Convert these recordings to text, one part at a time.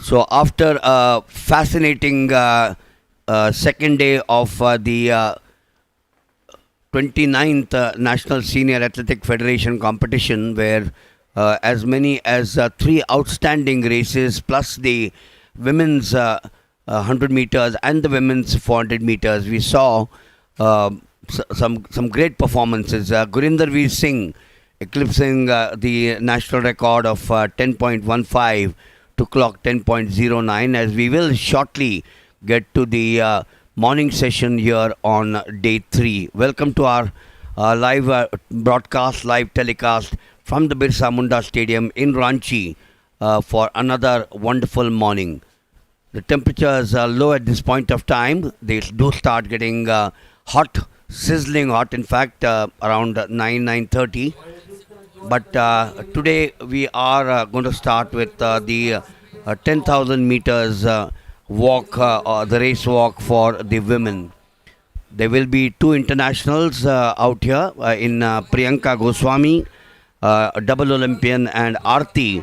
So after a fascinating second day of the 29th National Senior Athletic Federation competition, where as many as three outstanding races plus the women's 100 meters and the women's 400 meters, we saw uh, some great performances. Gurinder Veer Singh eclipsing the national record of 10.15 to clock 10.09, as we will shortly get to the morning session here on day 3. Welcome to our live broadcast, live telecast from the Birsa Munda Stadium in Ranchi for another wonderful morning. The temperatures are low at this point of time. They do start getting hot, sizzling hot. In fact, around 9:30. But today we are going to start with the 10,000 meters walk, or the race walk for the women. There will be two internationals out here in Priyanka Goswami, double Olympian, and Aarti,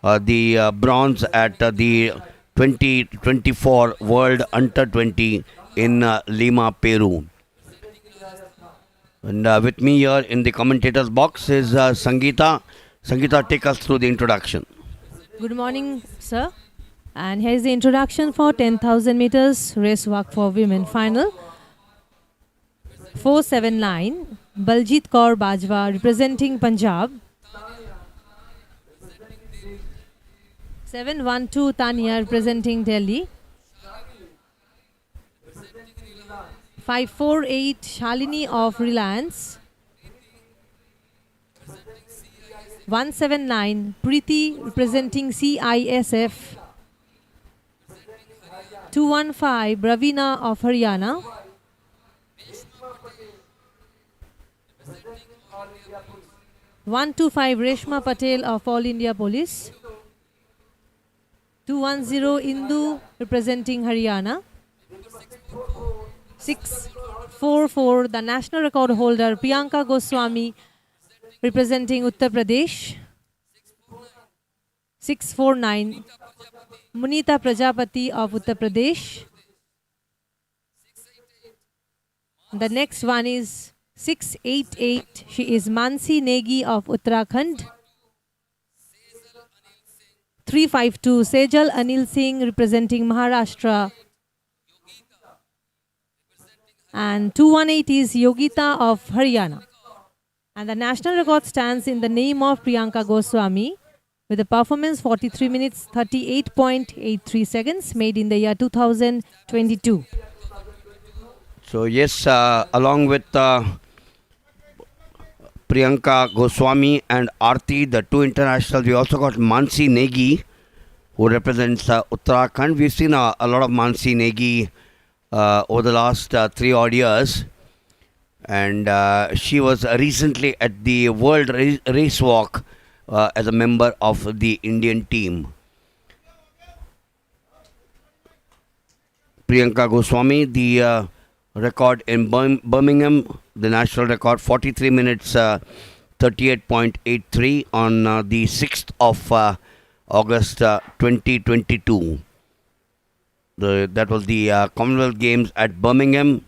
the bronze at the 2024 World Under 20 in Lima, Peru. And with me here in the commentators box is Sangeeta. Sangeeta, take us through the introduction. Good morning, sir. And here is the introduction for 10,000 meters race walk for women final. 479, Baljit Kaur Bajwa representing Punjab. 712, Tanya representing Delhi. 548, Shalini of Reliance. 179, Preeti representing CISF. 215, Bravina of Haryana. 125, Reshma Patel of All India Police. 210, Indu representing Haryana. 644, the national record holder Priyanka Goswami representing Uttar Pradesh. 649, Munita Prajapati of Uttar Pradesh. The next one is 688. She is Mansi Negi of Uttarakhand. 352, Sejal Anil Singh representing Maharashtra. And 218 is Yogita of Haryana. And the national record stands in the name of Priyanka Goswami with a performance 43 minutes 38.83 seconds, made in the year 2022. So yes, along with Priyanka Goswami and Aarti, the two internationals, we also got Mansi Negi, who represents Uttarakhand. We've seen a lot of Mansi Negi over the last 3 odd years, and she was recently at the World Race Walk as a member of the Indian team. Priyanka Goswami, the record in Birmingham, the national record, 43 minutes 38.83 on the 6th of August 2022. That was the Commonwealth Games at Birmingham.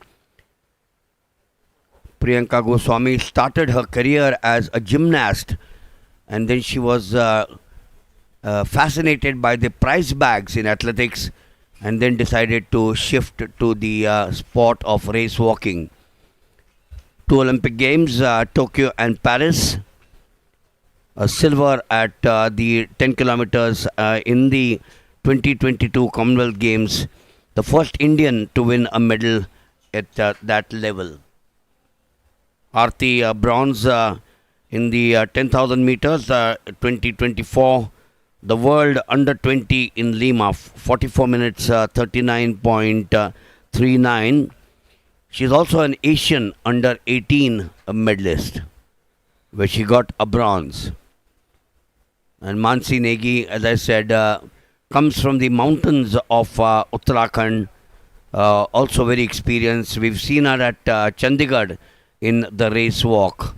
Priyanka Goswami started her career as a gymnast, and then she was fascinated by the prize bags in athletics, and then decided to shift to the sport of race walking. 2 Olympic Games, Tokyo and Paris. A silver at the 10 kilometers in the 2022 Commonwealth Games. The first Indian to win a medal at that level. Aarti, bronze in the 10,000 meters, 2024. The World Under 20 in Lima, 44 minutes 39.39. She's also an Asian Under 18 medalist, where she got a bronze. And Mansi Negi, as I said, comes from the mountains of Uttarakhand, also very experienced. We've seen her at Chandigarh in the race walk.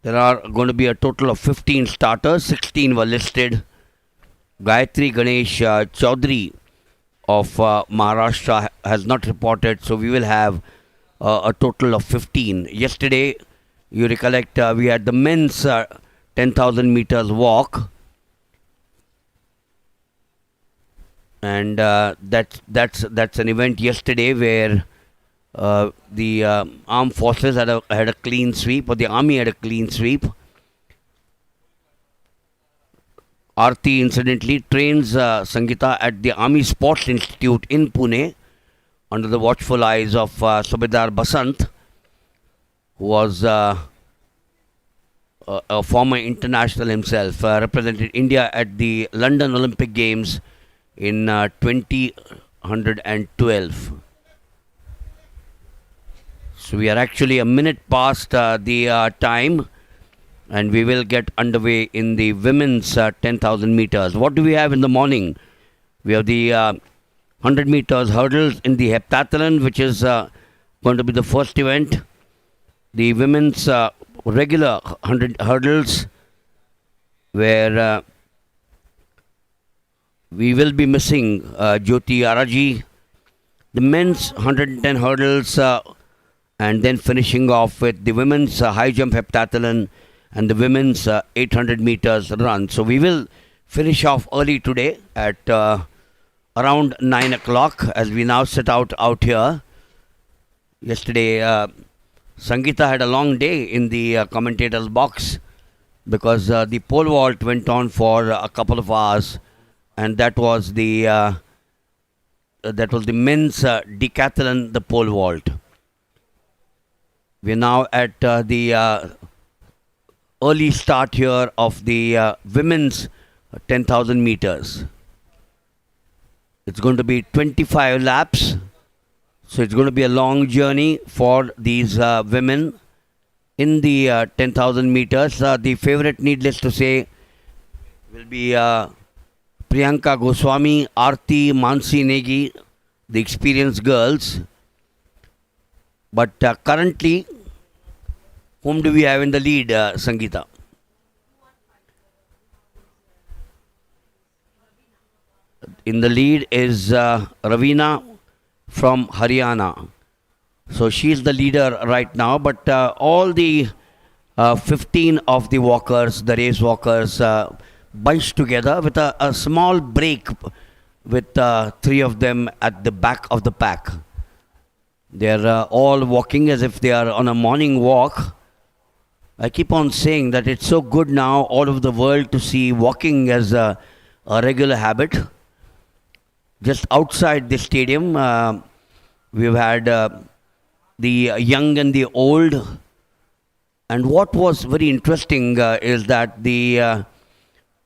There are going to be a total of 15 starters. 16 were listed Gayatri Ganesh Chaudhary of Maharashtra has not reported, so we will have a total of 15. Yesterday, you recollect, we had the men's 10,000 meters walk, and that's an event yesterday where the armed forces had a clean sweep, or the army had a clean sweep. Aarti, incidentally, trains Sangeeta at the Army Sports Institute in Pune under the watchful eyes of Subedar Basant, who was a former international himself, represented India at the London Olympic Games in 2012. So we are actually a minute past the time, and we will get underway in the women's 10,000 meters. What do we have in the morning? We have the 100 meters hurdles in the Heptathlon, which is going to be the first event. The women's regular 100 hurdles, where we will be missing Jyoti Araji. The men's 110 hurdles, and then finishing off with the women's high jump heptathlon and the women's 800 meters run. So we will finish off early today at around 9 o'clock as we now set out here. Yesterday, Sangeeta had a long day in the commentator's box because the pole vault went on for a couple of hours, and that was the men's decathlon, the pole vault. We are now at the early start here of the women's 10,000 meters. It's going to be 25 laps. So it's going to be a long journey for these women in the 10,000 meters. The favorite, needless to say, will be Priyanka Goswami, Aarti, Mansi Negi, the experienced girls. But currently, whom do we have in the lead, Sangeeta? In the lead is Ravina from Haryana. So she's the leader right now, but all the 15 of the walkers, the race walkers, bunched together with a small break with 3 of them at the back of the pack. They're all walking as if they are on a morning walk. I keep on saying that it's so good now all over the world to see walking as a regular habit. Just outside the stadium, we've had the young and the old. And what was very interesting is that the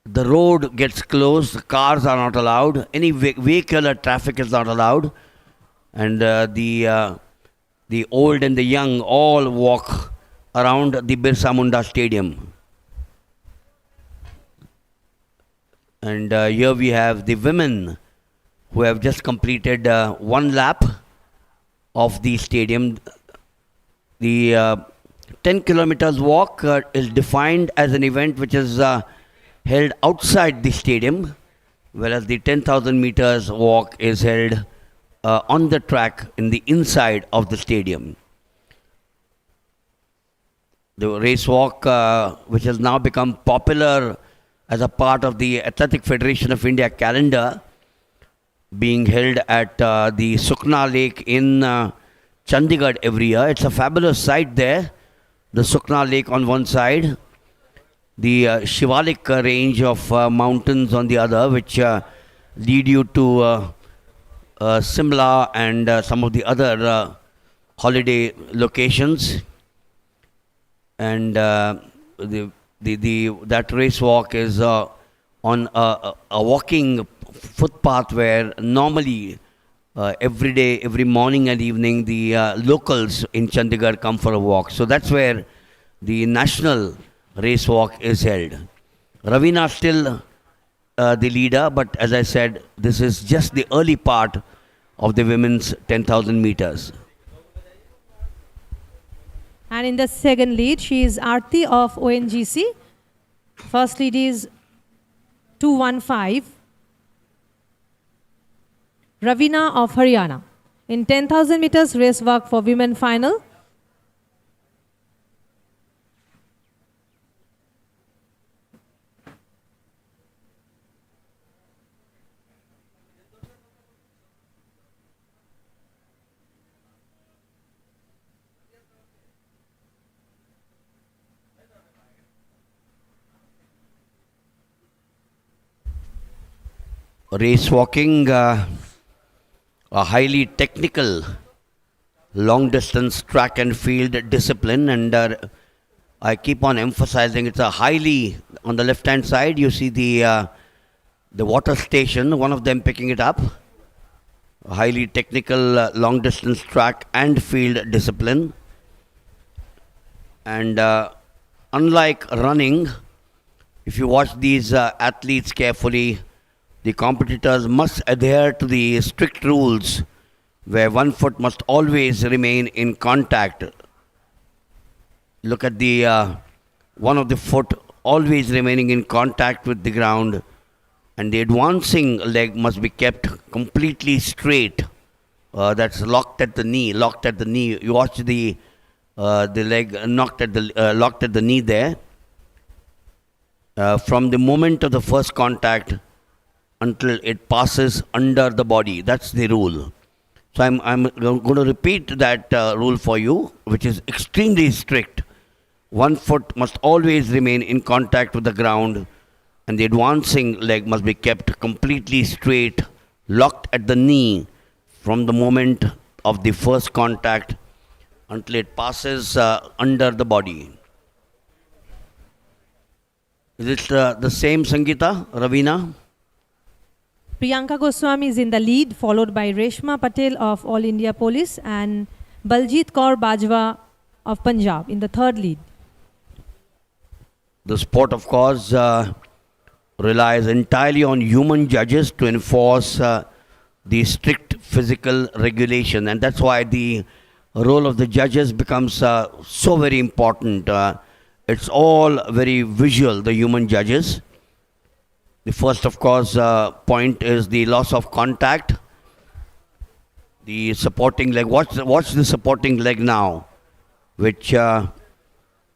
road gets closed, cars are not allowed, any vehicular traffic is not allowed, and the old and the young all walk around the Birsa Munda stadium. And here we have the women who have just completed 1 lap of the stadium. The 10 kilometers walk is defined as an event which is held outside the stadium, whereas the 10,000 meters walk is held on the track in the inside of the stadium. The race walk, which has now become popular as a part of the Athletic Federation of India calendar, being held at the Sukna Lake in Chandigarh every year. It's a fabulous sight there. The Sukna Lake on one side, the Shivalik range of mountains on the other, which lead you to Simla and some of the other holiday locations. And that race walk is on a walking footpath where normally every day, every morning and evening, the locals in Chandigarh come for a walk. So that's where the national race walk is held. Ravina still the leader, but as I said, this is just the early part of the women's 10,000 meters. And in the second lead, she is Aarti of ONGC. First lead is 2:15. Ravina of Haryana. In 10,000 meters race walk for women final, Race walking, a highly technical long distance track and field discipline, and I keep on emphasizing it's a highly, on the left hand side you see the water station, one of them picking it up. A highly technical long distance track and field discipline, and unlike running, if you watch these athletes carefully, the competitors must adhere to the strict rules where one foot must always remain in contact. Look at the one of the foot always remaining in contact with the ground, and the advancing leg must be kept completely straight. That's locked at the knee. Locked at the knee. You watch the leg locked at the knee there. From the moment of the first contact until it passes under the body. That's the rule. So I'm going to repeat that rule for you, which is extremely strict. One foot must always remain in contact with the ground, and the advancing leg must be kept completely straight, locked at the knee from the moment of the first contact until it passes under the body. Is it the same, Sangeeta, Ravina? Priyanka Goswami is in the lead, followed by Reshma Patel of All India Police and Baljit Kaur Bajwa of Punjab in the third lead. The sport, of course, relies entirely on human judges to enforce the strict physical regulation, and that's why the role of the judges becomes so very important. It's all very visual, the human judges. The first, of course, point is the loss of contact. The supporting leg. Watch the supporting leg now, which where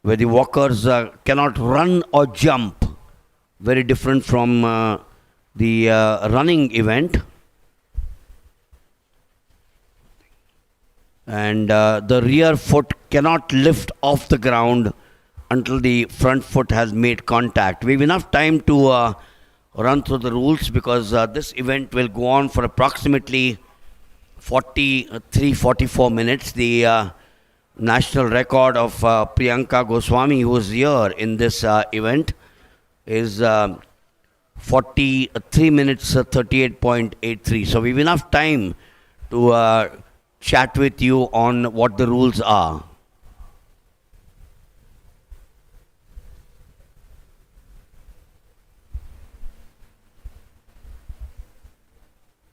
the walkers cannot run or jump. Very different from the running event. And the rear foot cannot lift off the ground until the front foot has made contact. We have enough time to run through the rules because this event will go on for approximately 44 minutes. The national record of Priyanka Goswami, who is here in this event, is 43 minutes 38.83. So we have enough time to chat with you on what the rules are.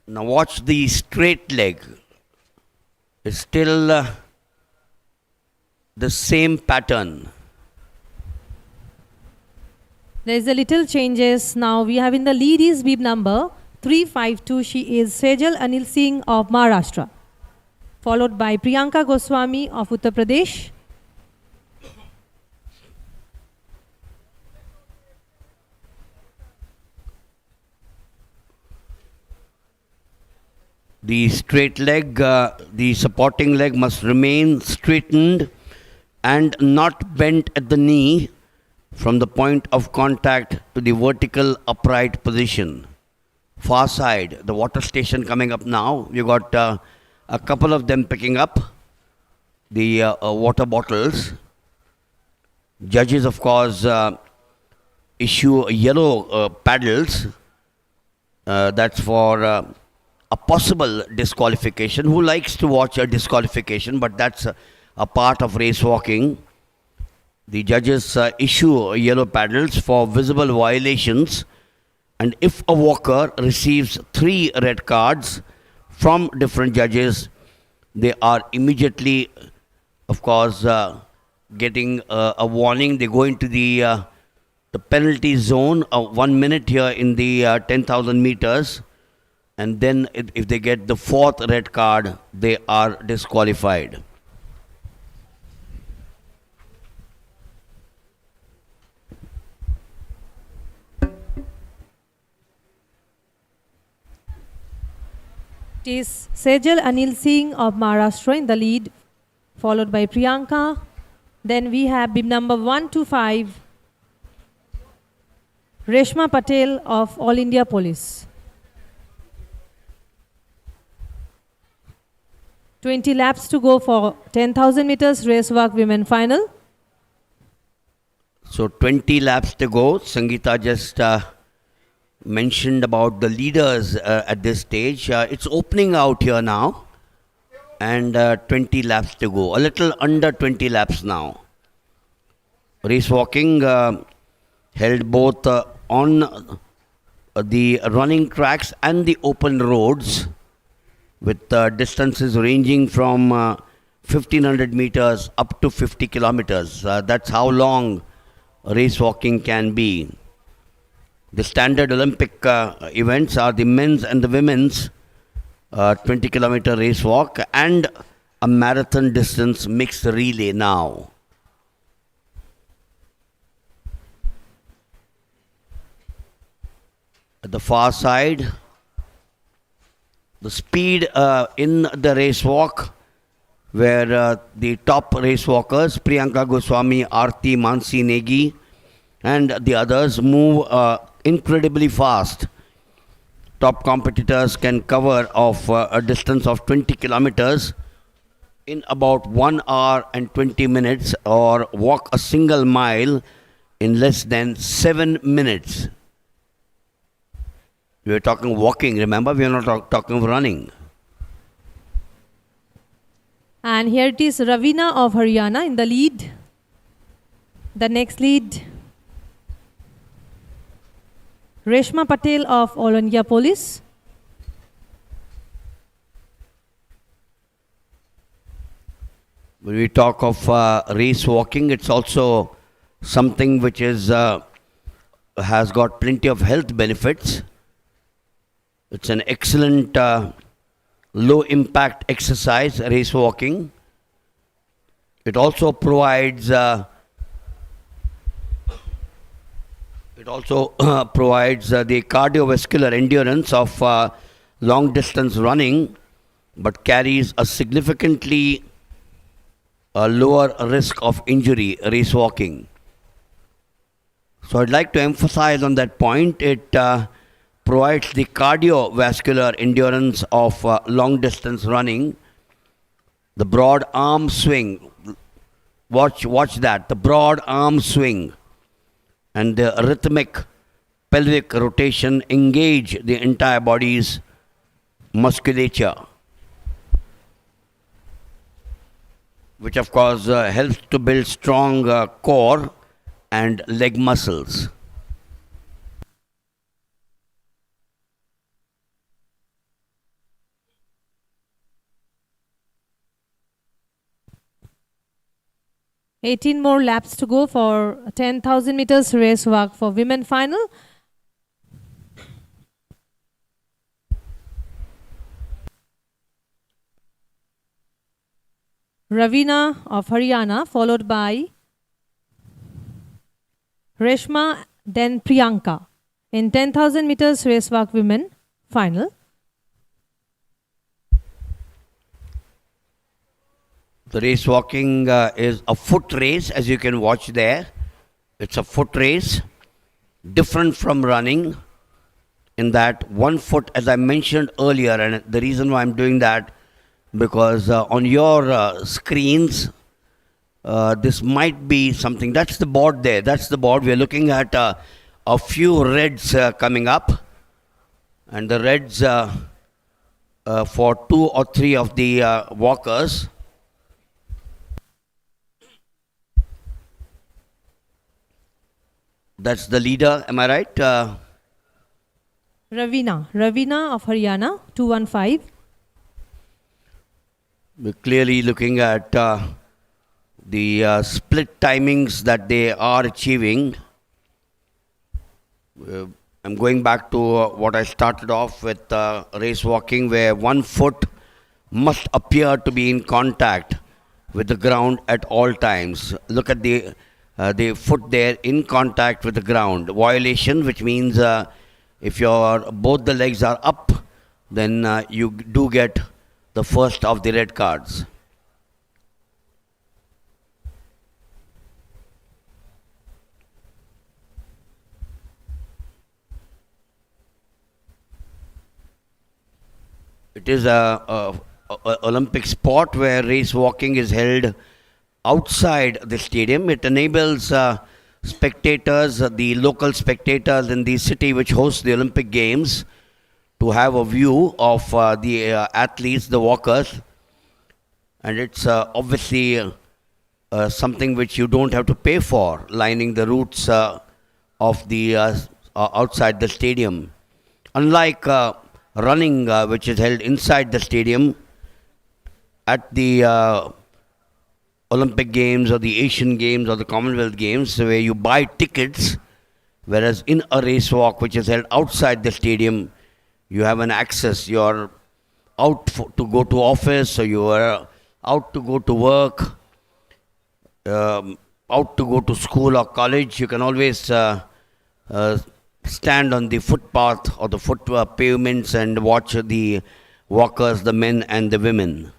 Now watch the straight leg. It's still the same pattern. There is a little changes. Now we have in the lead is bib number 352. She is Sejal Anil Singh of Maharashtra, followed by Priyanka Goswami of Uttar Pradesh. The straight leg, the supporting leg must remain straightened and not bent at the knee from the point of contact to the vertical upright position. Far side, the water station coming up now. You got a couple of them picking up the water bottles. Judges, of course, issue yellow paddles. That's for a possible disqualification. Who likes to watch a disqualification? But that's a part of race walking. The judges issue yellow paddles for visible violations, and if a walker receives 3 red cards from different judges, they are immediately, of course, getting a warning. They go into the penalty zone. 1 minute here in the 10,000 meters. and then if they get the fourth red card, they are disqualified. It is Sejal Anil Singh of Maharashtra in the lead, followed by Priyanka. Then we have bib number 125, Reshma Patel of All India Police. 20 laps to go for 10,000 meters race walk women final. So 20 laps to go. Sangeeta just mentioned about the leaders at this stage. It's opening out here now, and 20 laps to go. A little under 20 laps now. Race walking held both on the running tracks and the open roads, with distances ranging from 1500 meters up to 50 kilometers. That's how long race walking can be. The standard Olympic events are the men's and the women's 20-kilometer race walk and a marathon distance mixed relay now. At the far side, the speed in the race walk, where the top race walkers, Priyanka Goswami, Aarti Mansi Negi, and the others move incredibly fast. Top competitors can cover of a distance of 20 kilometers in about 1 hour and 20 minutes, or walk a single mile in less than 7 minutes. We are talking walking, remember, we are not talking of running. And here it is Ravina of Haryana in the lead. The next lead, Reshma Patel of All India Police. When we talk of race walking, it's also something which is has got plenty of health benefits. It's an excellent low impact exercise, race walking. It also provides the cardiovascular endurance of long distance running, but carries a significantly lower risk of injury, race walking. So I'd like to emphasize on that point. It provides the cardiovascular endurance of long distance running. The broad arm swing, watch that, the broad arm swing and the rhythmic pelvic rotation engage the entire body's musculature, which of course helps to build strong core and leg muscles. $18 more laps to go for 10,000 meters race walk for women final. Ravina of Haryana, followed by Reshma, then Priyanka in 10,000 meters race walk women final. The race walking is a foot race, as you can watch there. It's a foot race, different from running in that 1 foot, as I mentioned earlier, and the reason why I'm doing that, because on your screens, this might be something. That's the board there. That's the board. We're looking at a few reds coming up, and the reds for 2 or 3 of the walkers. That's the leader, am I right? Ravina of Haryana, 215. We're clearly looking at the split timings that they are achieving. I'm going back to what I started off with race walking, where one foot must appear to be in contact with the ground at all times. Look at the foot there in contact with the ground. Violation, which means if both the legs are up, then you do get the first of the red cards. It is a Olympic sport where race walking is held outside the stadium. It enables spectators, the local spectators in the city which hosts the Olympic Games, to have a view of the athletes, the walkers. And it's obviously something which you don't have to pay for, lining the routes of the outside the stadium. Unlike running, which is held inside the stadium at the Olympic Games or the Asian Games or the Commonwealth Games, where you buy tickets, whereas in a race walk which is held outside the stadium, you have an access. You're out to go to office, or you are out to go to work, out to go to school or college. You can always stand on the footpath or the foot pavements and watch the walkers, the men and the women.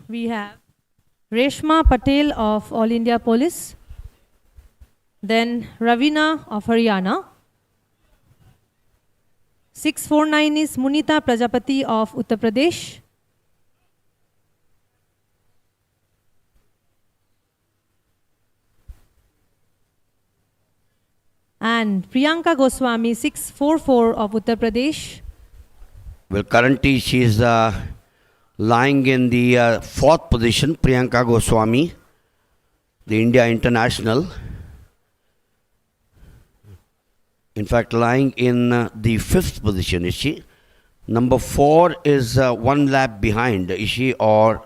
We have Reshma Patel of All India Police, then Ravina of Haryana. 649 is Munita Prajapati of Uttar Pradesh. And Priyanka Goswami, 644 of Uttar Pradesh. Well, currently she is lying in the fourth position, Priyanka Goswami, the India international. In fact, lying in the fifth position, is she? Number 4 is 1 lap behind, is she, or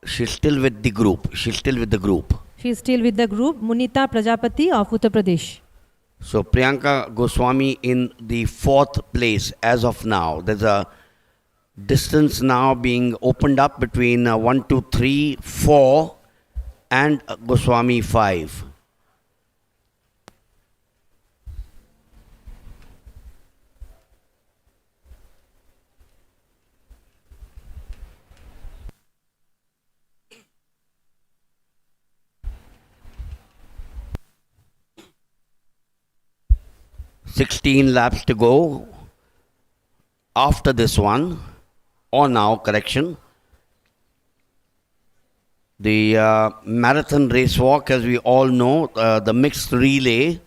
she's still with the group? She's still with the group. She is still with the group, Munita Prajapati of Uttar Pradesh. So Priyanka Goswami in the fourth place as of now. There's a distance now being opened up between 1, 2, 3, 4 and Goswami 5. "16 laps to go after this one, or now, correction. The marathon race walk, as we all know, the mixed relay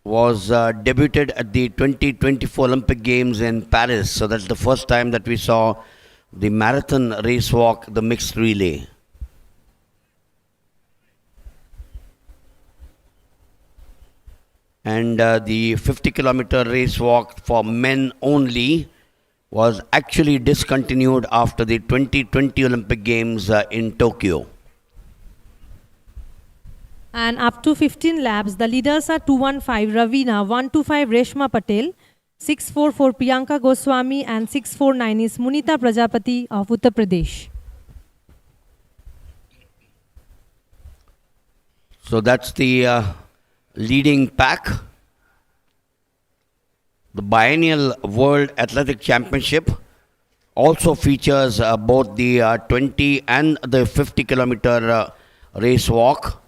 was debuted at the 2024 Olympic Games in Paris. So that's the first time that we saw the marathon race walk, the mixed relay. And the 50-kilometer race walk for men only was actually discontinued after the 2020 Olympic Games in Tokyo. And up to 15 laps, the leaders are 215 Ravina, 125 Reshma Patel, 644 Priyanka Goswami, and 649 is Munita Prajapati of Uttar Pradesh. So that's the leading pack. The biennial World Athletic Championship also features both the 20 and the 50 kilometer race walk.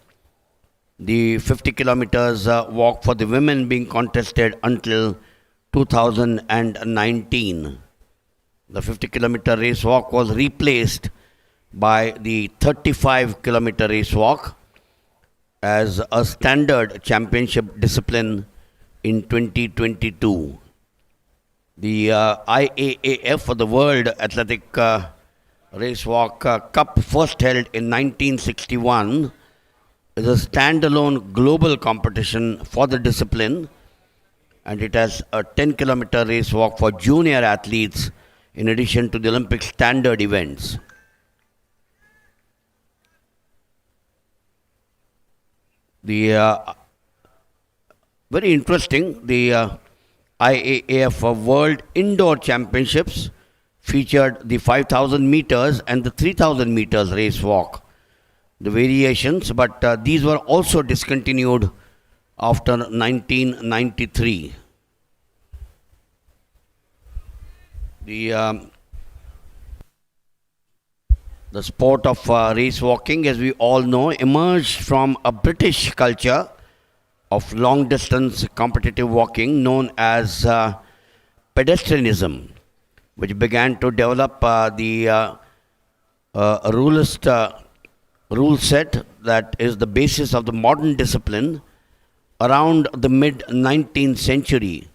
The 50 kilometers walk for the women being contested until 2019. The 50 kilometer race walk was replaced by the 35 kilometer race walk as a standard championship discipline in 2022. The IAAF, for the World Athletic Race Walk Cup, first held in 1961, is a standalone global competition for the discipline, and it has a 10-kilometer race walk for junior athletes in addition to the Olympic standard events. The very interesting. The IAAF World Indoor Championships featured the 5,000 meters and the 3,000 meters race walk. The variations, but these were also discontinued after 1993. The sport of race walking, as we all know, emerged from a British culture of long distance competitive walking known as pedestrianism, which began to develop the rule set that is the basis of the modern discipline around the mid 19th century.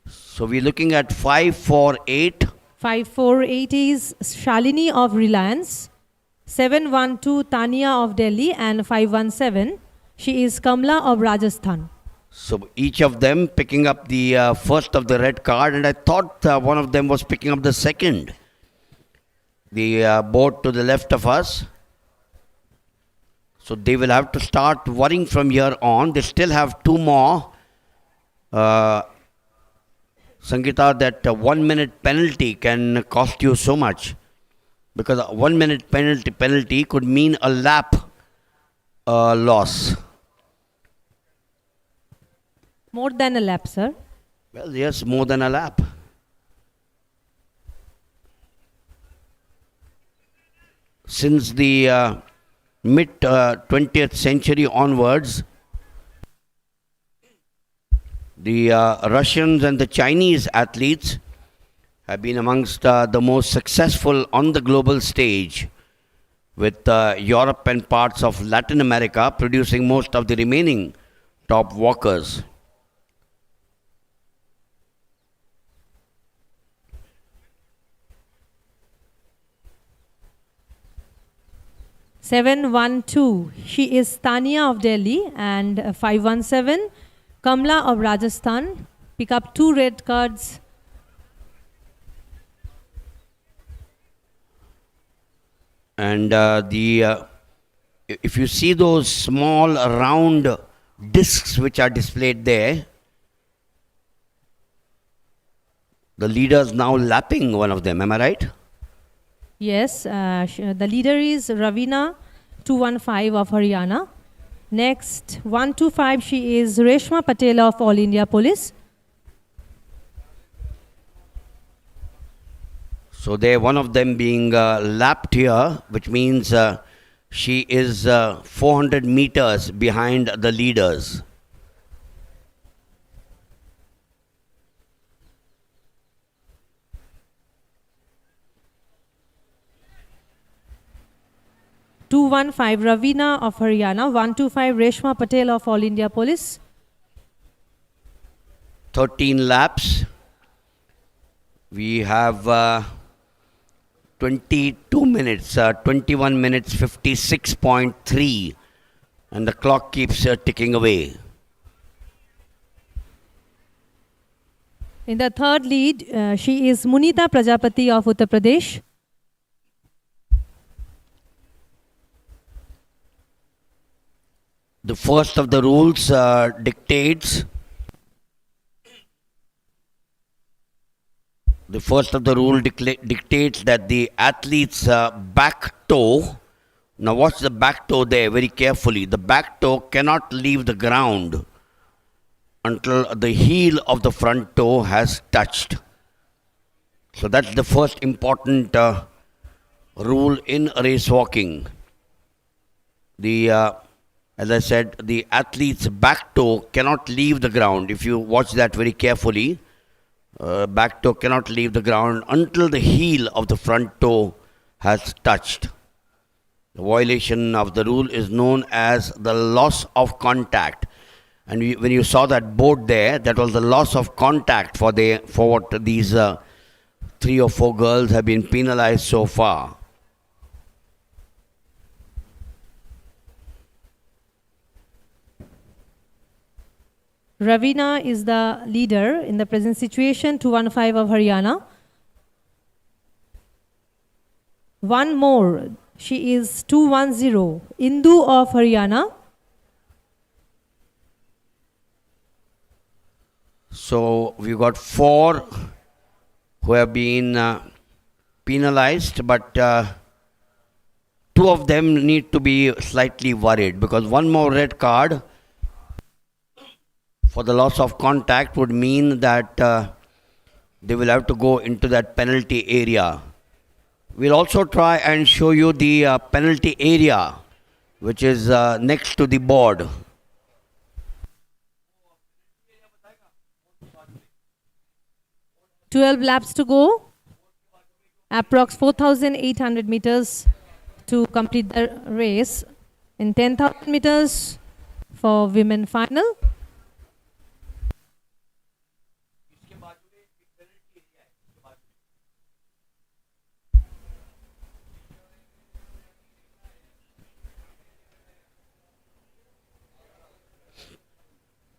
So we're looking at 548. 548 is Shalini of Reliance, 712 Tania of Delhi, and 517 she is Kamla of Rajasthan. So each of them picking up the first of the red card, and I thought one of them was picking up the second. The board to the left of us. So they will have to start worrying from here on. They still have two more. Sangeeta, that 1 minute penalty can cost you so much, because a 1 minute penalty could mean a lap loss. More than a lap, sir. Well, yes, more than a lap. Since the mid 20th century onwards, the Russians and the Chinese athletes have been amongst the most successful on the global stage, with Europe and parts of Latin America producing most of the remaining top walkers. Seven one two. She is Tania of Delhi, and 517 Kamla of Rajasthan. Pick up 2 red cards. And if you see those small round discs which are displayed there, the leader's now lapping one of them. Am I right? Yes, the leader is Ravina 215 of Haryana. Next, 125, she is Reshma Patel of All India Police. So there, one of them being lapped here, which means she is 400 meters behind the leaders. Two one five Ravina of Haryana, 125 Reshma Patel of All India Police. 13 laps. We have 22 minutes, 21 minutes 56.3, and the clock keeps ticking away. In the third lead, she is Munita Prajapati of Uttar Pradesh. The first of the rules dictates that the athlete's back toe, now watch the back toe there very carefully, the back toe cannot leave the ground until the heel of the front toe has touched. So that's the first important rule in race walking. As I said, the athlete's back toe cannot leave the ground. If you watch that very carefully, back toe cannot leave the ground until the heel of the front toe has touched. The violation of the rule is known as the loss of contact. And when you saw that board there, that was the loss of contact for what these 3 or 4 girls have been penalized so far. Ravina is the leader in the present situation, 215 of Haryana. One more, she is 210, Indu of Haryana. So we've got 4 who have been penalized, but 2 of them need to be slightly worried, because one more red card for the loss of contact would mean that they will have to go into that penalty area. We'll also try and show you the penalty area, which is next to the board. "12 laps to go, approx 4,800 meters to complete the race. In 10,000 meters for women final.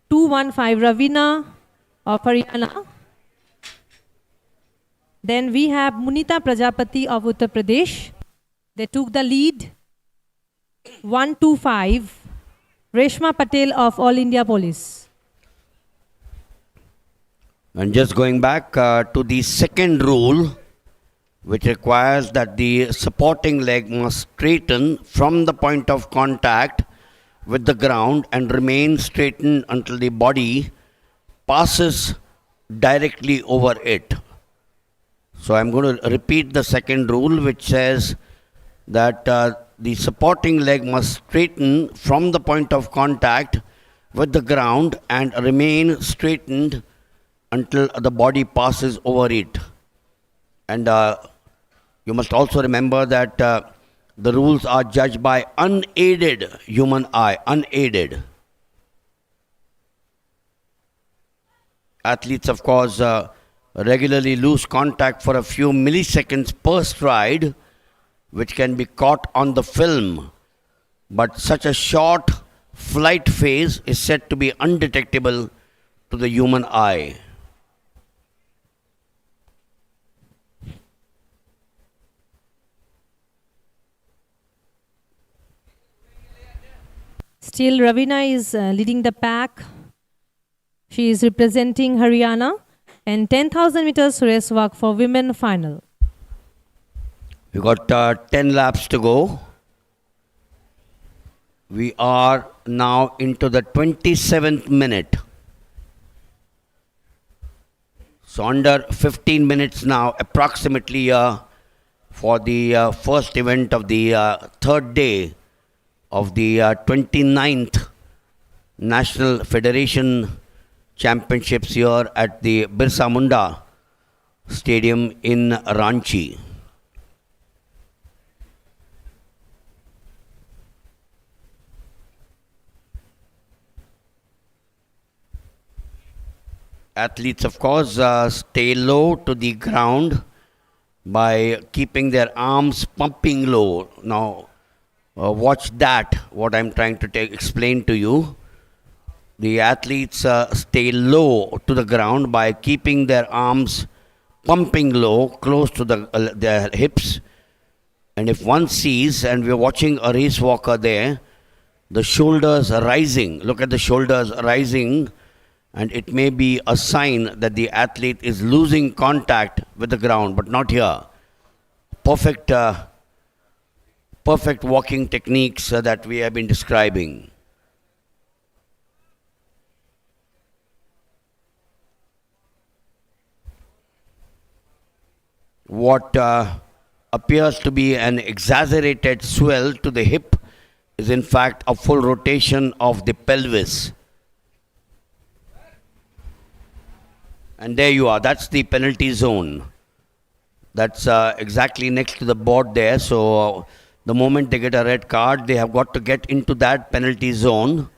"215 Ravina of Haryana. Then we have Munita Prajapati of Uttar Pradesh. They took the lead. 125 Reshma Patel of All India Police. And just going back to the second rule, which requires that the supporting leg must straighten from the point of contact with the ground and remain straightened until the body passes directly over it. So I'm going to repeat the second rule, which says that the supporting leg must straighten from the point of contact with the ground and remain straightened until the body passes over it. And you must also remember that the rules are judged by unaided human eye, unaided. Athletes, of course, regularly lose contact for a few milliseconds per stride, which can be caught on the film. But such a short flight phase is said to be undetectable to the human eye. Still, Ravina is leading the pack. She is representing Haryana. And 10,000 meters race walk for women final. We got 10 laps to go. We are now into the 27th minute. So under 15 minutes now, approximately, for the first event of the third day of the 29th National Federation Championships here at the Birsa Munda Stadium in Ranchi. Athletes, of course, stay low to the ground by keeping their arms pumping low. Now, watch that, what I'm trying to explain to you. The athletes stay low to the ground by keeping their arms pumping low, close to their hips. And if one sees, and we're watching a race walker there, the shoulders are rising. Look at the shoulders rising, and it may be a sign that the athlete is losing contact with the ground, but not here. Perfect walking techniques that we have been describing. What appears to be an exaggerated swell to the hip is in fact a full rotation of the pelvis. And there you are, that's the penalty zone. That's exactly next to the board there. So the moment they get a red card, they have got to get into that penalty zone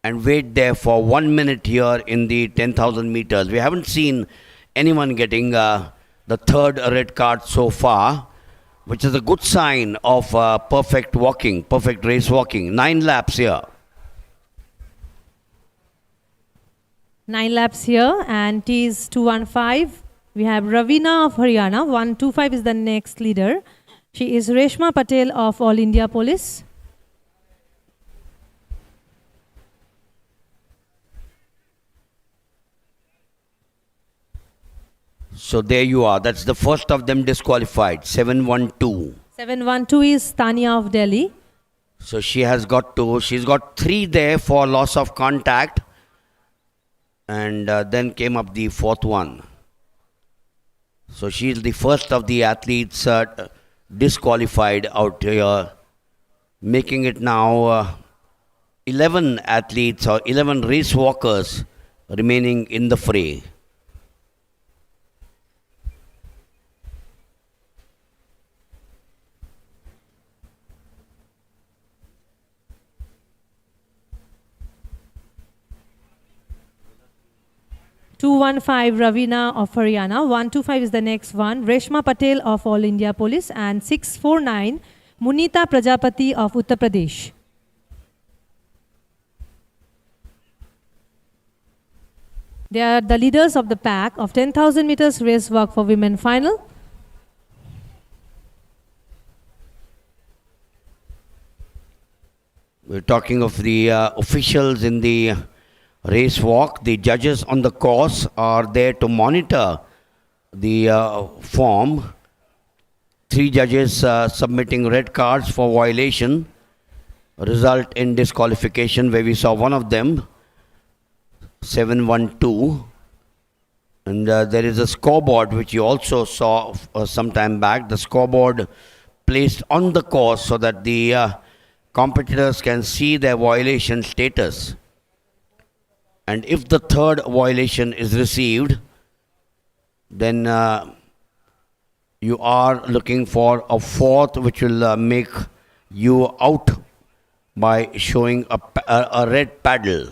and wait there for 1 minute here in the 10,000 meters. We haven't seen anyone getting the third red card so far, which is a good sign of perfect walking, perfect race walking. 9 laps here. 9 laps here, and it is 215. We have Ravina of Haryana. 125 is the next leader. She is Reshma Patel of All India Police. So there you are. That's the first of them disqualified. 7-1-2. 7-1-2 is Tania of Delhi. So she's got 3 there for loss of contact. And then came up the fourth one. So she's the first of the athletes disqualified out here, making it now 11 athletes or 11 race walkers remaining in the fray. (215) Ravina of Haryana. 125 is the next one. Reshma Patel of All India Police. And 649 Munita Prajapati of Uttar Pradesh. They are the leaders of the pack of 10,000 meters race walk for women final. We're talking of the officials in the race walk. The judges on the course are there to monitor the form. 3 judges submitting red cards for violation result in disqualification, where we saw one of them, 7-1-2. And there is a scoreboard which you also saw some time back. The scoreboard placed on the course so that the competitors can see their violation status. And if the third violation is received, then you are looking for a fourth, which will make you out by showing a red paddle.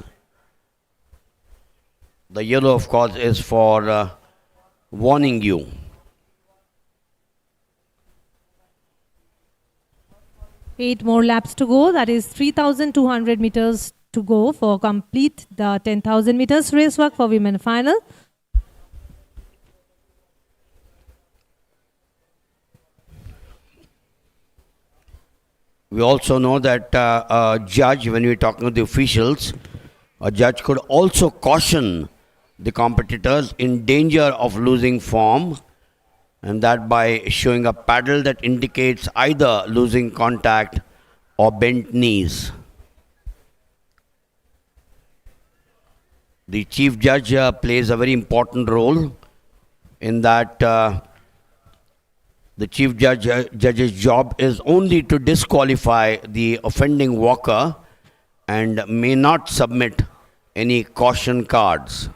The yellow, of course, is for warning you. Eight more laps to go. That is 3,200 meters to go for complete the 10,000 meters race walk for women final. We also know that a judge, when we're talking to the officials, a judge could also caution the competitors in danger of losing form, and that by showing a paddle that indicates either losing contact or bent knees. The chief judge plays a very important role in that the chief judge's job is only to disqualify the offending walker and may not submit any caution cards.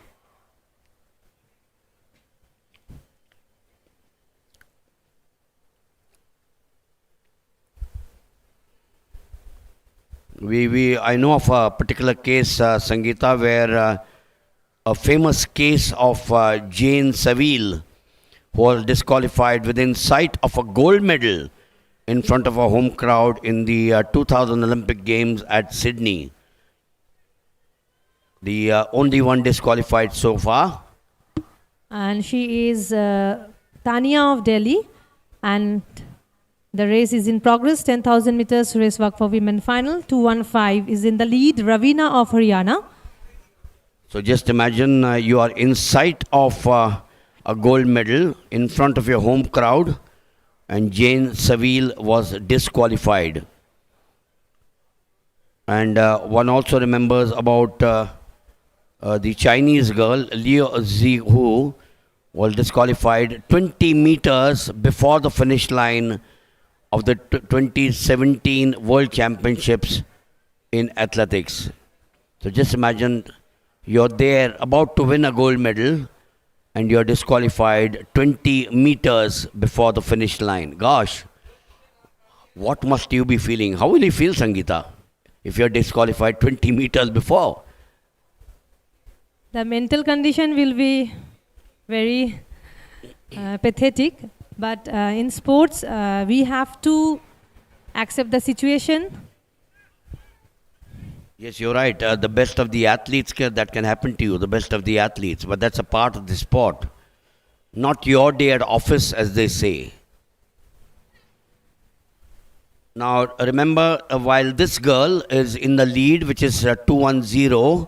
I know of a particular case, Sangeeta, where a famous case of Jane Saville, who was disqualified within sight of a gold medal in front of a home crowd in the 2000 Olympic Games at Sydney. The only one disqualified so far. And she is Tania of Delhi. And the race is in progress. 10,000 meters race walk for women final. 215 is in the lead. Ravina of Haryana. So just imagine you are in sight of a gold medal in front of your home crowd, and Jane Saville was disqualified. And one also remembers about the Chinese girl, Liu Zihu, was disqualified 20 meters before the finish line of the 2017 World Championships in athletics. So just imagine you're there about to win a gold medal and you're disqualified 20 meters before the finish line. Gosh, what must you be feeling? How will you feel, Sangeeta, if you're disqualified 20 meters before? The mental condition will be very pathetic. But in sports, we have to accept the situation. Yes, you're right. The best of the athletes, that can happen to you, the best of the athletes. But that's a part of the sport. Not your day at office, as they say. Now, remember, while this girl is in the lead, which is 210,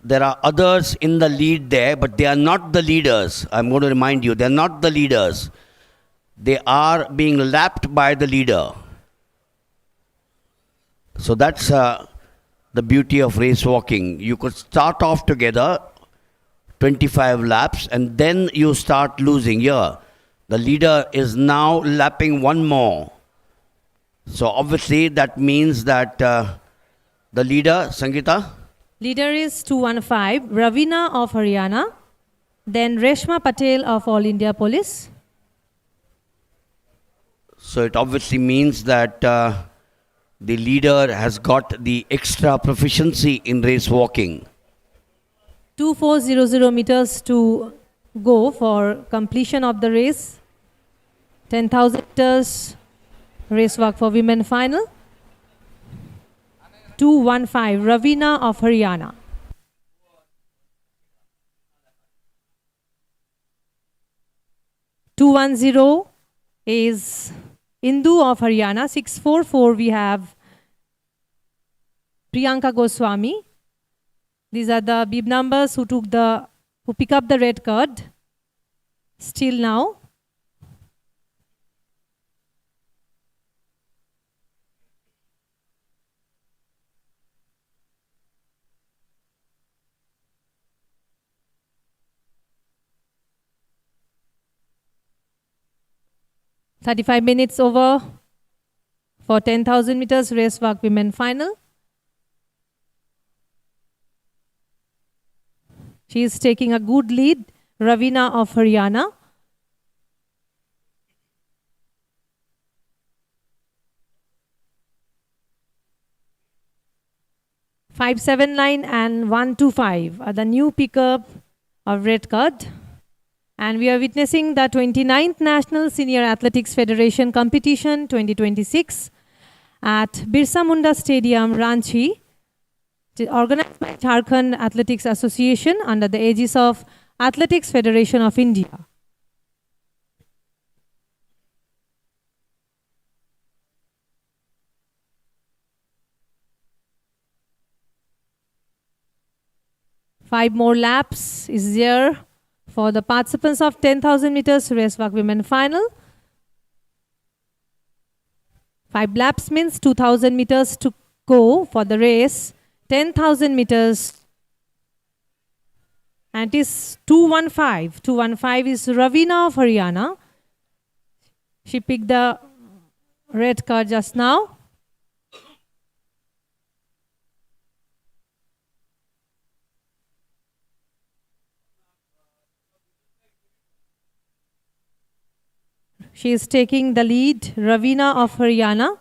there are others in the lead there, but they are not the leaders. I'm going to remind you, they're not the leaders. They are being lapped by the leader. So that's the beauty of race walking. You could start off together, 25 laps, and then you start losing. Here, the leader is now lapping one more. So obviously that means that the leader, Sangeeta? Leader is 215, Ravina of Haryana. Then Reshma Patel of All India Police. So it obviously means that the leader has got the extra proficiency in race walking. 2400 meters to go for completion of the race. 10,000 meters race walk for women final. 215, Ravina of Haryana. .210 is Indu of Haryana. 644 we have Priyanka Goswami. These are the bib numbers who pick up the red card still now. .35 minutes over for 10,000 meters race walk women final. She is taking a good lead, Ravina of Haryana. .579 and 125 are the new pickup of red card. And we are witnessing the 29th National Senior Athletics Federation Competition 2026 at Birsa Munda Stadium, Ranchi, organized by Jharkhand Athletics Association under the aegis of Athletics Federation of India. Five more laps is there for the participants of 10,000 meters race walk women final. 5 laps means 2,000 meters to go for the race. 10,000 meters. And it is 215. 215 is Ravina of Haryana. She picked the red card just now. She is taking the lead, Ravina of Haryana.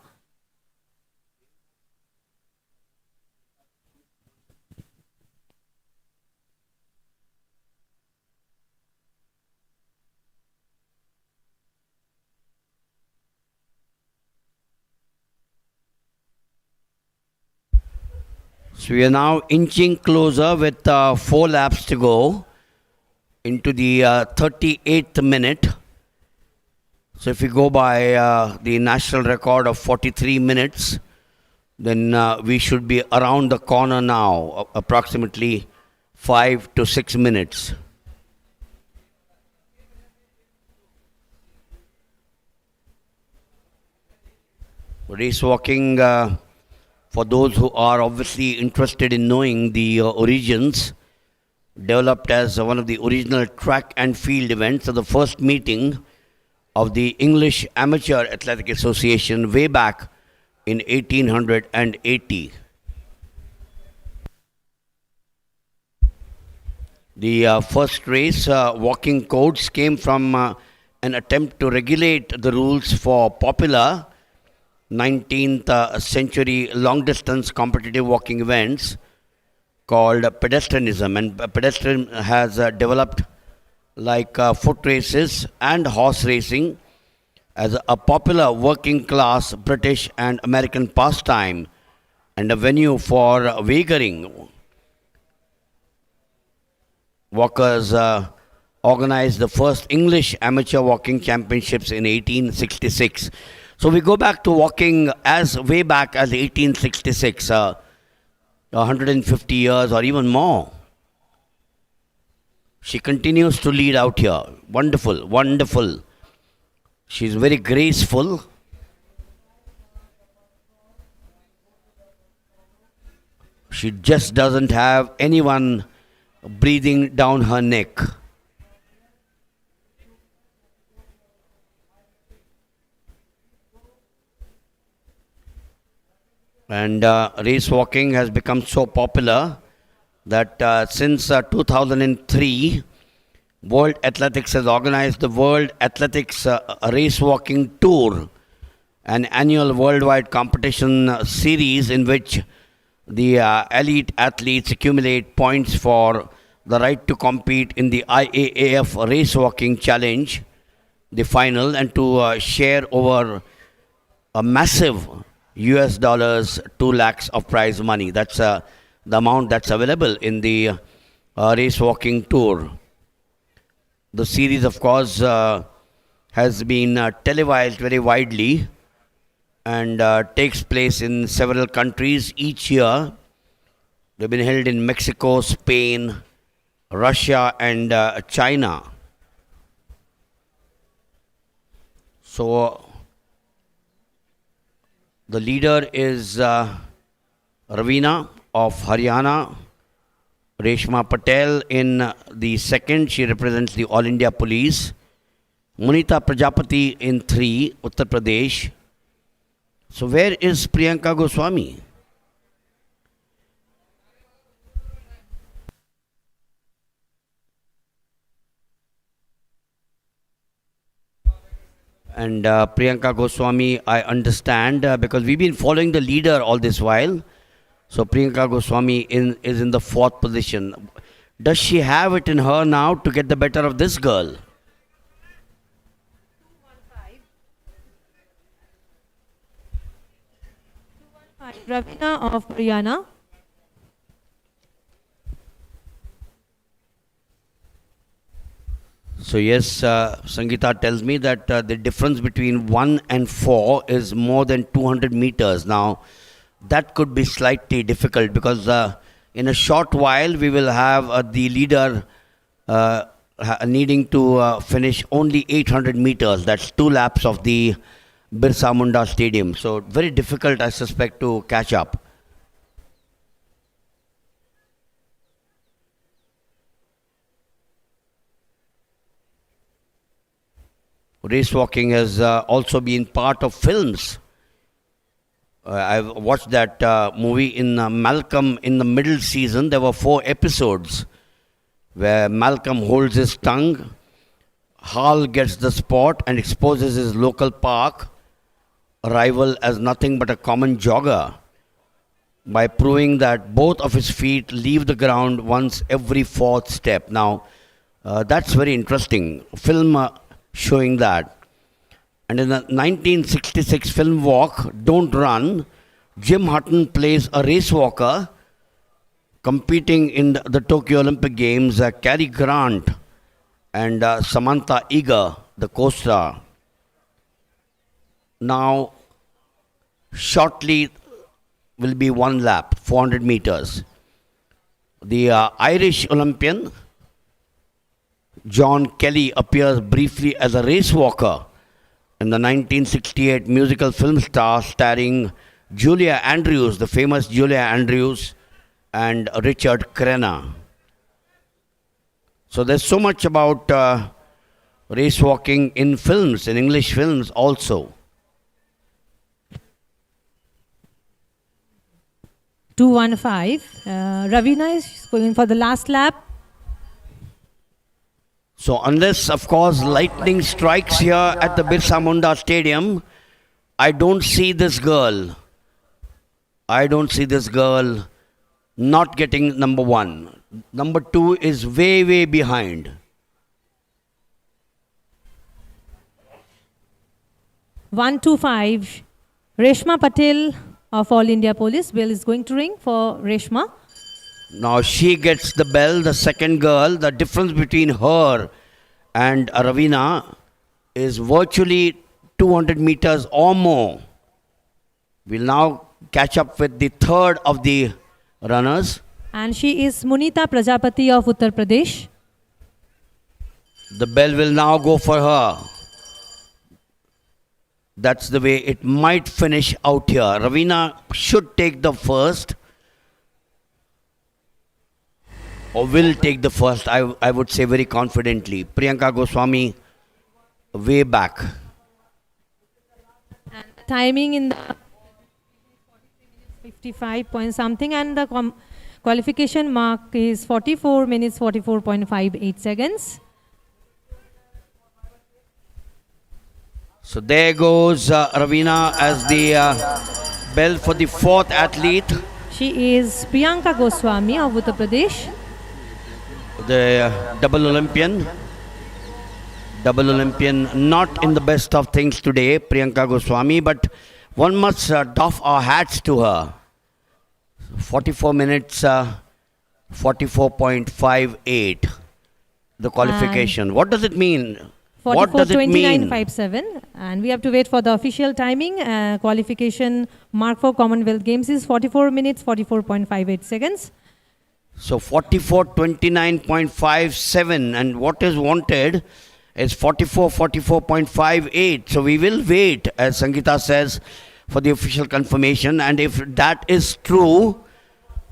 So we are now inching closer with 4 laps to go into the 38th minute. So if we go by the national record of 43 minutes, then we should be around the corner now, approximately 5 to 6 minutes. Race walking, for those who are obviously interested in knowing the origins, developed as one of the original track and field events of the first meeting of the English Amateur Athletic Association way back in 1880. The first race walking codes came from an attempt to regulate the rules for popular 19th century long distance competitive walking events called pedestrianism, and pedestrian has developed like foot races and horse racing as a popular working class British and American pastime and a venue for wagering. Walkers organized the first English amateur walking championships in 1866. So we go back to walking as way back as 1866, 150 years or even more. She continues to lead out here. Wonderful, wonderful. She's very graceful. She just doesn't have anyone breathing down her neck. And race walking has become so popular that since 2003, World Athletics has organized the World Athletics Race Walking Tour, an annual worldwide competition series in which the elite athletes accumulate points for the right to compete in the IAAF Race Walking Challenge, the final, and to share over a massive US dollars 2 lakhs of prize money. That's the amount that's available in the race walking tour. The series, of course, has been televised very widely and takes place in several countries each year. They've been held in Mexico, Spain, Russia, and China. So the leader is Ravina of Haryana, Reshma Patel in the second, she represents the All India Police, Munita Prajapati in 3, Uttar Pradesh. So where is Priyanka Goswami? And Priyanka Goswami, I understand, because we've been following the leader all this while. So Priyanka Goswami is in the 4th position. Does she have it in her now to get the better of this girl? Ravina of Haryana. So yes, Sangeeta tells me that the difference between 1 and 4 is more than 200 meters. Now, that could be slightly difficult because in a short while we will have the leader needing to finish only 800 meters. That's 2 laps of the Birsa Munda Stadium. So very difficult, I suspect, to catch up. Race walking has also been part of films. I've watched that movie in Malcolm in the middle season. There were 4 episodes where Malcolm holds his tongue, Hal gets the spot and exposes his local park rival as nothing but a common jogger by proving that both of his feet leave the ground once every 4th step. Now, that's very interesting. Film showing that. And in the 1966 film Walk, Don't Run, Jim Hutton plays a race walker competing in the Tokyo Olympic Games, Cary Grant and Samantha Eager, the co-star. Now, shortly will be 1 lap, 400 meters. The Irish Olympian, John Kelly, appears briefly as a race walker in the 1968 musical film Star, starring Julia Andrews, the famous Julia Andrews, and Richard Crenna. So there's so much about race walking in films, in English films also. 2:15. Ravina is going for the last lap. So unless, of course, lightning strikes here at the Birsa Munda Stadium, I don't see this girl. I don't see this girl not getting number 1. Number 2 is way, way behind. 1:25. Reshma Patel of All India Police. Bell is going to ring for Reshma. Now she gets the bell, the second girl. The difference between her and Ravina is virtually 200 meters or more. We'll now catch up with the third of the runners. And she is Munita Prajapati of Uttar Pradesh. The bell will now go for her. That's the way it might finish out here. Ravina should take the first, or will take the first, I would say very confidently. Priyanka Goswami way back. And timing in the 55 point something, and the qualification mark is 44 minutes 44.58 seconds. So there goes Ravina as the bell for the fourth athlete. She is Priyanka Goswami of Uttar Pradesh. The double Olympian, not in the best of things today, Priyanka Goswami, but one must doff our hats to her. 44 minutes, 44.58, the qualification. What does it mean? What does it mean? 44:29.57, and we have to wait for the official timing. Qualification mark for Commonwealth Games is 44 minutes 44.58 seconds. So 44:29.57, and what is wanted is 44:44.58. So we will wait, as Sangeeta says, for the official confirmation, and if that is true,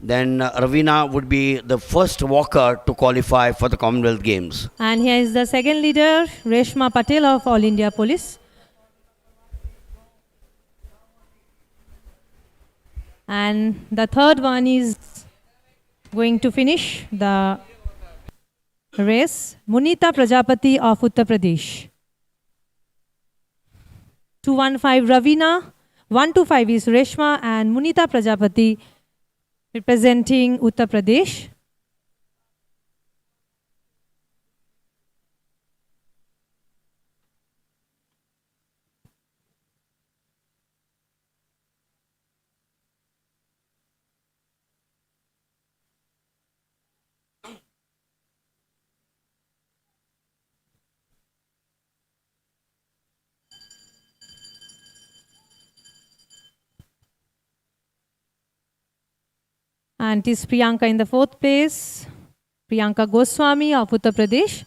then Ravina would be the first walker to qualify for the Commonwealth Games. And here is the second leader, Reshma Patel of All India Police. And the third one is going to finish the race, Munita Prajapati of Uttar Pradesh. 215 Ravina, 125 is Reshma, and Munita Prajapati representing Uttar Pradesh. And it is Priyanka in the fourth place. Priyanka Goswami of Uttar Pradesh.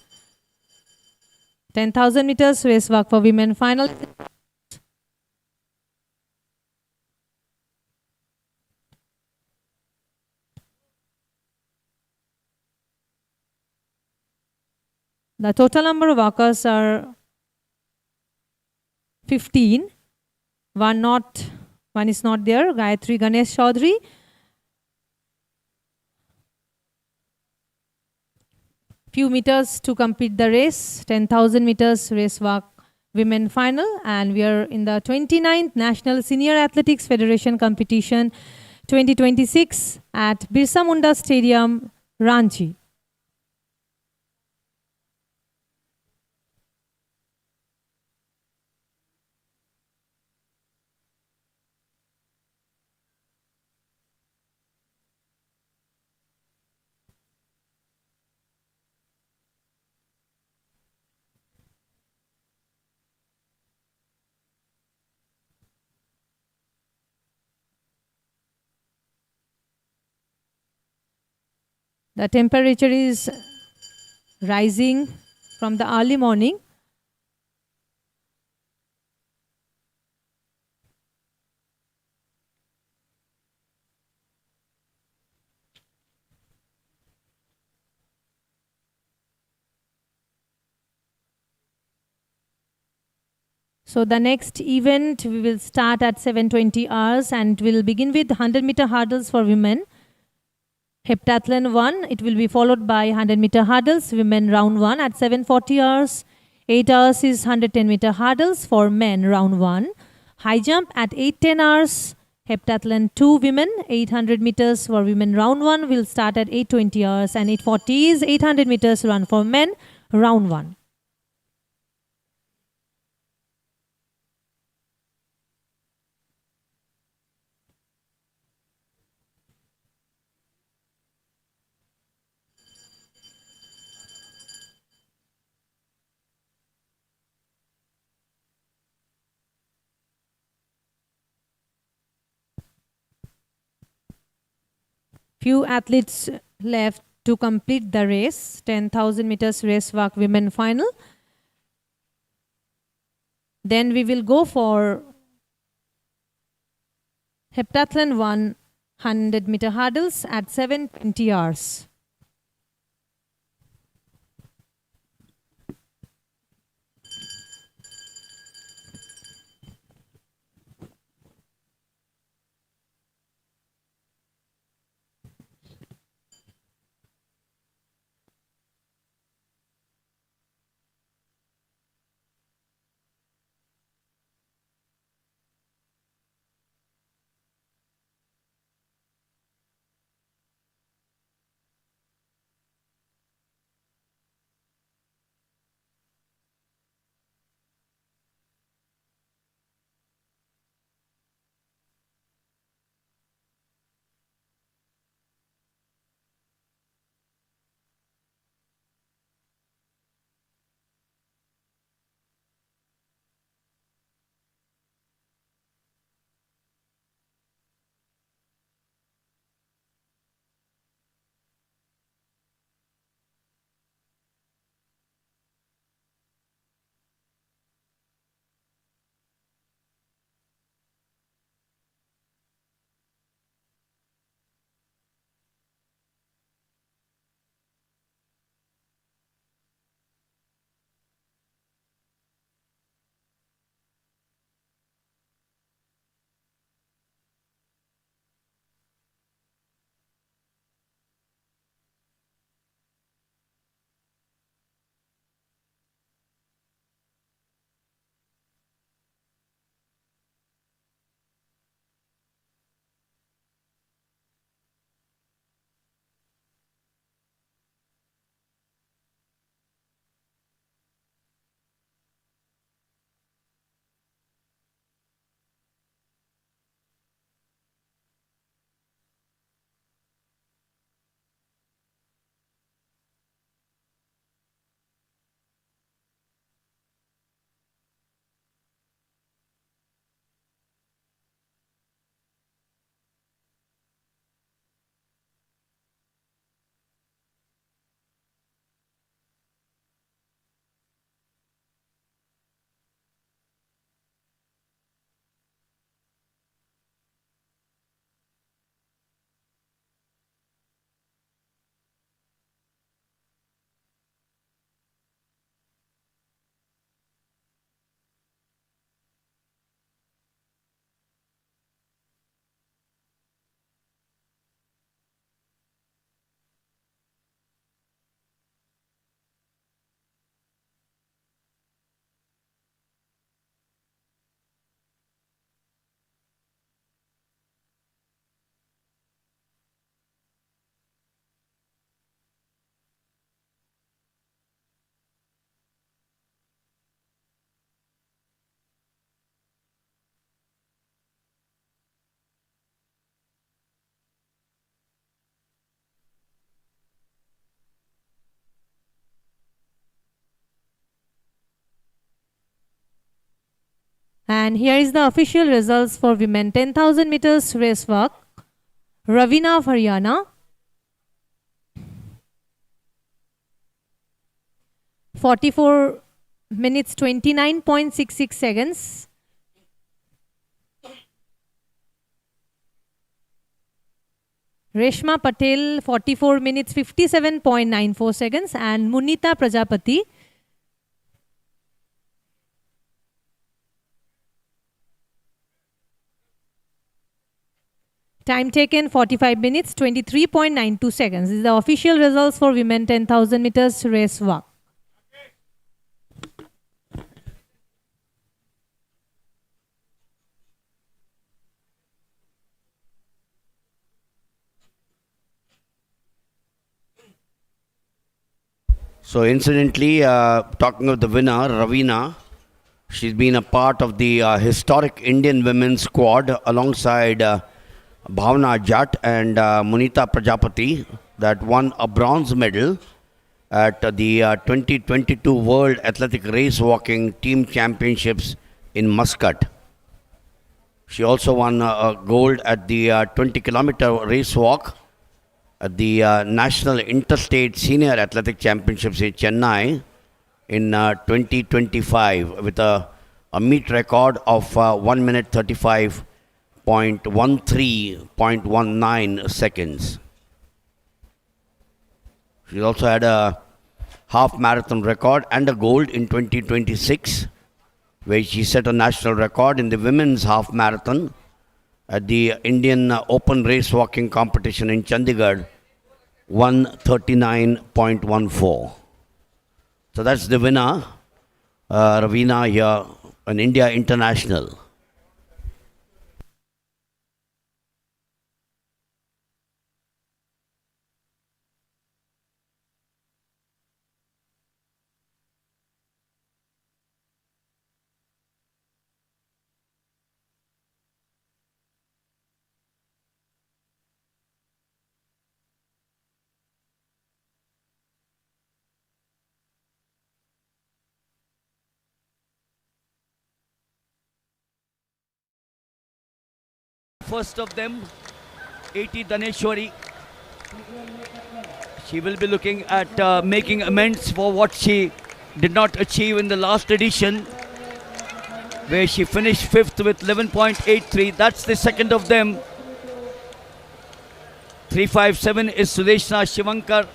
10,000 meters race walk for women final. The total number of walkers are 15. One is not there. Gayatri Ganesh Chaudhary. Few meters to complete the race, 10,000 meters race walk women final, and we are in the 29th National Senior Athletics Federation competition 2026 at Birsa Munda Stadium, Ranchi. The temperature is rising from the early morning. So the next event we will start at 7:20 hours, and will begin with 100-meter hurdles for women. Heptathlon 1, it will be followed by 100-meter hurdles, women round 1 at 7:40 hours. 8 hours is 110-meter hurdles for men round 1. High jump at 8:10 hours. Heptathlon 2 women, 800 meters for women round 1 will start at 8:20 hours, and 8:40 is 800 meters run for men round 1. Few athletes left to complete the race, 10,000 meters race walk women final. Then we will go for Heptathlon 100 meter hurdles at 7:20 hours. And here is the official results for women 10,000 meters race walk. Ravina of Haryana, 44 minutes 29.66 seconds. Reshma Patel, 44 minutes 57.94 seconds. And Munita Prajapati, time taken 45 minutes 23.92 seconds. This is the official results for women 10,000 meters race walk. So incidentally, talking of the winner, Ravina, she's been a part of the historic Indian women's squad alongside Bhavna Jat and Munita Prajapati that won a bronze medal at the 2022 World Athletic Race Walking Team Championships in Muscat. She also won a gold at the 20-kilometer race walk at the National Interstate Senior Athletic Championships in Chennai in 2025 with a meet record of 1 minute 35.13.19 seconds. She also had a half marathon record and a gold in 2026, where she set a national record in the women's half marathon at the Indian Open Race Walking Competition in Chandigarh, 139.14. So that's the winner, Ravina here, an India international. First of them, 80 Daneshwari. She will be looking at making amends for what she did not achieve in the last edition, where she finished 5th with 11.83. That's the second of them. 357 is Sudeshna Shivankar.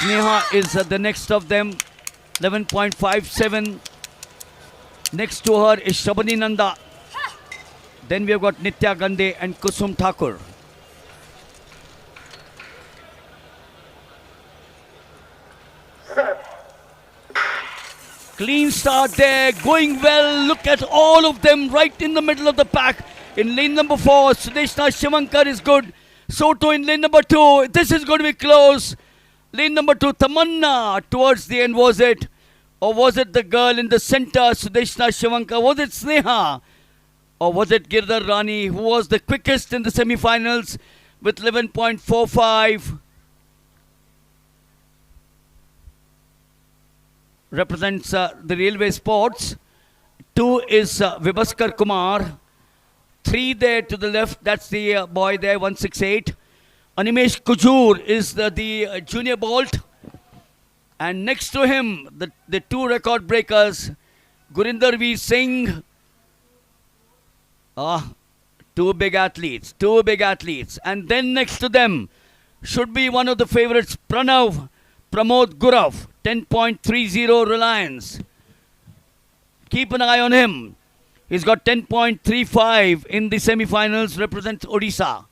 Sneha is the next of them, 11.57. Next to her is Shabani Nanda. Then we have got Nitya Gandhi and Kusum Thakur. Clean start there, going well. Look at all of them right in the middle of the pack. In lane number 4, Sudeshna Shivankar is good. Soto in lane number 2. This is going to be close. Lane number 2, Tamanna. Towards the end, was it? Or was it the girl in the center, Sudeshna Shivankar? Was it Sneha? Or was it Girdhar Rani, who was the quickest in the semi-finals with 11.45? Represents the railway sports. 2 is Vibhaskar Kumar. 3 there to the left, that's the boy there, 168. Animesh Kujur is the junior bolt. And next to him, the 2 record breakers, Gurinder V. Singh. 2 big athletes. And then next to them should be one of the favorites, Pramod Gurav, 10.30 Reliance. Keep an eye on him. He's got 10.35 in the semi-finals, represents Odisha.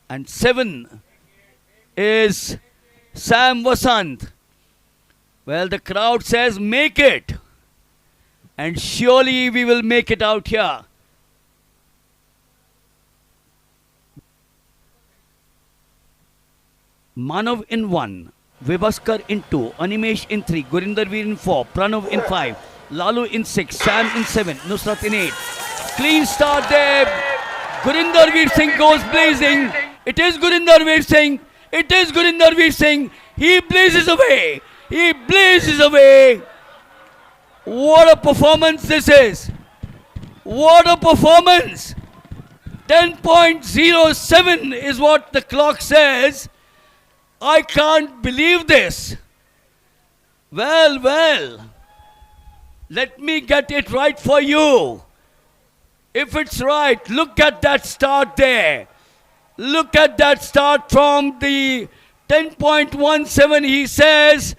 And 7 is Sam Vasant. Well, the crowd says, make it. And surely we will make it out here. Manav in 1, Vibhaskar in 2, Animesh in 3, Gurinder Veer in 4, Pranav in 5, Lalu in 6, Sam in 7, Nusrat in 8. Clean start there. Gurinder Veer Singh goes blazing. It is Gurinder Veer Singh. He blazes away. What a performance this is. What a performance. 10.07 is what the clock says. I can't believe this. Well, let me get it right for you. If it's right, look at that start there. Look at that start from the 10.17. He says,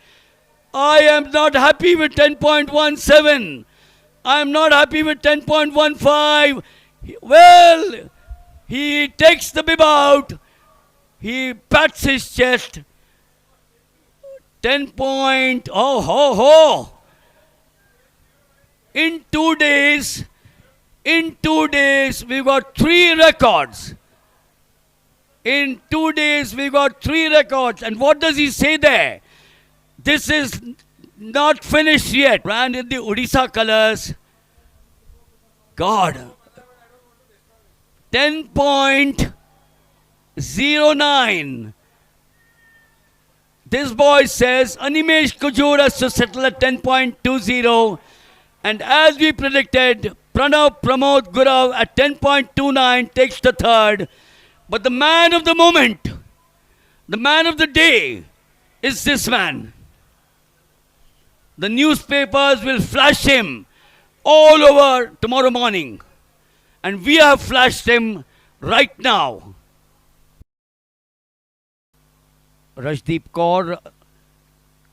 I am not happy with 10.17. I am not happy with 10.15. Well, he takes the bib out. He pats his chest. 10 point. Oh, ho, ho. In 2 days, we've got 3 records. In 2 days, we got 3 records. And what does he say there? This is not finished yet. Ran in the Odisha colors. God. 10.09. This boy says Animesh Kujur has to settle at 10.20. And as we predicted, Pramod Gurav at 10.29 takes the third. But the man of the moment, the man of the day is this man. The newspapers will flash him all over tomorrow morning. And we have flashed him right now. Rajdeep Kaur,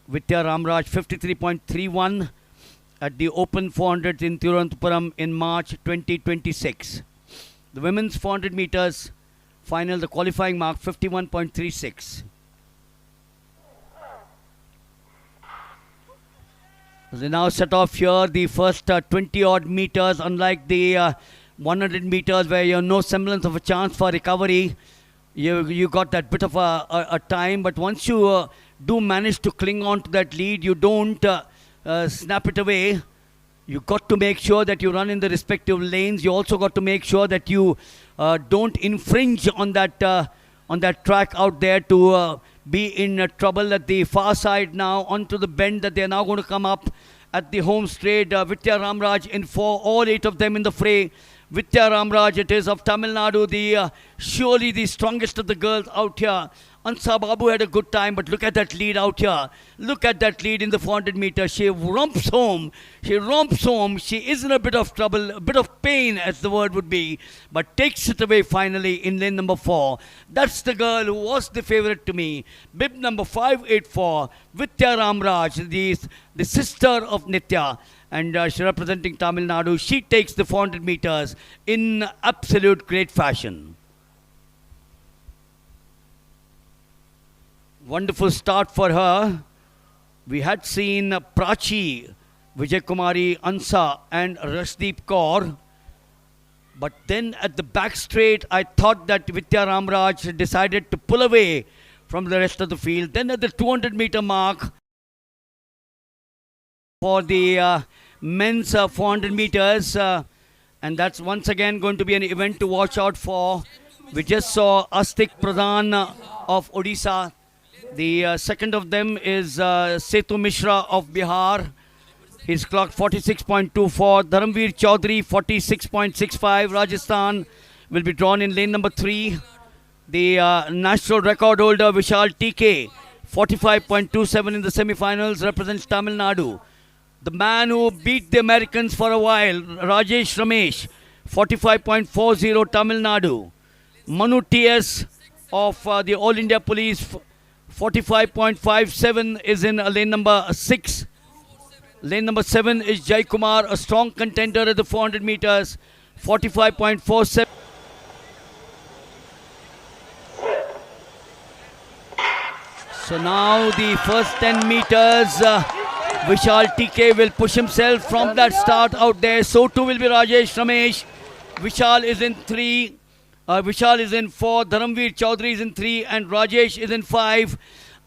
Vidya Ramraj 53.31 at the Open 400 in Thiruvananthapuram in March 2026. The women's 400 meters final, the qualifying mark 51.36. They now set off here the first 20 odd meters, unlike the 100 meters where you have no semblance of a chance for recovery. You got that bit of a time, but once you do manage to cling on to that lead, you don't snap it away. You got to make sure that you run in the respective lanes. You also got to make sure that you don't infringe on that track out there to be in trouble at the far side now, onto the bend that they are now going to come up at the home straight. Vidya Ramraj in 4, all 8 of them in the fray. Vidya Ramraj, it is of Tamil Nadu, surely the strongest of the girls out here. Ansa Babu had a good time, but look at that lead out here. Look at that lead in the 400 meters. She romps home. She romps home. She is in a bit of trouble, a bit of pain as the word would be, but takes it away finally in lane number 4. That's the girl who was the favorite to me. Bib number 584, Vidya Ramraj, the sister of Nitya. And she representing Tamil Nadu. She takes the 400 meters in absolute great fashion. Wonderful start for her. We had seen Prachi, Vijay Kumari, Ansa and Rajdeep Kaur. But then at the back straight, I thought that Vidya Ramraj decided to pull away from the rest of the field. Then at the 200 meter mark, for the men's 400 meters, and that's once again going to be an event to watch out for. We just saw Astik Pradhan of Odisha. The second of them is Setu Mishra of Bihar. He's clocked 46.24. Dharamveer Chaudhary 46.65. Rajasthan will be drawn in lane number 3. The national record holder Vishal TK 45.27 in the semi-finals represents Tamil Nadu. The man who beat the Americans for a while, Rajesh Ramesh, 45.40, Tamil Nadu. Manu TS of the All India Police, 45.57 is in lane number 6. Lane number 7 is Jai Kumar, a strong contender at the 400 meters, 45.47. So now the first 10 meters, Vishal TK will push himself from that start out there. So too will be Rajesh Ramesh. Vishal is in 3. Vishal is in 4. Dharamveer Chaudhary is in 3. And Rajesh is in 5.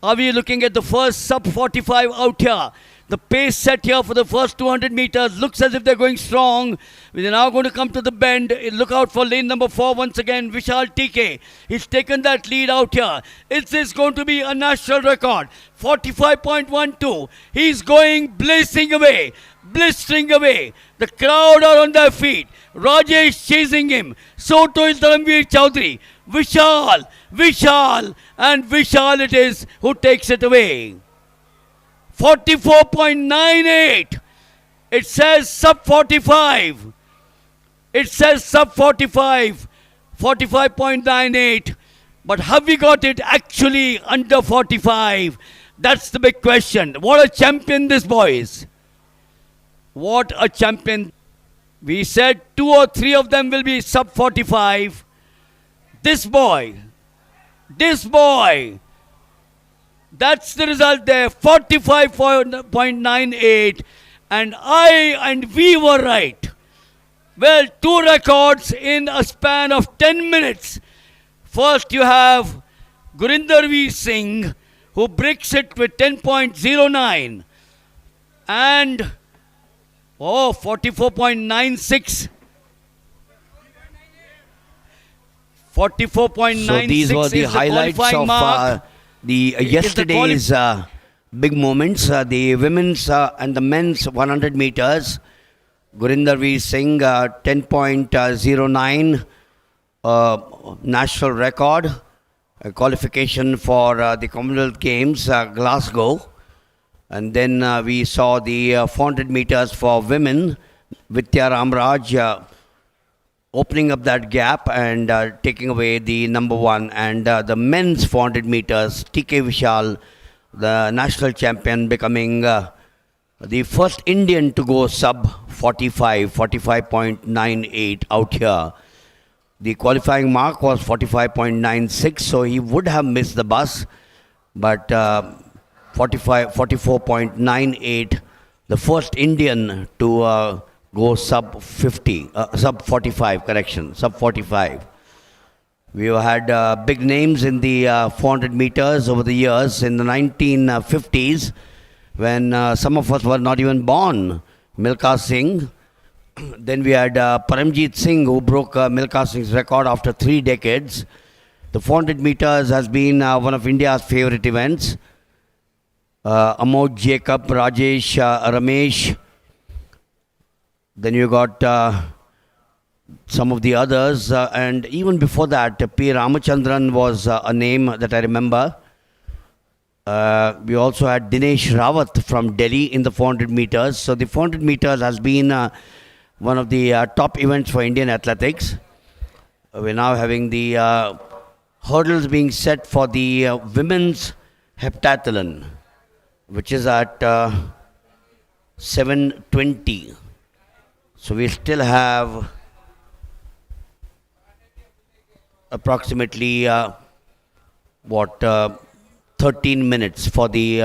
Are we looking at the first sub 45 out here? The pace set here for the first 200 meters looks as if they're going strong. We're now going to come to the bend. Look out for lane number 4 once again. Vishal TK. He's taken that lead out here. Is this going to be a national record? 45.12. He's going blazing away. Blistering away. The crowd are on their feet. Rajesh chasing him. So too is Dharamveer Chaudhary. Vishal. And Vishal it is who takes it away. 44.98. It says sub 45. It says sub 45. 45.98. But have we got it actually under 45? That's the big question. What a champion this boy is. What a champion. We said 2 or 3 of them will be sub 45. This boy. That's the result there, 45.98. And we were right. Well, 2 records in a span of 10 minutes. First you have Gurinder Veer Singh, who breaks it with 10.09. And, 44.96. 44.96 So these were the highlights of the yesterday's big moments. The women's and the men's 100 meters. Gurinder Veer Singh 10.09. national record, a qualification for the Commonwealth Games, Glasgow. And then we saw the 400 meters for women, Vidya Ramraj opening up that gap and taking away the number one. And the men's 400 meters, TK Vishal, the national champion, becoming the first Indian to go sub 45.98 out here. The qualifying mark was 45.96, so he would have missed the bus, but 44.98, the first Indian to go sub 45, sub 45. We had big names in the 400 meters over the years in the 1950s when some of us were not even born. Milkha Singh. Then we had Paramjit Singh, who broke Milkha Singh's record after 3 decades. The 400 meters has been one of India's favorite events. Amod, Jacob, Rajesh, Ramesh. Then you got some of the others. And even before that, P. Ramachandran was a name that I remember. We also had Dinesh Rawat from Delhi in the 400 meters. So the 400 meters has been one of the top events for Indian athletics. We're now having the hurdles being set for the women's heptathlon, which is at 7:20. So we still have approximately 13 minutes for the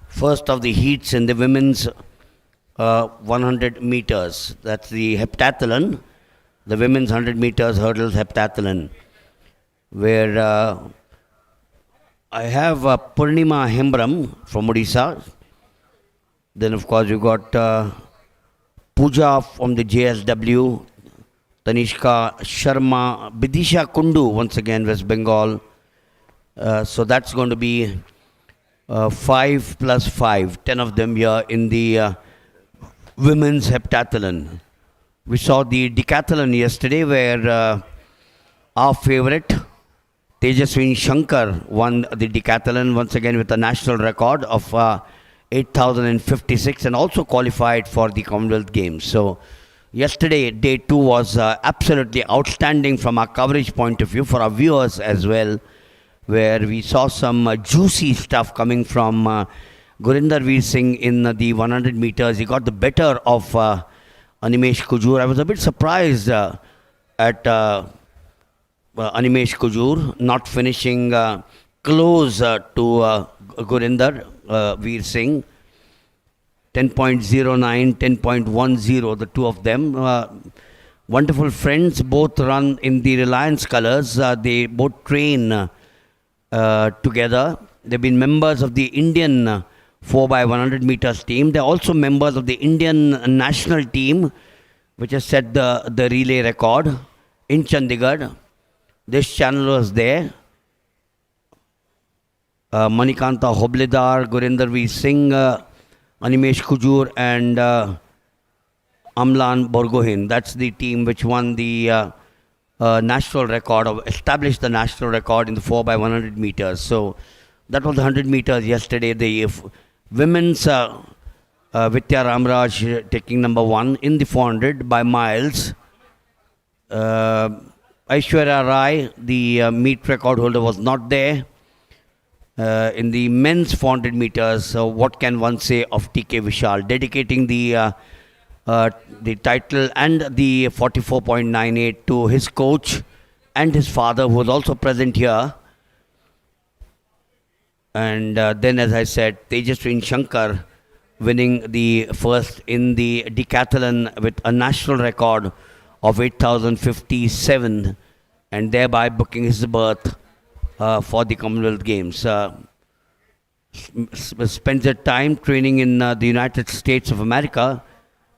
first of the heats in the women's 100 meters. That's the heptathlon, the women's 100 meters hurdles heptathlon, where I have Purnima Hembram from Odisha. Then of course you got Pooja from the JSW, Tanishka Sharma, Bidisha Kundu once again West Bengal. So that's going to be 5 plus 5, 10 of them here in the women's heptathlon. We saw the decathlon yesterday where our favorite Tejaswini Shankar won the decathlon once again with a national record of 8,056 and also qualified for the Commonwealth Games. So yesterday, day 2 was absolutely outstanding from our coverage point of view for our viewers as well, where we saw some juicy stuff coming from Gurinder Veer Singh in the 100 meters. He got the better of Animesh Kujur. I was a bit surprised at Animesh Kujur not finishing close to Gurinder Veer Singh. 10.09, 10.10, the two of them. Wonderful friends, both run in the Reliance colours. They both train together. They've been members of the Indian 4x100 meters team. They're also members of the Indian national team, which has set the relay record in Chandigarh. This channel was there. Manikanta Hobledar, Gurinder Veer Singh, Animesh Kujur and Amlan Borgohain. That's the team which won the national record, or established the national record in the 4x100 meters. So that was the 100 meters yesterday. The women's Vidya Ramraj taking number 1 in the 400 by miles. Aishwarya Rai, the meet record holder, was not there. In the men's 400 meters, what can one say of TK Vishal, dedicating the title and the 44.98 to his coach and his father, who was also present here. And then, as I said, Tejaswini Shankar winning the first in the decathlon with a national record of 8,057 and thereby booking his berth for the Commonwealth Games. Spends their time training in the United States of America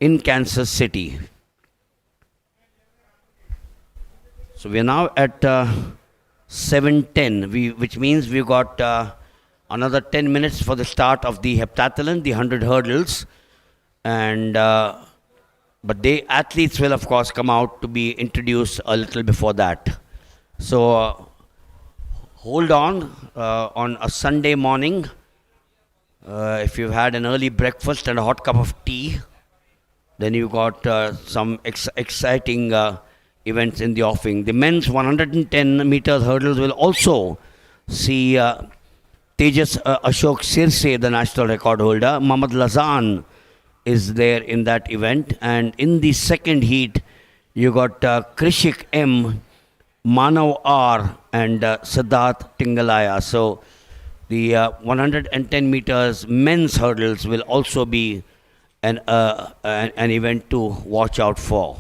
in Kansas City. So we are now at 7:10, which means we've got another 10 minutes for the start of the heptathlon, the 100 hurdles. And but the athletes will, of course, come out to be introduced a little before that. So hold on a Sunday morning. If you've had an early breakfast and a hot cup of tea, then you got some exciting events in the offing. The men's 110 meters hurdles will also see Tejas Ashok Sirse, the national record holder. Mohammad Lazan is there in that event. And in the second heat, you got Krishik M, Manav R, and Siddharth Tingalaya. So the 110 meters men's hurdles will also be an event to watch out for.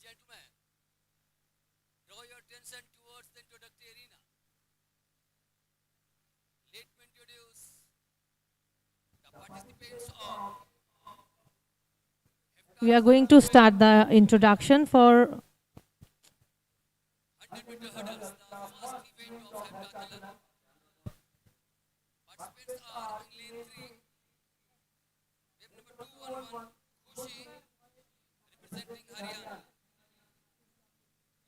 Gentlemen, draw your attention towards the introductory arena. Let me introduce the participants of We are going to start the introduction for 100-meter hurdles, the first event of Heptathlon. Participants are in lane 3, wave number 211, Khushi, representing Haryana.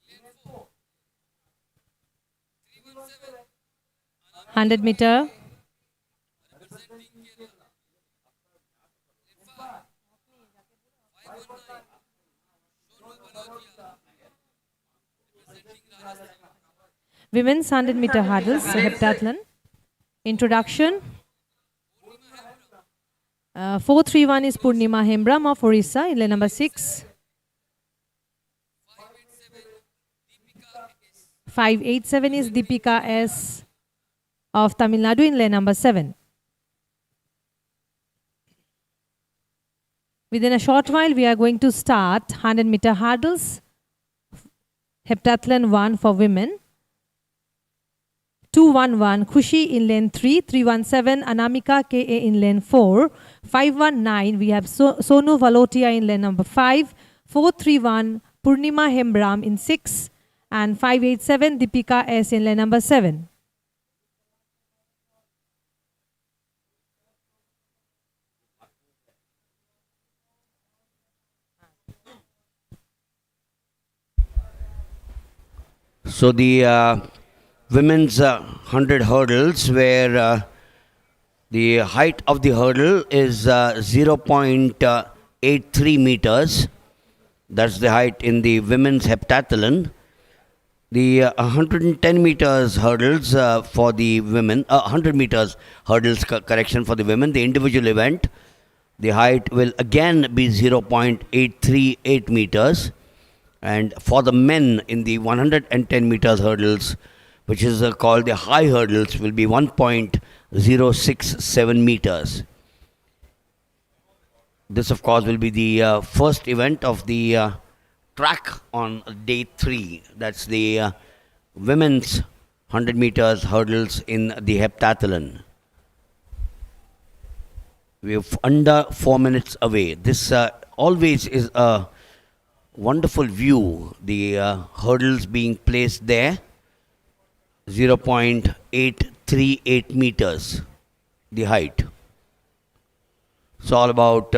Lane 4, 317, 100 meter. representing Kerala. Lane 5, 519, Sonu Balotia, representing Rajasthan. Women's 100 meter hurdles, heptathlon. Introduction. 431 is Purnima Hembram of Orissa in lane number 6. 587 is Deepika S of Tamil Nadu in lane number 7. Within a short while, we are going to start 100 meter hurdles, heptathlon 1 for women. 211 Khushi in lane 3, 317 Anamika KA in lane 4, 519 we have Sonu Valotia in lane number 5, 431 Purnima Hembram in 6, and 587 Deepika S in lane number 7. So the women's 100 hurdles, where the height of the hurdle is 0.83 meters. That's the height in the women's heptathlon. The 110 meters hurdles for the women, 100 meters hurdles correction for the women, the individual event, the height will again be 0.838 meters. And for the men in the 110 meters hurdles, which is called the high hurdles, will be 1.067 meters. This, of course, will be the first event of the track on day 3. That's the women's 100 meters hurdles in the heptathlon. We're under 4 minutes away. This always is a wonderful view. The hurdles being placed there, 0.838 meters, the height. It's all about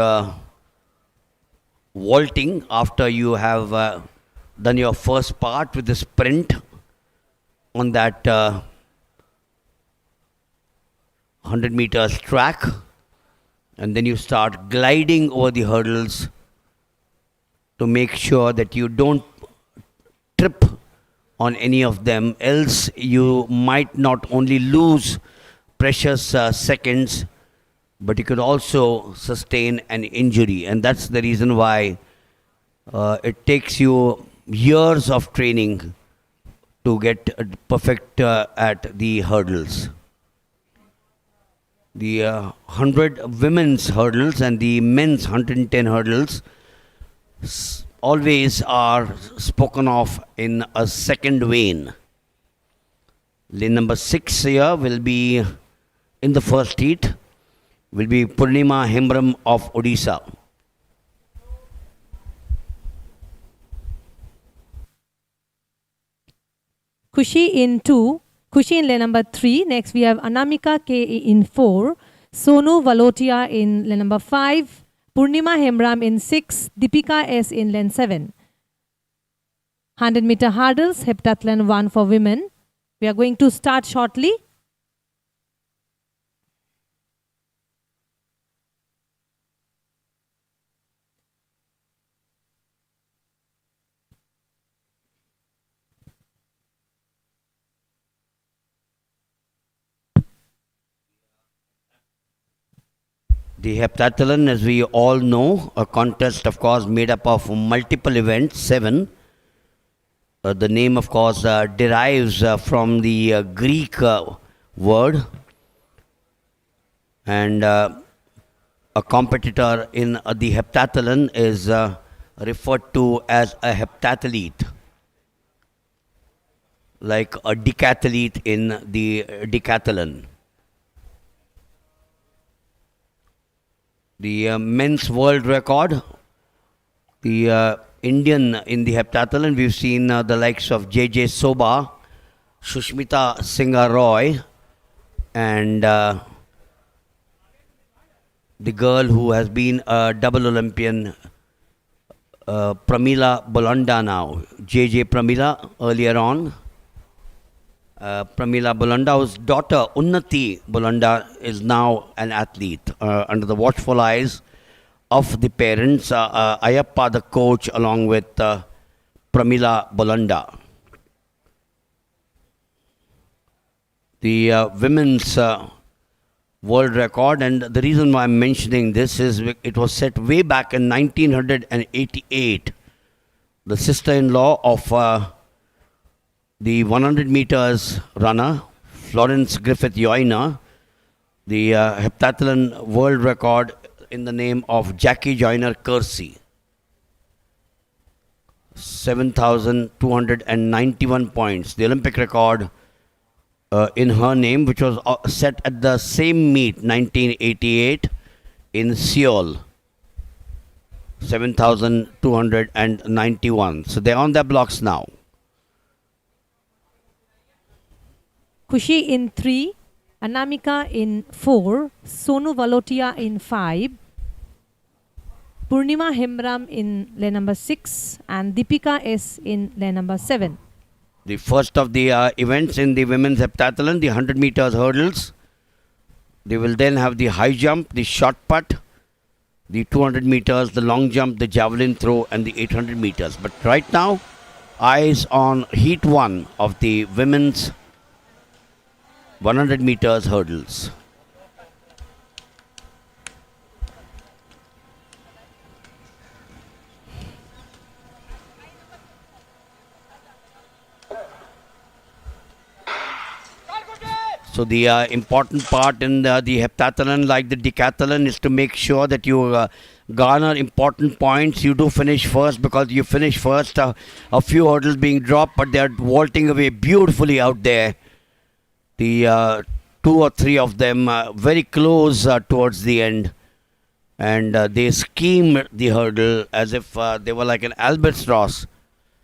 vaulting after you have done your first part with the sprint on that 100 meters track, and then you start gliding over the hurdles to make sure that you don't trip on any of them, else you might not only lose precious seconds, but you could also sustain an injury. And that's the reason why it takes you years of training to get perfect at the hurdles. The 100 women's hurdles and the men's 110 hurdles always are spoken of in a second vein. Lane number 6 here will be in the first heat, will be Purnima Hembram of Odisha. Kushi in 2, Kushi in lane number 3. Next we have Anamika K in 4, Sonu Valotia in lane number 5, Purnima Hembram in 6, Deepika S in lane 7. 100 meter hurdles, heptathlon 1 for women. We are going to start shortly. The heptathlon, as we all know, a contest, of course, made up of multiple events, 7. The name, of course, derives from the Greek word, and a competitor in the heptathlon is referred to as a heptathlete, like a decathlete in the decathlon. The men's world record, the Indian in the heptathlon, we've seen the likes of J.J. Soba, Sushmita Singha Roy, and the girl who has been a double Olympian, Pramila Bolanda now. J.J. Pramila earlier on. Pramila Bolanda's daughter Unnati Bolanda is now an athlete under the watchful eyes of the parents, Ayappa the coach, along with Pramila Bolanda. The women's world record, and the reason why I'm mentioning this is it was set way back in 1988. The sister-in-law of the 100 meters runner, Florence Griffith Joyner, the heptathlon world record in the name of Jackie Joyner Kersey. 7,291 points. The Olympic record in her name, which was set at the same meet, 1988, in Seoul. 7,291. So they're on their blocks now. Khushi in 3, Anamika in 4, Sonu Valotia in 5, Purnima Hemram in lane number 6, and Deepika S in lane number 7. The first of the events in the women's heptathlon, the 100 meters hurdles. They will then have the high jump, the short put, the 200 meters, the long jump, the javelin throw, and the 800 meters. But right now, eyes on heat 1 of the women's 100 meters hurdles. So the important part in the heptathlon, like the decathlon, is to make sure that you garner important points. You do finish first, because you finish first, a few hurdles being dropped, but they are vaulting away beautifully out there. The 2 or 3 of them very close towards the end, and they scheme the hurdle as if they were like an albatross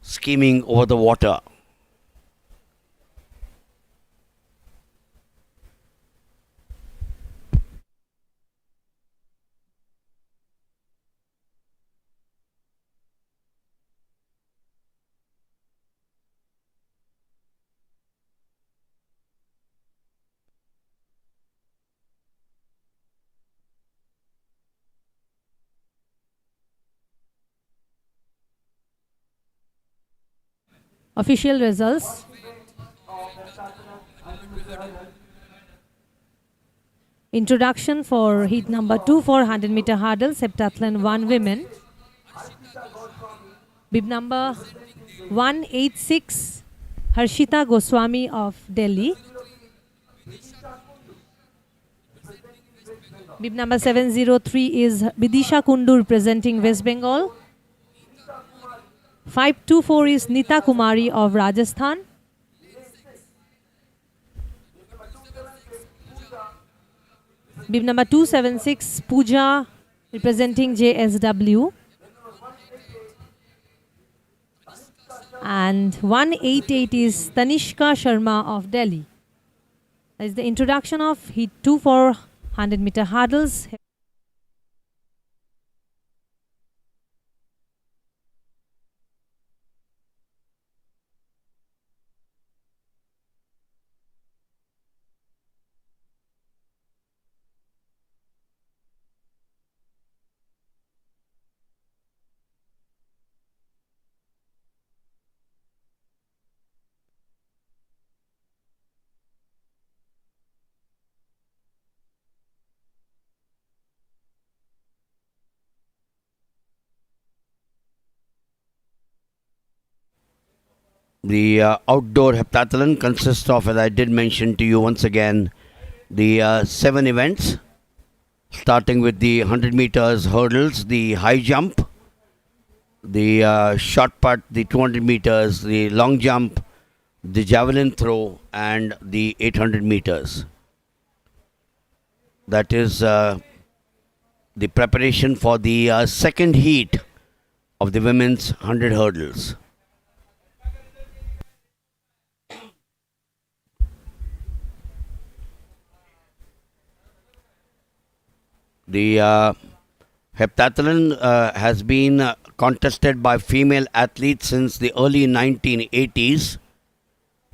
skimming over the water. Official results. Introduction for heat number 2 for 100 meter hurdles, heptathlon 1 women. Bib number 186, Harshita Goswami of Delhi. Bib number 703 is Bidisha Kundu representing West Bengal. 524 is Nita Kumari of Rajasthan. Bib number 276, Pooja representing JSW. And 188 is Tanishka Sharma of Delhi. That is the introduction of heat 2 for 100 meter hurdles. The outdoor heptathlon consists of, as I did mention to you once again, the 7 events, starting with the 100 meters hurdles, the high jump, the short put, the 200 meters, the long jump, the javelin throw, and the 800 meters. That is the preparation for the second heat of the women's 100 hurdles. The heptathlon has been contested by female athletes since the early 1980s,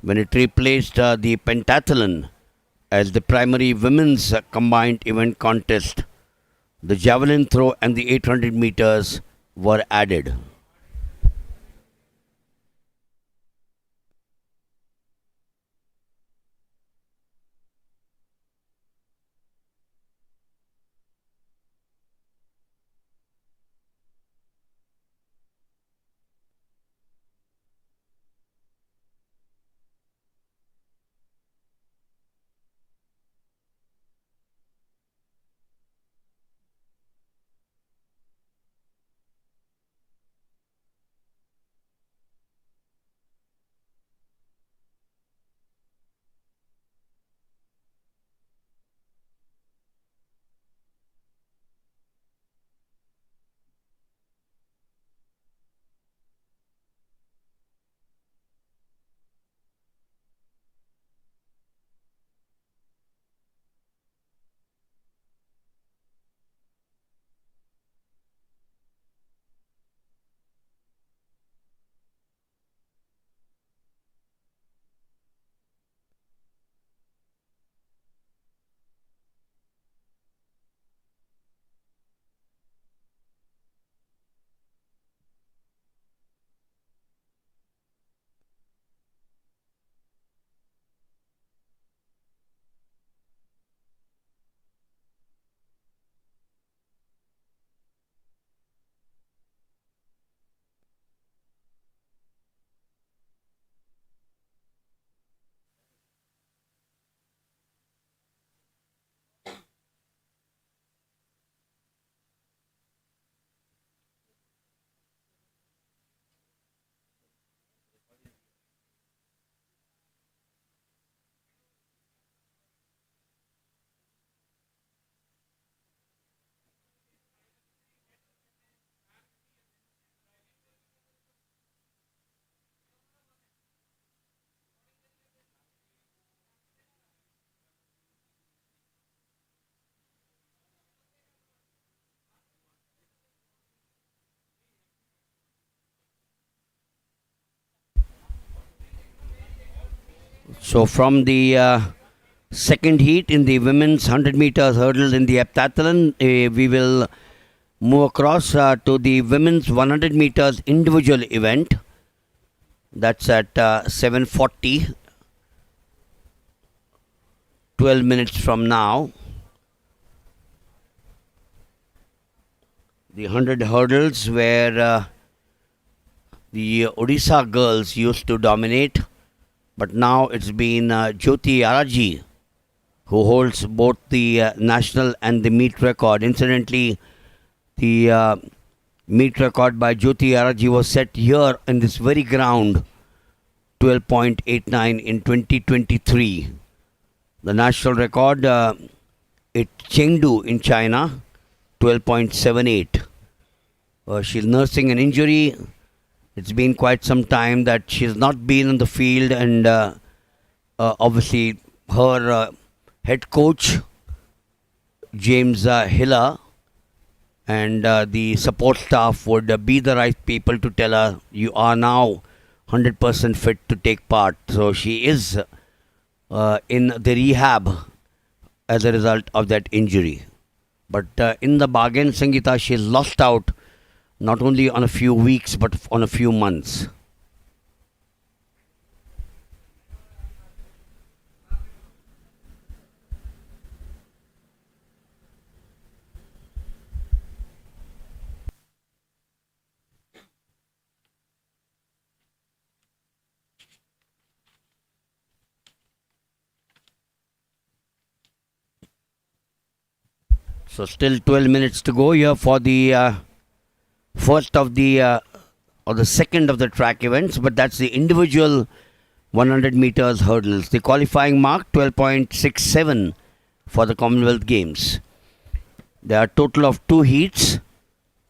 when it replaced the pentathlon as the primary women's combined event contest. The javelin throw and the 800 meters were added. So from the second heat in the women's 100 meters hurdle in the heptathlon, we will move across to the women's 100 meters individual event. That's at 7:40, 12 minutes from now. The 100 hurdles where the Odisha girls used to dominate, but now it's been Jyoti Araji who holds both the national and the meet record. Incidentally, the meet record by Jyoti Araji was set here in this very ground, 12.89 in 2023. The national record at Chengdu in China, 12.78. She's nursing an injury. It's been quite some time that she's not been in the field, and obviously her head coach James Hiller and the support staff would be the right people to tell her you are now 100% fit to take part. So she is in the rehab as a result of that injury. But in the bargain, Sangeeta, she lost out not only on a few weeks but on a few months. So still 12 minutes to go here for the first of the or the second of the track events, but that's the individual 100 meters hurdles. The qualifying mark 12.67 for the Commonwealth Games. There are a total of 2 heats.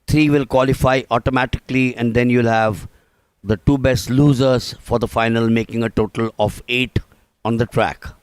3 will qualify automatically, and then you'll have the 2 best losers for the final, making a total of 8 on the track.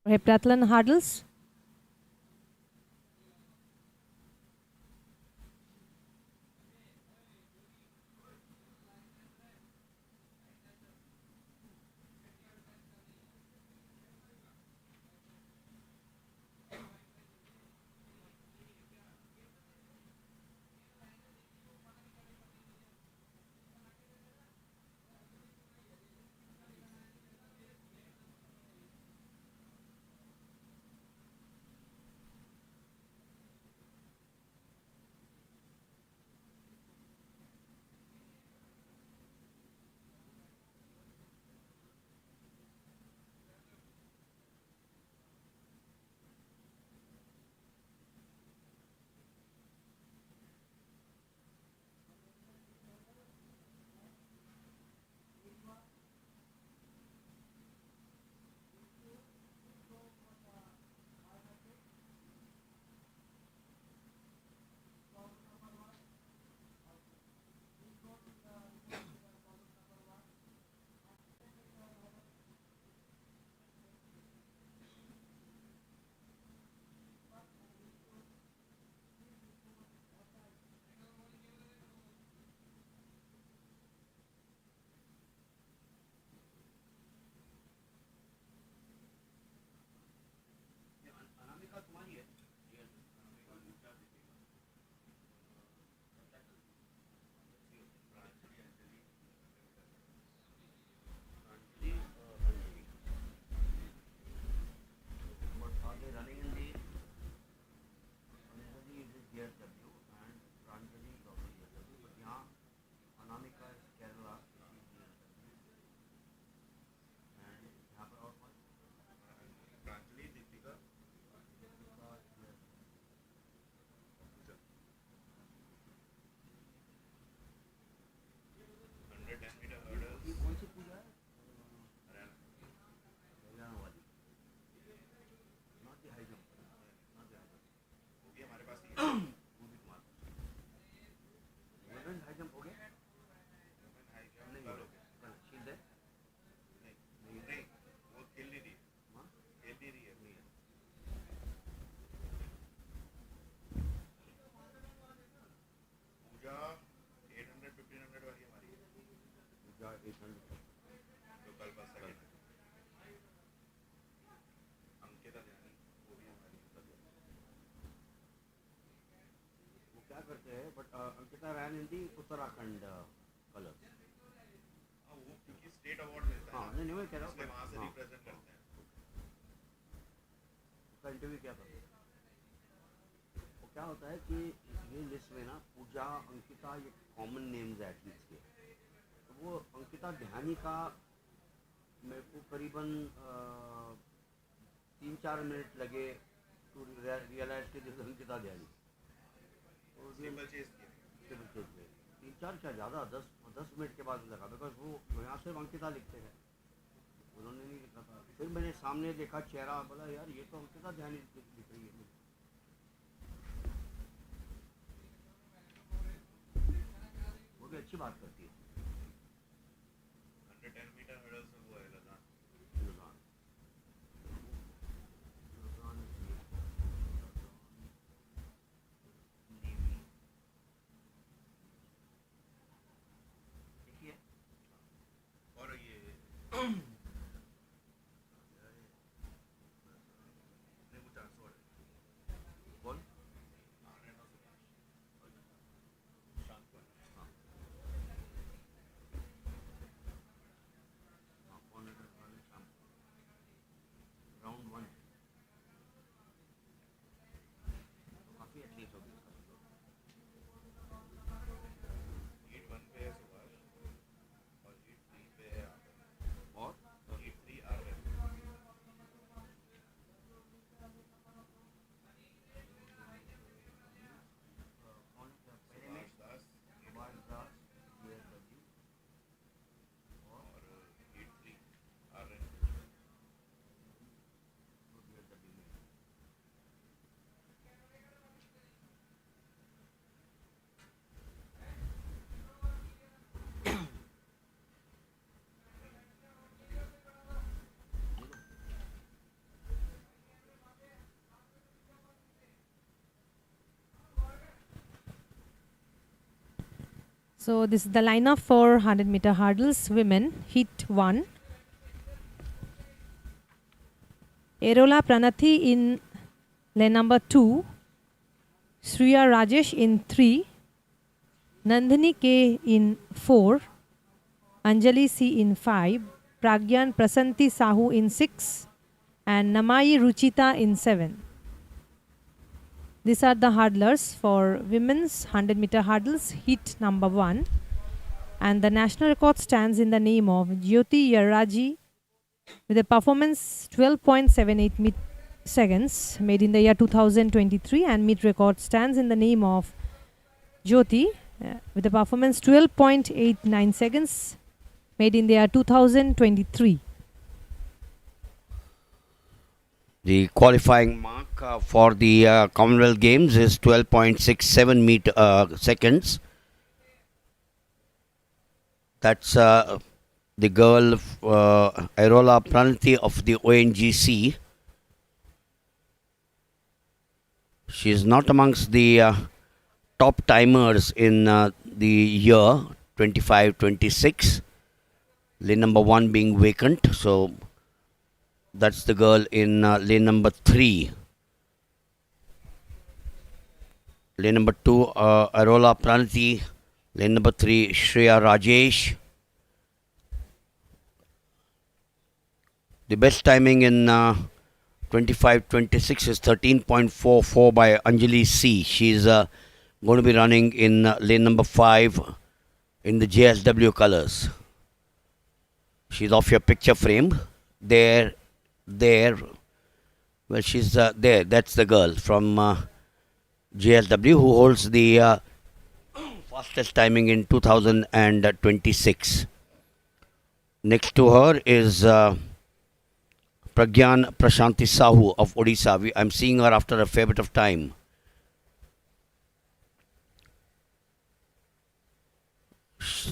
Heptathlon hurdles. वो क्या करते हैं but Ankita ran in the Uttarakhand colour. हाँ, वो क्योंकि state award मिलता है हाँ ना, नहीं नहीं मैं कह रहा इसलिए वहाँ से हूँ रिप्रेजेंट करते हैं। उसका इंटरव्यू क्या था। वो क्या होता है कि ये लिस्ट में ना पूजा अंकिता ये कॉमन नेम्स है एथलीट्स के। तो वो अंकिता ध्यानी का मेरे को करीबन 3-4 मिनट लगे टू रियलाइज कि दिस अंकिता ध्यानी। तो सिंपल चेस की 3-4 क्या ज़्यादा 10 मिनट के बाद लगा बिकॉज वो यहाँ से अंकिता लिखते हैं, उन्होंने नहीं लिखा था। फिर मैंने सामने देखा चेहरा, बोला यार ये तो अंकिता ध्यानी लिख रही है। वो भी अच्छी बात करती है। 110 मीटर हर्डल्स में वो है लदान। देखिए और ये नहीं वो चांस और है। कौन शांत को है। राउंड 1 काफ़ी एथलीट हो गई। हीट 1 पे है सुभाष और हीट 3 पे है आर्यन। और हीट 3 आर्यन। पहले में सुभाष दास सुभाष दास GSW और heat 3 Aryan. So this is the lineup for 100-meter hurdles women heat 1. Erola Pranathi in lane number 2, Shriya Rajesh in 3, Nandini K in 4, Anjali C in 5, Pragyan Prasanti Sahu in 6, and Namai Ruchita in 7. These are the hurdlers for women's 100-meter hurdles heat number 1. And the national record stands in the name of Jyoti Yarraji with a performance 12.78 seconds made in the year 2023, and meet record stands in the name of Jyoti with a performance 12.89 seconds made in the year 2023. the qualifying mark for the Commonwealth Games is 12.67 seconds. That's the girl Airola Pranati of the ONGC. She is not amongst the top timers in the year 25-26. Lane number 1 being vacant, so that's the girl in lane number 3. Lane number 2, Airola Pranati. Lane number 3, Shreya Rajesh. The best timing in 25-26 is 13.44 by Anjali C. She's going to be running in lane number 5 in the JSW colors. She's off your picture frame. There. Well, she's there. That's the girl from JSW who holds the fastest timing in 2026. Next to her is Pragyan Prashanti Sahu of Odisha. I'm seeing her after a fair bit of time.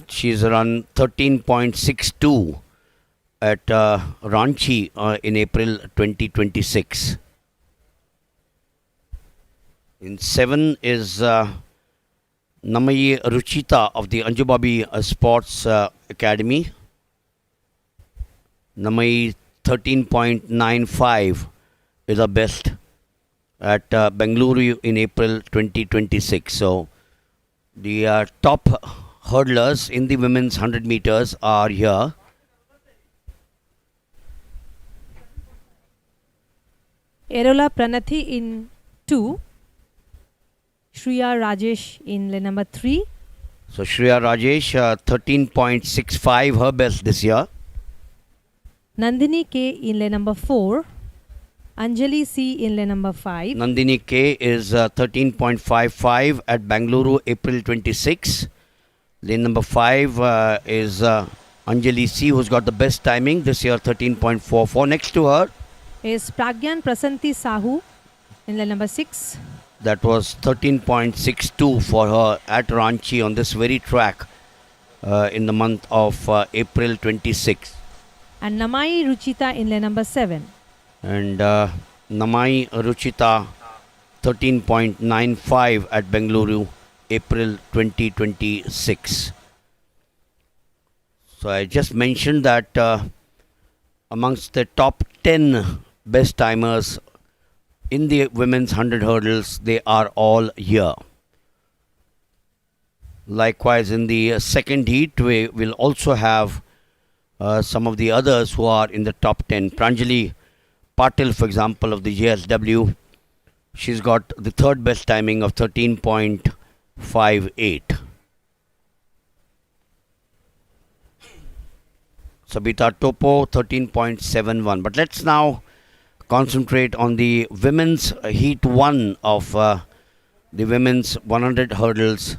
She's run 13.62 at Ranchi in April 2026. In 7 is Namai Ruchita of the Anjubabi Sports Academy. Namai 13.95 is our best at Bengaluru in April 2026. So the top hurdlers in the women's 100 meters are here. Erola Pranathi in 2. Shriya Rajesh in lane number 3. So Shriya Rajesh 13.65 her best this year. Nandini K in lane number 4. Anjali C in lane number 5. Nandini K is 13.55 at Bengaluru April 26. Lane number 5 is Anjali C, who's got the best timing this year, 13.44. Next to her, Is Pragyan Prasanti Sahu in lane number 6. that was 13.62 for her at Ranchi on this very track in the month of April 26. And Namai Ruchita in lane number 7. And Namai Ruchita 13.95 at Bengaluru April 2026. So I just mentioned that amongst the top 10 best timers in the women's 100 hurdles, they are all here. Likewise, in the second heat, we will also have some of the others who are in the top 10. Pranjali Patil, for example, of the JSW, she's got the third best timing of 13.58. Sabita Topo 13.71. But let's now concentrate on the women's heat 1 of the women's 100 hurdles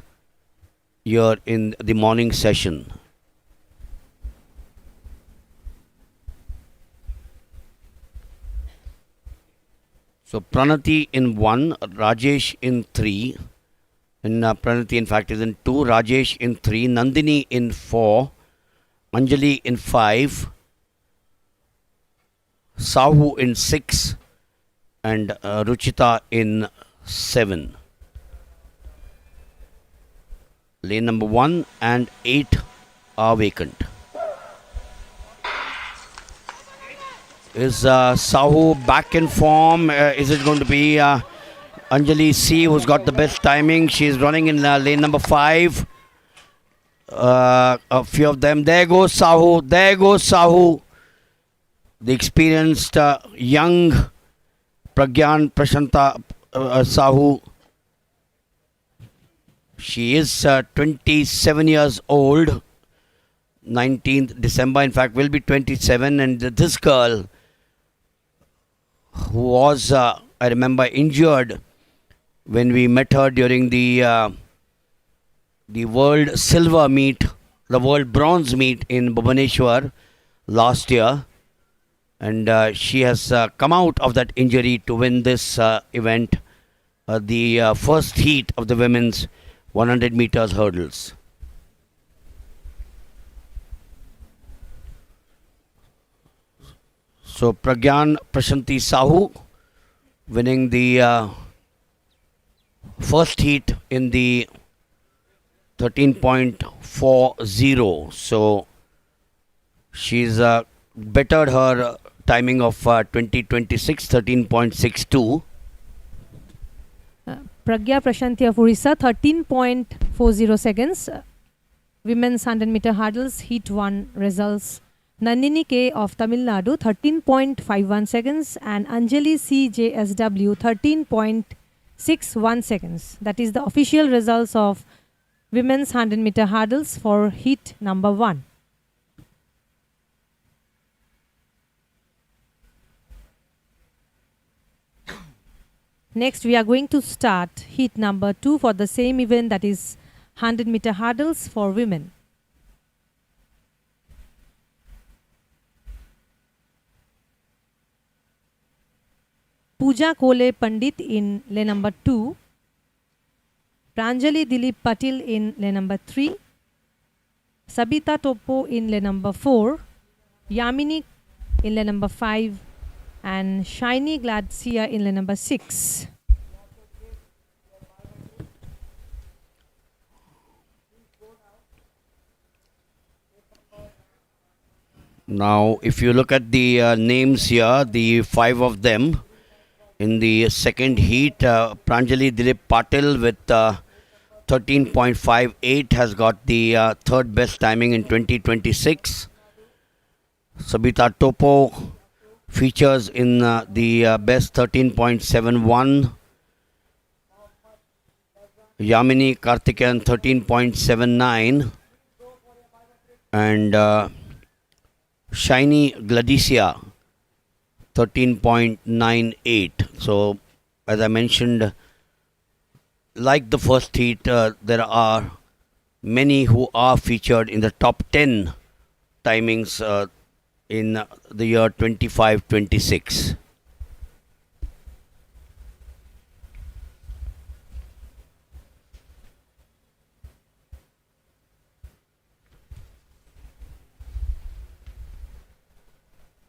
here in the morning session. So Pranati in 1, Rajesh in 3. And Pranati in fact is in 2, Rajesh in 3, Nandini in 4, Anjali in 5, Sahu in 6, and Ruchita in 7. Lane number 1 and 8 are vacant. Is Sahu back in form? Is it going to be Anjali C, who's got the best timing? She's running in lane number 5. A few of them. There goes Sahu. There goes Sahu. The experienced young Pragyan Prashanta Sahu. She is 27 years old. 19th December, in fact, will be 27. And this girl, who was, I remember, injured when we met her during the world silver meet, the world bronze meet in Bhubaneswar last year. And she has come out of that injury to win this event, the first heat of the women's 100 meters hurdles. So Pragyan Prashanti Sahu winning the first heat in the 13.40. So she's bettered her timing of 2026, 13.62. Pragya Prashanti of Orissa, 13.40 seconds. Women's 100 meter hurdles, heat 1 results. Nandini K of Tamil Nadu, 13.51 seconds. And Anjali C JSW, 13.61 seconds. That is the official results of women's 100 meter hurdles for heat number 1. Next, we are going to start heat number 2 for the same event, that is 100 meter hurdles for women. Pooja Kole Pandit in lane number 2. Pranjali Dilip Patil in lane number 3. Sabita Topo in lane number 4. Yamini in lane number 5. And Shiny Gladsia in lane number 6. Now, if you look at the names here, the 5 of them in the second heat, Pranjali Dilip Patil with 13.58 has got the third best timing in 2026. Sabita Topo features in the best 13.71. Yamini Karthikeyan 13.79. And Shiny Gladicia 13.98. So, as I mentioned, like the first heat, there are many who are featured in the top 10 timings in the year 25-26.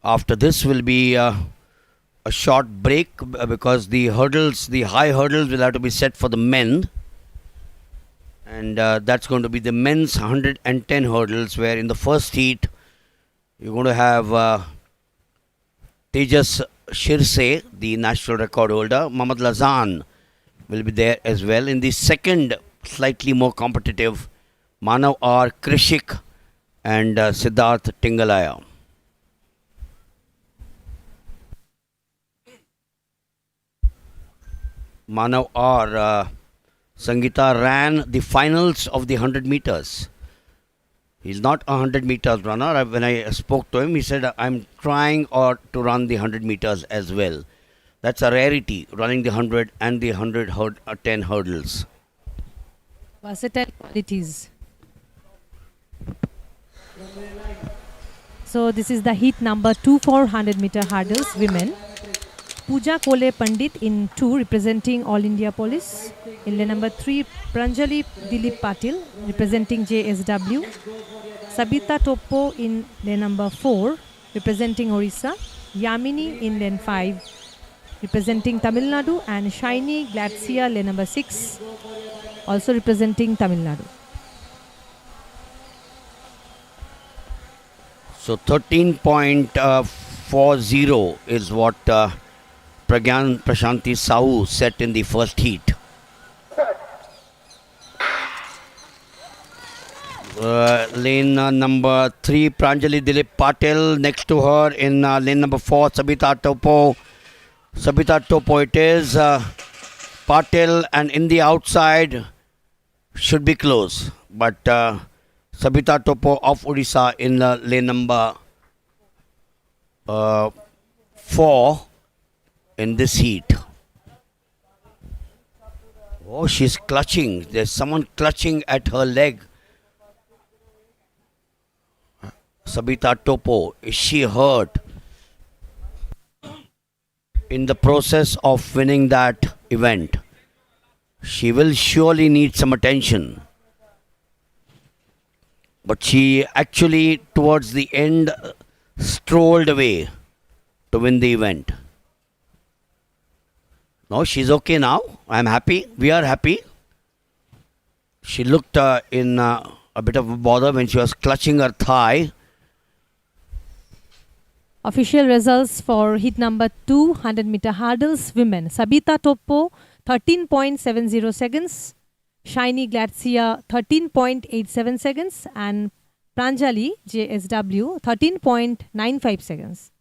After this will be a short break because the high hurdles will have to be set for the men. And that's going to be the men's 110 hurdles, where in the first heat you're going to have Tejas Shirse, the national record holder. Mohammad Lazan will be there as well. In the second, slightly more competitive, Manav R. Krishik and Siddharth Tingalaya. Manav R. Sangeeta ran the finals of the 100 meters. He's not a 100 meters runner. When I spoke to him, he said, I'm trying to run the 100 meters as well. That's a rarity, running the 100 and the 110 hurdles. Versatile qualities. So this is the heat number 2 for 100 meter hurdles women. Pooja Kole Pandit in 2 representing All India Police. In lane number 3, Pranjali Dilip Patil representing JSW. Sabita Topo in lane number 4 representing Orissa. Yamini in lane 5 representing Tamil Nadu, and Shiny Glacia lane number 6 also representing Tamil Nadu. So 13.40 is what Pragyan Prashanti Sahu set in the first heat. Lane number 3, Pranjali Dilip Patil. Next to her in lane number 4, Sabita Topo. Sabita Topo it is. Patil, and in the outside should be close. But Sabita Topo of Odisha in lane number 4 in this heat. Oh, she's clutching. There's someone clutching at her leg. Sabita Topo, is she hurt? In the process of winning that event, she will surely need some attention. But she actually, towards the end, strolled away to win the event. No, she's okay now. I'm happy. We are happy. She looked in a bit of a bother when she was clutching her thigh. Official results for heat number 2, 100 meter hurdles women. Sabita Topo 13.70 seconds. Shiny Glacia 13.87 seconds. And Pranjali JSW 13.95 seconds.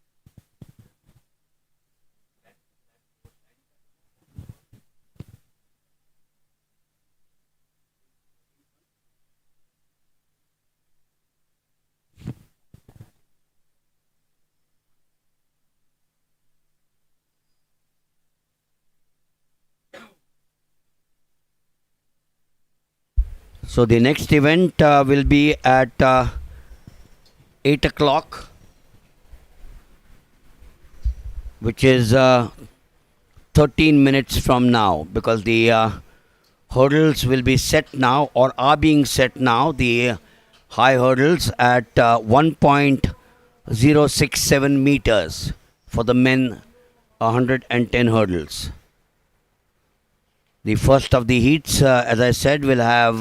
So the next event will be at 8 o'clock, which is 13 minutes from now, because the hurdles will be set now, or are being set now, the high hurdles at 1.067 meters for the men 110 hurdles. The first of the heats, as I said, will have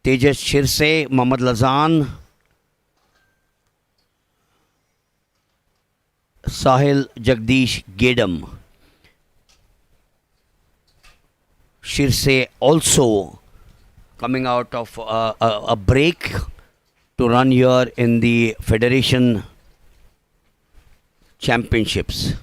Tejas Shirse, Mohammad Lazan, Sahil Jagdish Gedam. Shirse also coming out of a break to run here in the Federation Championships.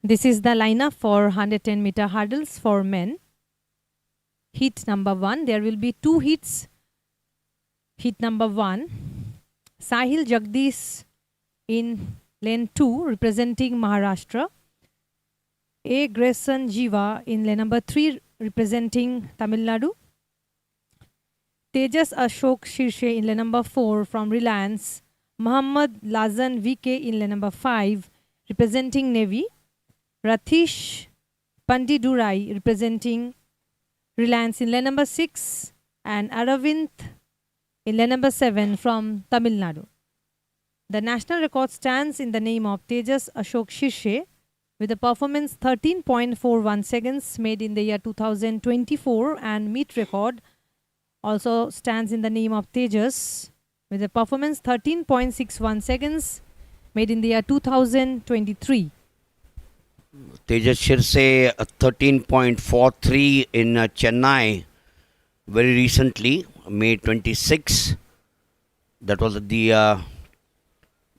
This is the lineup for 110-meter hurdles for men. Heat number 1. There will be 2 heats. Heat number 1. Sahil Jagdish in lane 2 representing Maharashtra. A. Grayson Jiva in lane number 3 representing Tamil Nadu. Tejas Ashok Shirshe in lane number 4 from Reliance. Muhammad Lazan VK in lane number 5 representing Navy. Rathish Pandidurai representing Reliance in lane number 6 and Aravind in lane number 7 from Tamil Nadu. The national record stands in the name of Tejas Ashok Shirshe with a performance 13.41 seconds made in the year 2024, and meet record also stands in the name of Tejas with a performance 13.61 seconds made in the year 2023. Tejas Shirse 13.43 in Chennai very recently, May 26. That was the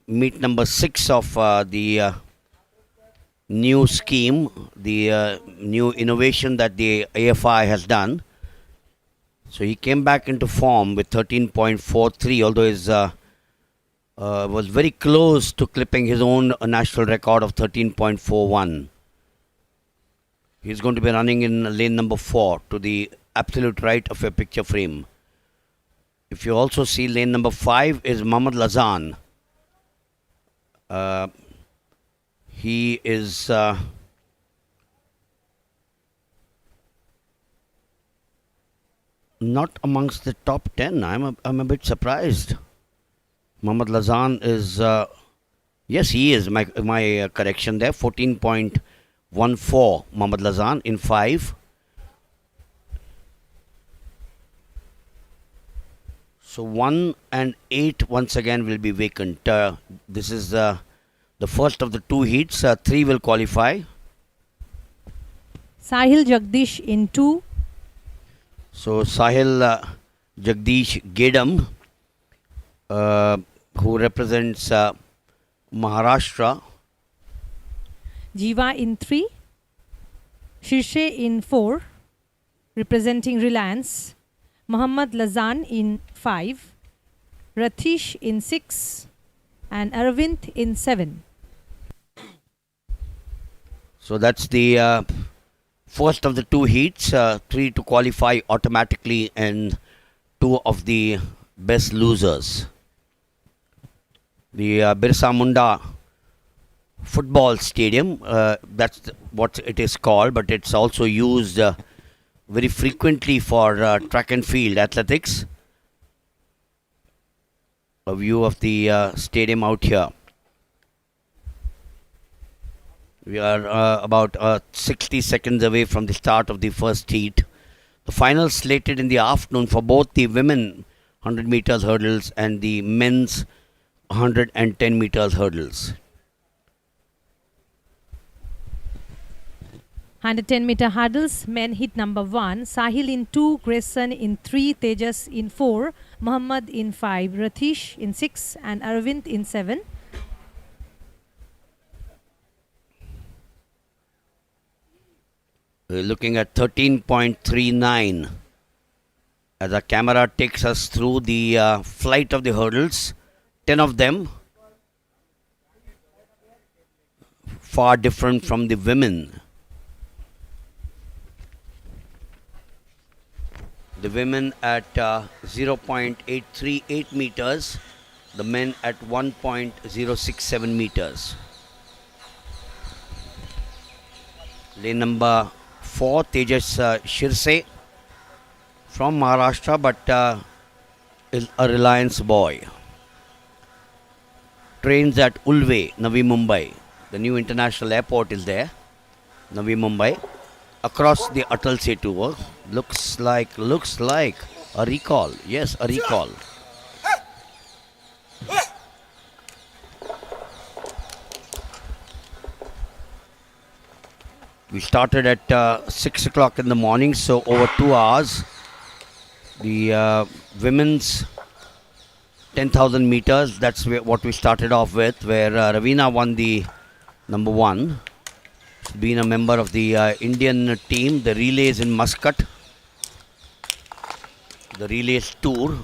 meet number 6 of the new scheme, the new innovation that the AFI has done. So he came back into form with 13.43, although his was very close to clipping his own national record of 13.41. He's going to be running in lane number 4 to the absolute right of your picture frame. If you also see lane number 5 is Muhammad Lazan. He is not amongst the top 10. I'm a bit surprised. Muhammad Lazan is, yes, he is. My correction there. 14.14 Muhammad Lazan in 5. So 1 and 8 once again will be vacant. This is the first of the 2 heats. 3 will qualify. Sahil Jagdish in 2. So Sahil Jagdish Gedam, who represents Maharashtra. Jiva in 3. Shirshe in 4 representing Reliance. Muhammad Lazan in 5. Rathish in 6 and Aravind in 7. So that's the first of the 2 heats, 3 to qualify automatically and 2 of the best losers. The Birsa Munda football stadium, that's what it is called, but it's also used very frequently for track and field athletics. A view of the stadium out here. We are about 60 seconds away from the start of the first heat. The final slated in the afternoon for both the women 100 meters hurdles and the men's 110 meters hurdles. 110-meter hurdles, men hit number 1. Sahil in 2, Grayson in 3, Tejas in 4, Muhammad in 5, Rathish in 6 and Aravind in 7. We're looking at 13.39 as the camera takes us through the flight of the hurdles. 10 of them far different from the women. The women at 0.838 meters, the men at 1.067 meters. Lane number 4, Tejas Shirse from Maharashtra, but is a Reliance boy. Trains at Ulve, Navi Mumbai. The new international airport is there, Navi Mumbai. Across the Atal Setu, looks like a recall. Yes, a recall. We started at 6 o'clock in the morning, so over 2 hours. The women's 10,000 meters, that's what we started off with, where Ravina won the number 1. been a member of the Indian team, the relays in Muscat, the relays tour.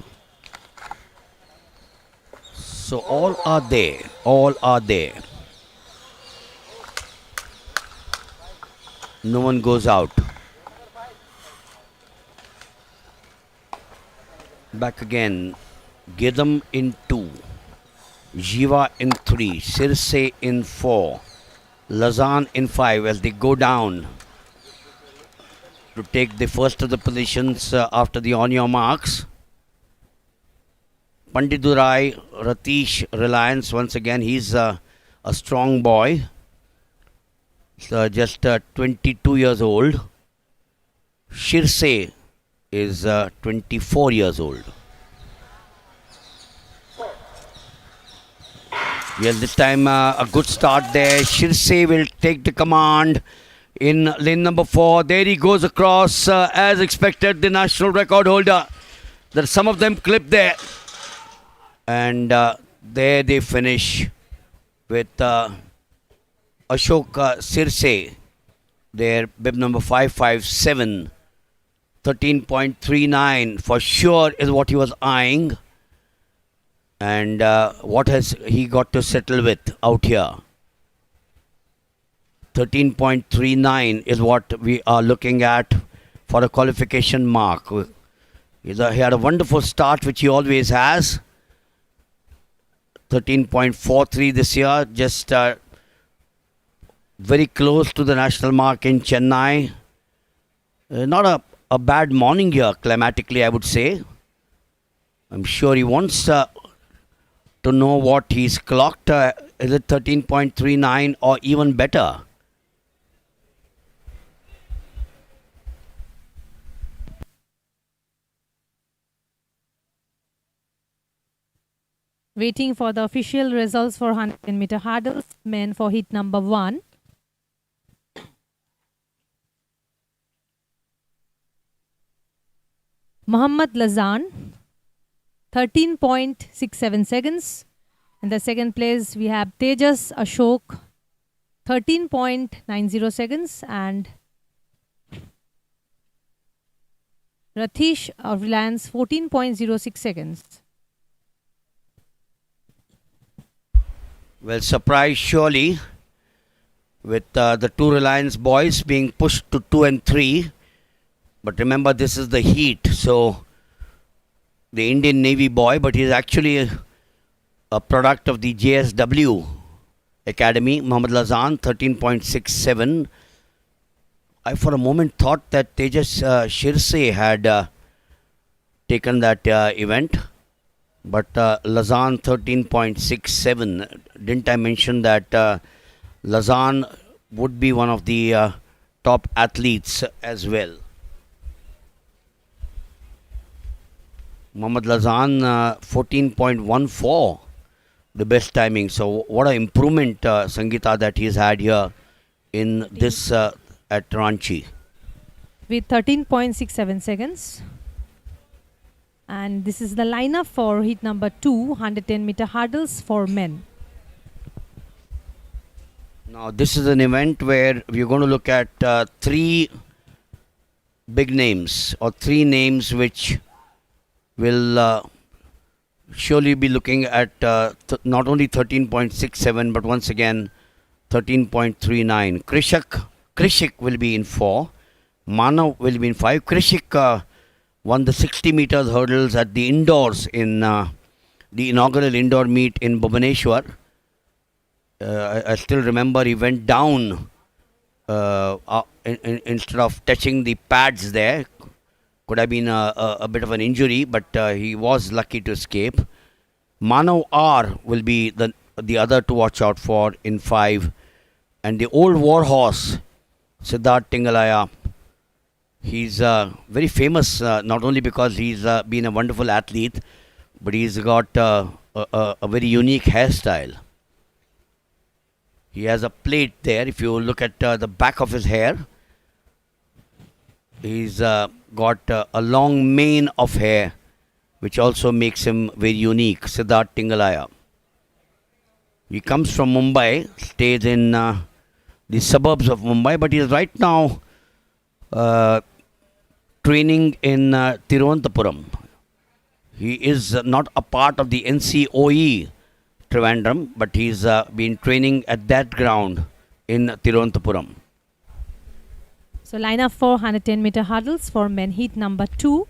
So all are there, all are there. No one goes out. Back again. Gidam in 2. Jiva in 3. Sirse in 4. Lazan in 5 as they go down to take the first of the positions after the on your marks. Pandidurai, Ratish, Reliance, once again, he's a strong boy. Just 22 years old. Shirse is 24 years old. Yes, this time a good start there. Shirse will take the command in lane number 4. There he goes across as expected, the national record holder. There are some of them clipped there. And there they finish with Ashok Sirse, their bib number 557, 13.39 for sure is what he was eyeing. And what has he got to settle with out here? 13.39 is what we are looking at for a qualification mark. He had a wonderful start, which he always has. 13.43 this year, just very close to the national mark in Chennai. Not a bad morning here, climatically, I would say. I'm sure he wants to know what he's clocked. Is it 13.39 or even better? Waiting for the official results for 100-meter hurdles, men for heat number 1. Mohammad Lazan, 13.67 seconds. In the second place, we have Tejas Ashok, 13.90 seconds. And Ratish of Reliance, 14.06 seconds. Well, surprise surely with the two Reliance boys being pushed to 2 and 3. But remember, this is the heat. So the Indian Navy boy, but he's actually a product of the JSW Academy. Mohammad Lazan, 13.67. I for a moment thought that Tejas Shirse had taken that event. But Lazan 13.67. Didn't I mention that Lazan would be one of the top athletes as well? Mohammad Lazan 14.14, the best timing. So what an improvement, Sangeeta, that he's had here in this at Ranchi. With 13.67 seconds. And this is the lineup for heat number 2, 110-meter hurdles for men. Now, this is an event where we're going to look at 3 big names, or 3 names which will surely be looking at not only 13.67 but once again 13.39. Krishik will be in 4. Manav will be in 5. Krishik won the 60 meters hurdles at the indoors in the inaugural indoor meet in Bhubaneswar. I still remember he went down instead of touching the pads there. Could have been a bit of an injury, but he was lucky to escape. Manav R will be the other to watch out for in 5. And the old warhorse, Siddharth Tingalaya, he's very famous, not only because he's been a wonderful athlete, but he's got a very unique hairstyle. He has a plate there. If you look at the back of his hair, he's got a long mane of hair, which also makes him very unique. Siddharth Tingalaya. He comes from Mumbai, stays in the suburbs of Mumbai, but he is right now training in Tiruvananthapuram. He is not a part of the NCOE Trivandrum, but he's been training at that ground in Tiruvananthapuram. So line up for 110-meter hurdles for men heat number 2.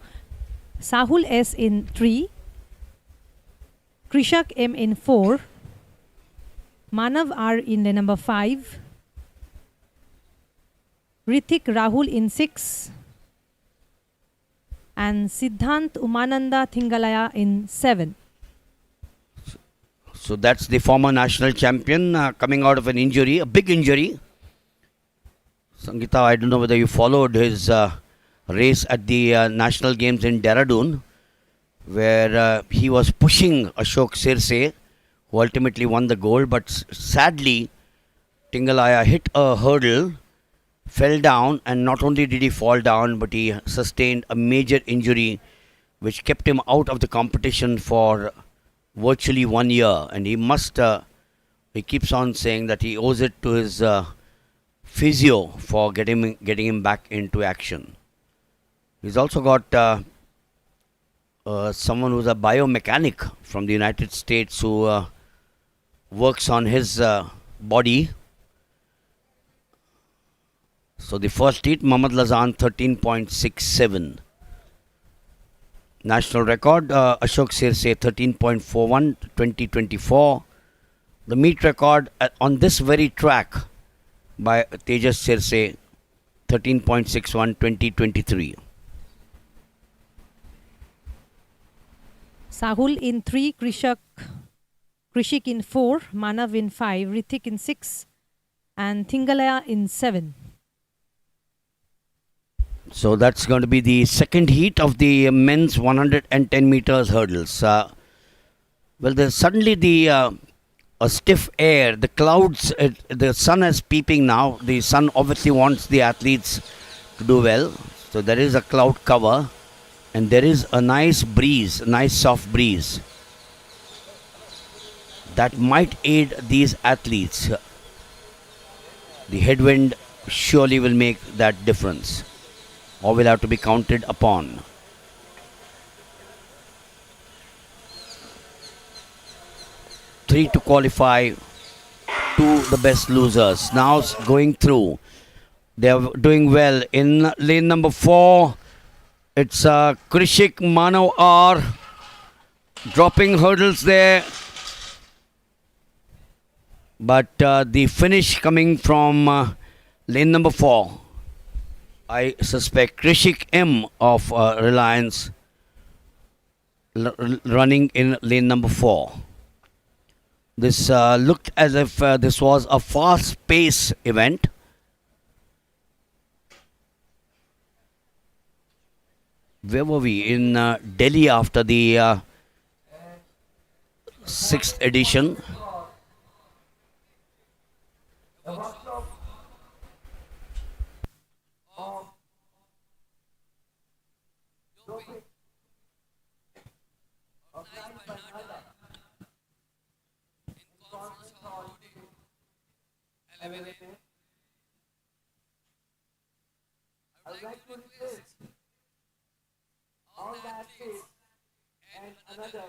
Sahul S in 3. Krishak M in 4. Manav R in the number 5. Rithik Rahul in 6. And Siddhant Umananda Thingalaya in 7. So that's the former national champion coming out of an injury, a big injury. Sangeeta, I don't know whether you followed his race at the National Games in Dehradun, where he was pushing Ashok Sirse, who ultimately won the gold, but sadly, Tingalaya hit a hurdle, fell down, and not only did he fall down, but he sustained a major injury which kept him out of the competition for virtually 1 year. And he must, he keeps on saying that he owes it to his physio for getting him back into action. He's also got someone who's a biomechanic from the United States who works on his body. So the first heat, Mohammad Lazan 13.67. National record, Ashok Sirse 13.41, 2024. The meet record on this very track by Tejas Sirse 13.61, 2023. Sahul in 3, Krishik in 4, Manav in 5, Rithik in 6, and Thingalaya in 7. So that's going to be the second heat of the men's 110 meters hurdles. Well, there's suddenly a stiff air, the clouds, the sun is peeping now. The sun obviously wants the athletes to do well. So there is a cloud cover and there is a nice breeze, a nice soft breeze that might aid these athletes. The headwind surely will make that difference, or will have to be counted upon. Three to qualify, two the best losers. Now going through. They are doing well. In lane number 4, it's Krishik Manav R dropping hurdles there. But the finish coming from lane number 4, I suspect Krishik M of Reliance running in lane number 4. This looked as if this was a fast-paced event. Where were we? In Delhi after the 6th edition. I would like to request all the athletes and another.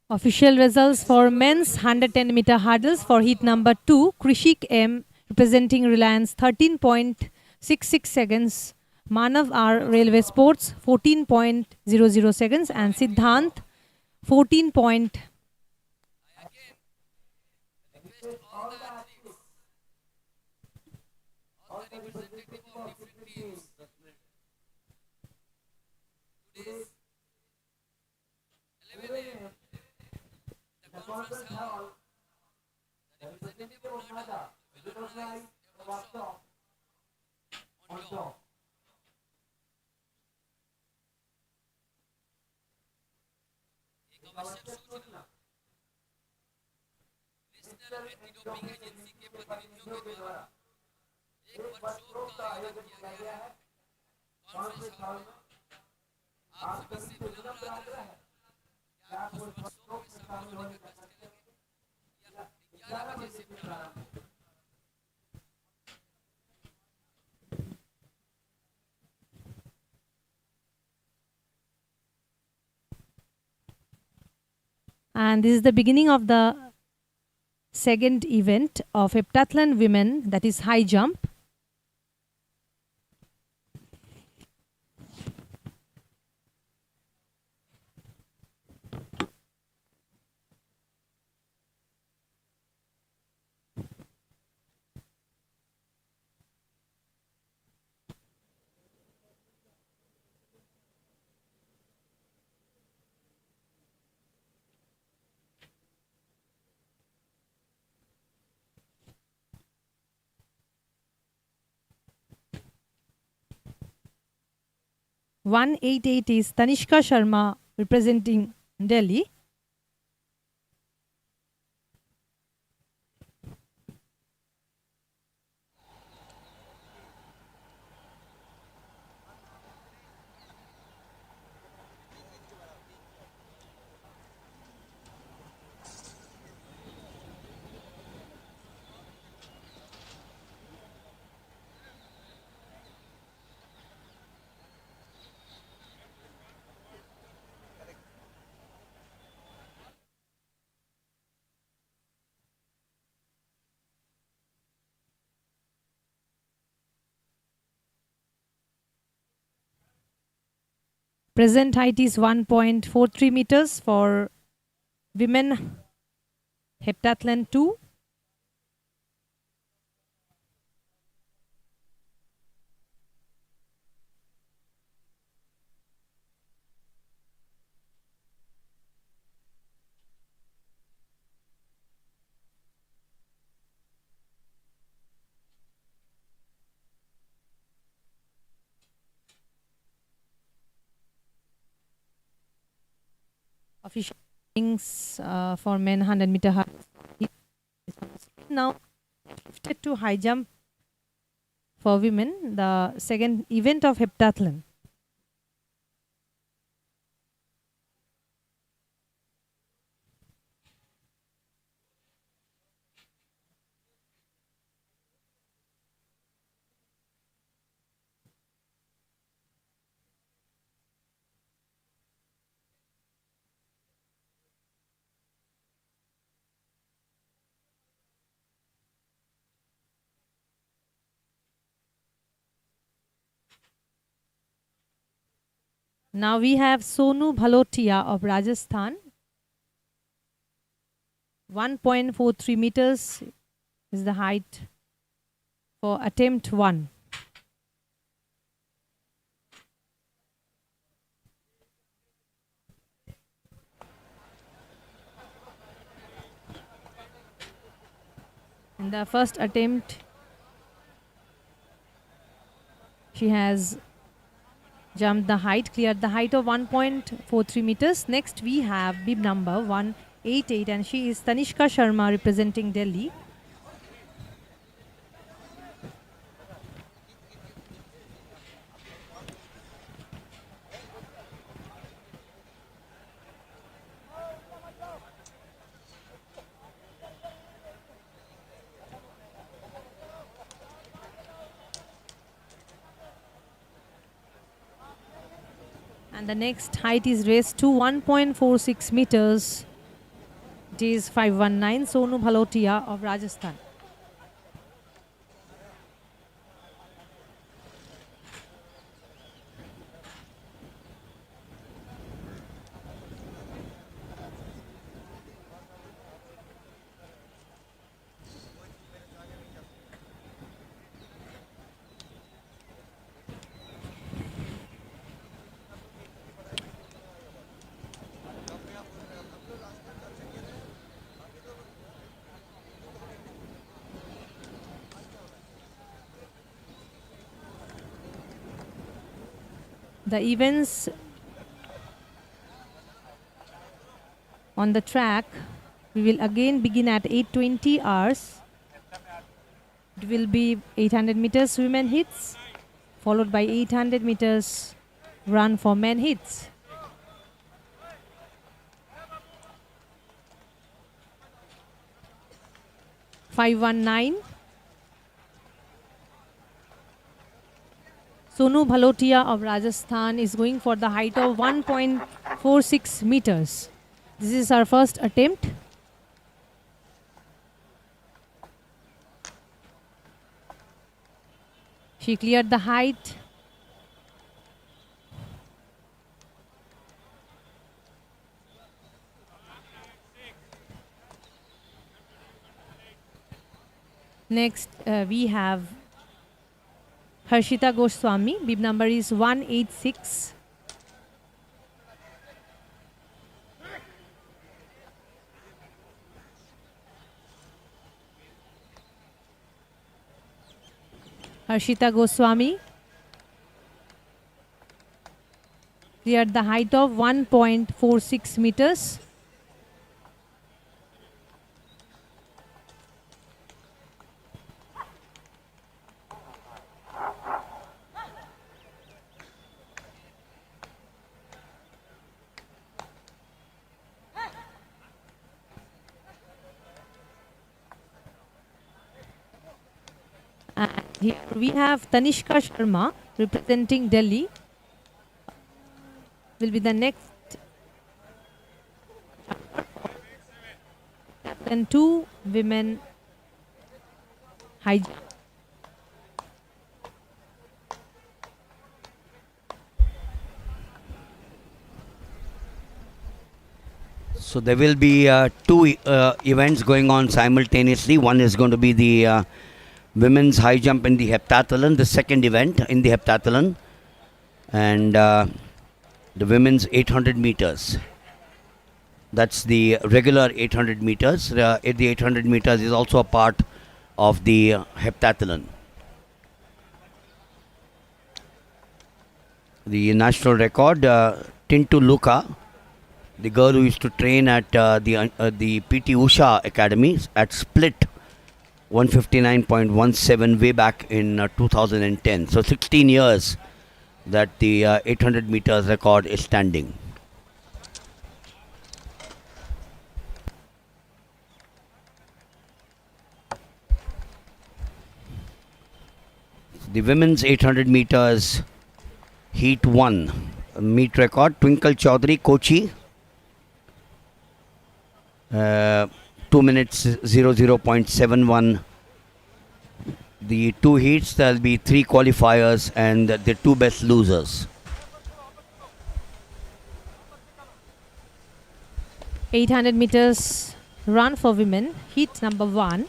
Official results for men's 110-meter hurdles for heat number 2. Krishik M representing Reliance 13.66 seconds. Manav R Railway Sports 14.00 seconds and Siddhant 14. All the athletes, all the representative of different teams. Today's 11 a.m. the conference hall, the representative of NADA will organize a workshop on job. एक आवश्यक सूचना national anti doping agency के प्रतिनिधियों के द्वारा एक workshop का आयोजन किया गया है कॉन्फ्रेंस हॉल में। आप सभी से विनम्र आग्रह है कि आप उस वर्कशॉप में शामिल होने का कष्ट करेंगे। And this is the beginning of the second event of Heptathlon women, that is high jump. (188) is Tanishka Sharma representing Delhi. Present height is 1.43 meters for women heptathlon 2. Official things for men 100-meter high. Now shifted to high jump for women, the second event of heptathlon. Now we have Sonu Bhalotia of Rajasthan. 1.43 meters is the height for attempt 1. In the first attempt, she has jumped the height, cleared the height of 1.43 meters. Next we have bib number 188 and she is Tanishka Sharma representing Delhi. And the next height is raised to 1.46 meters. It is 519 Sonu Bhalotia of Rajasthan. The events on the track, we will again begin at 8:20 hours. It will be 800 meters women hits, followed by 800 meters run for men hits. 519. Sonu Bhalotia of Rajasthan is going for the height of 1.46 meters. This is her first attempt. She cleared the height. Next, we have Harshita Goswami. Bib number is 186. Harshita Goswami cleared the height of 1.46 meters. And here we have Tanishka Sharma representing Delhi. Will be the next. And two women high jump. So there will be two events going on simultaneously. One is going to be the women's high jump in the heptathlon, the second event in the heptathlon, and the women's 800 meters. That's the regular 800 meters. The 800 meters is also a part of the heptathlon. The national record, Tintu Luka, the girl who used to train at the PT Usha Academy at Split, 159.17 way back in 2010. So 16 years that the 800 meters record is standing. The women's 800 meters heat 1 meet record, Twinkle Chaudhary, Kochi, 2 minutes 00.71. The two heats, there will be 3 qualifiers and the 2 best losers. 800 meters run for women, heat number 1.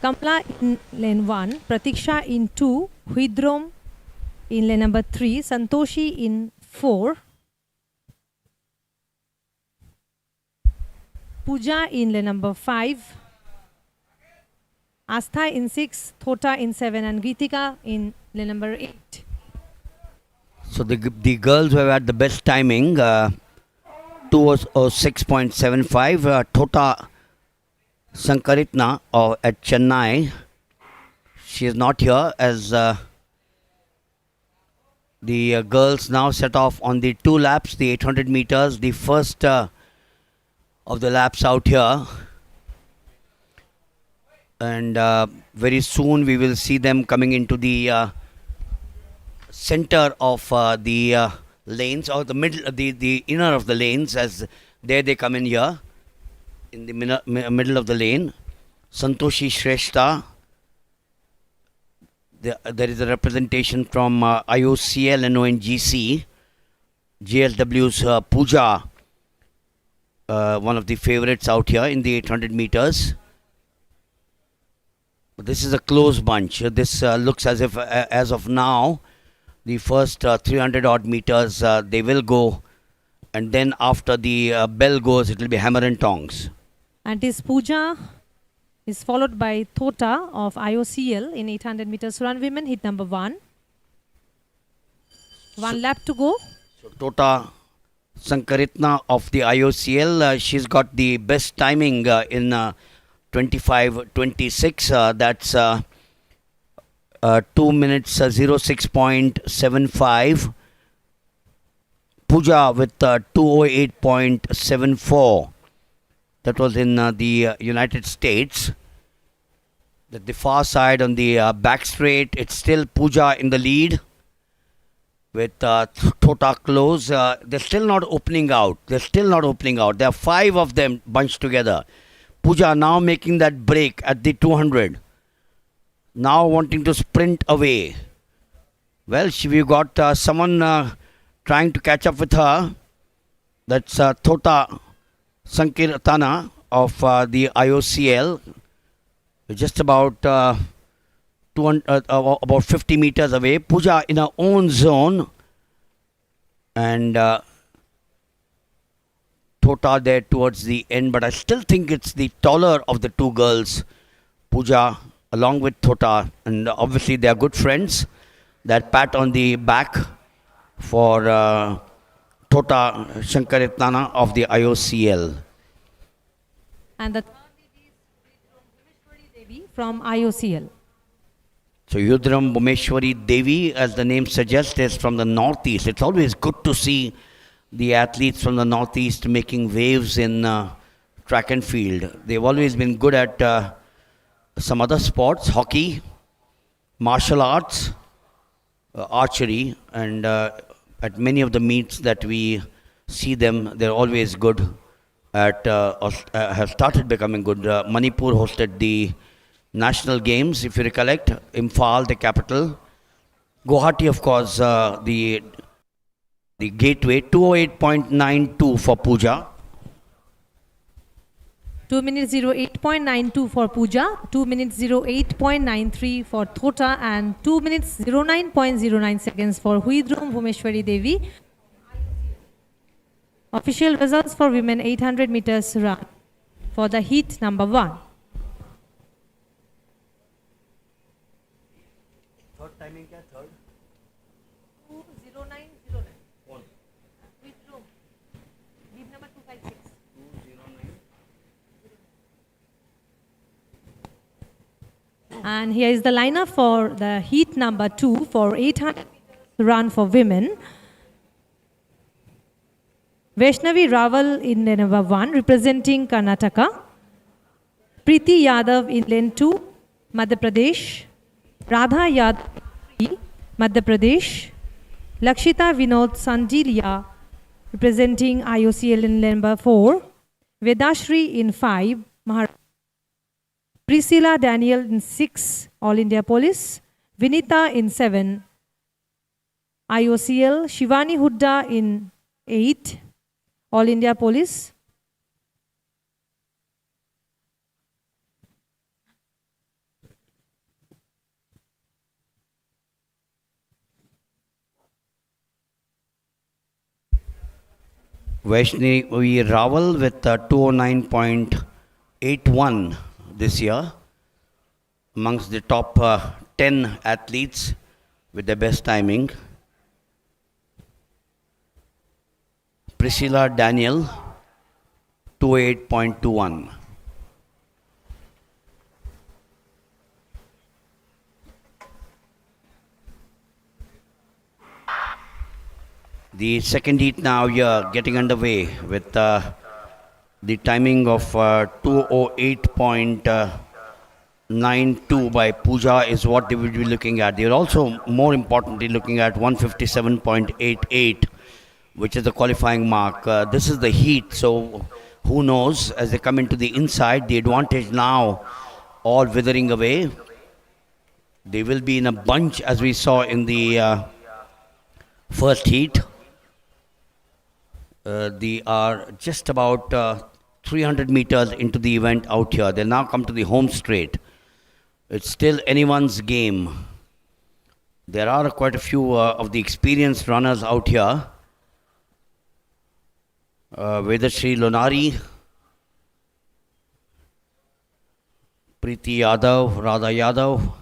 Kamla in lane 1, Pratiksha in 2, Huidrom in lane number 3, Santoshi in 4, Pooja in lane number 5, Astha in 6, Thota in 7 and Gitika in lane number 8. So the girls who have had the best timing, 206.75, Thota Sankaritna at Chennai. She is not here as the girls now set off on the 2 laps, the 800 meters, the first of the laps out here. And very soon we will see them coming into the center of the lanes, or the middle, the inner of the lanes, as there they come in here in the middle of the lane. Santoshi Shrestha. There is a representation from IOCL and ONGC. JSW's Pooja, one of the favorites out here in the 800 meters. This is a close bunch. This looks as if, as of now, the first 300 odd meters they will go, and then after the bell goes, it will be hammer and tongs. And this Pooja is followed by Thota of IOCL in 800 meters run women, hit number 1. 1 lap to go. So Thota Sankaritna of the IOCL, she's got the best timing in 25:26. That's 2 minutes 06.75. Pooja with 208.74. That was in the United States. At the far side on the back straight, it's still Pooja in the lead with Tota close. They're still not opening out. There are 5 of them bunched together. Pooja now making that break at the 200. Now wanting to sprint away. Well, we've got someone trying to catch up with her. That's Tota Sankirtana of the IOCL. Just about 50 meters away. Pooja in her own zone. And Tota there towards the end. But I still think it's the taller of the 2 girls. Pooja along with Tota. And obviously they are good friends. That pat on the back for Tota Shankaritnana of the IOCL. And the third lady is Devi from IOCL. So Yudram Bhumeshwari Devi, as the name suggests, is from the northeast. It's always good to see the athletes from the northeast making waves in track and field. They've always been good at some other sports, hockey, martial arts, archery, and at many of the meets that we see them, they're always good at, have started becoming good. Manipur hosted the national games, if you recollect. Imphal, the capital. Guwahati, of course, the gateway. 208.92 for Pooja. 2 minutes 08.92 for Pooja, 2 minutes 08.93 for Tota, and 2 minutes 09.09 seconds for Huidrum Bhumeshwari Devi. Official results for women 800 meters run for the heat number 1. Third timing, third? 20909. Huidrum. Lead number 256. 209. And here is the lineup for the heat number 2 for 800 meters run for women. Vaishnavi Raval in lane number 1 representing Karnataka. Preeti Yadav in lane 2, Madhya Pradesh. Radha Yadav, Madhya Pradesh. Lakshita Vinod Sandilia representing IOCL in lane number 4. Vedashri in 5, Maharashtra. Priscilla Daniel in 6, All India Police. Vinita in 7, IOCL. Shivani Hudda in 8, All India Police. Vaishnavi Raval with 209.81 this year, amongst the top 10 athletes with the best timing. Priscilla Daniel, 28.21. The second heat now here getting underway with the timing of 208.92 by Pooja is what they will be looking at. They are also more importantly looking at 157.88, which is the qualifying mark. This is the heat, so who knows, as they come into the inside, the advantage now all withering away. They will be in a bunch as we saw in the first heat. They are just about 300 meters into the event out here. They'll now come to the home straight. It's still anyone's game. There are quite a few of the experienced runners out here. Vedashri Lonari, Preeti Yadav, Radha Yadav.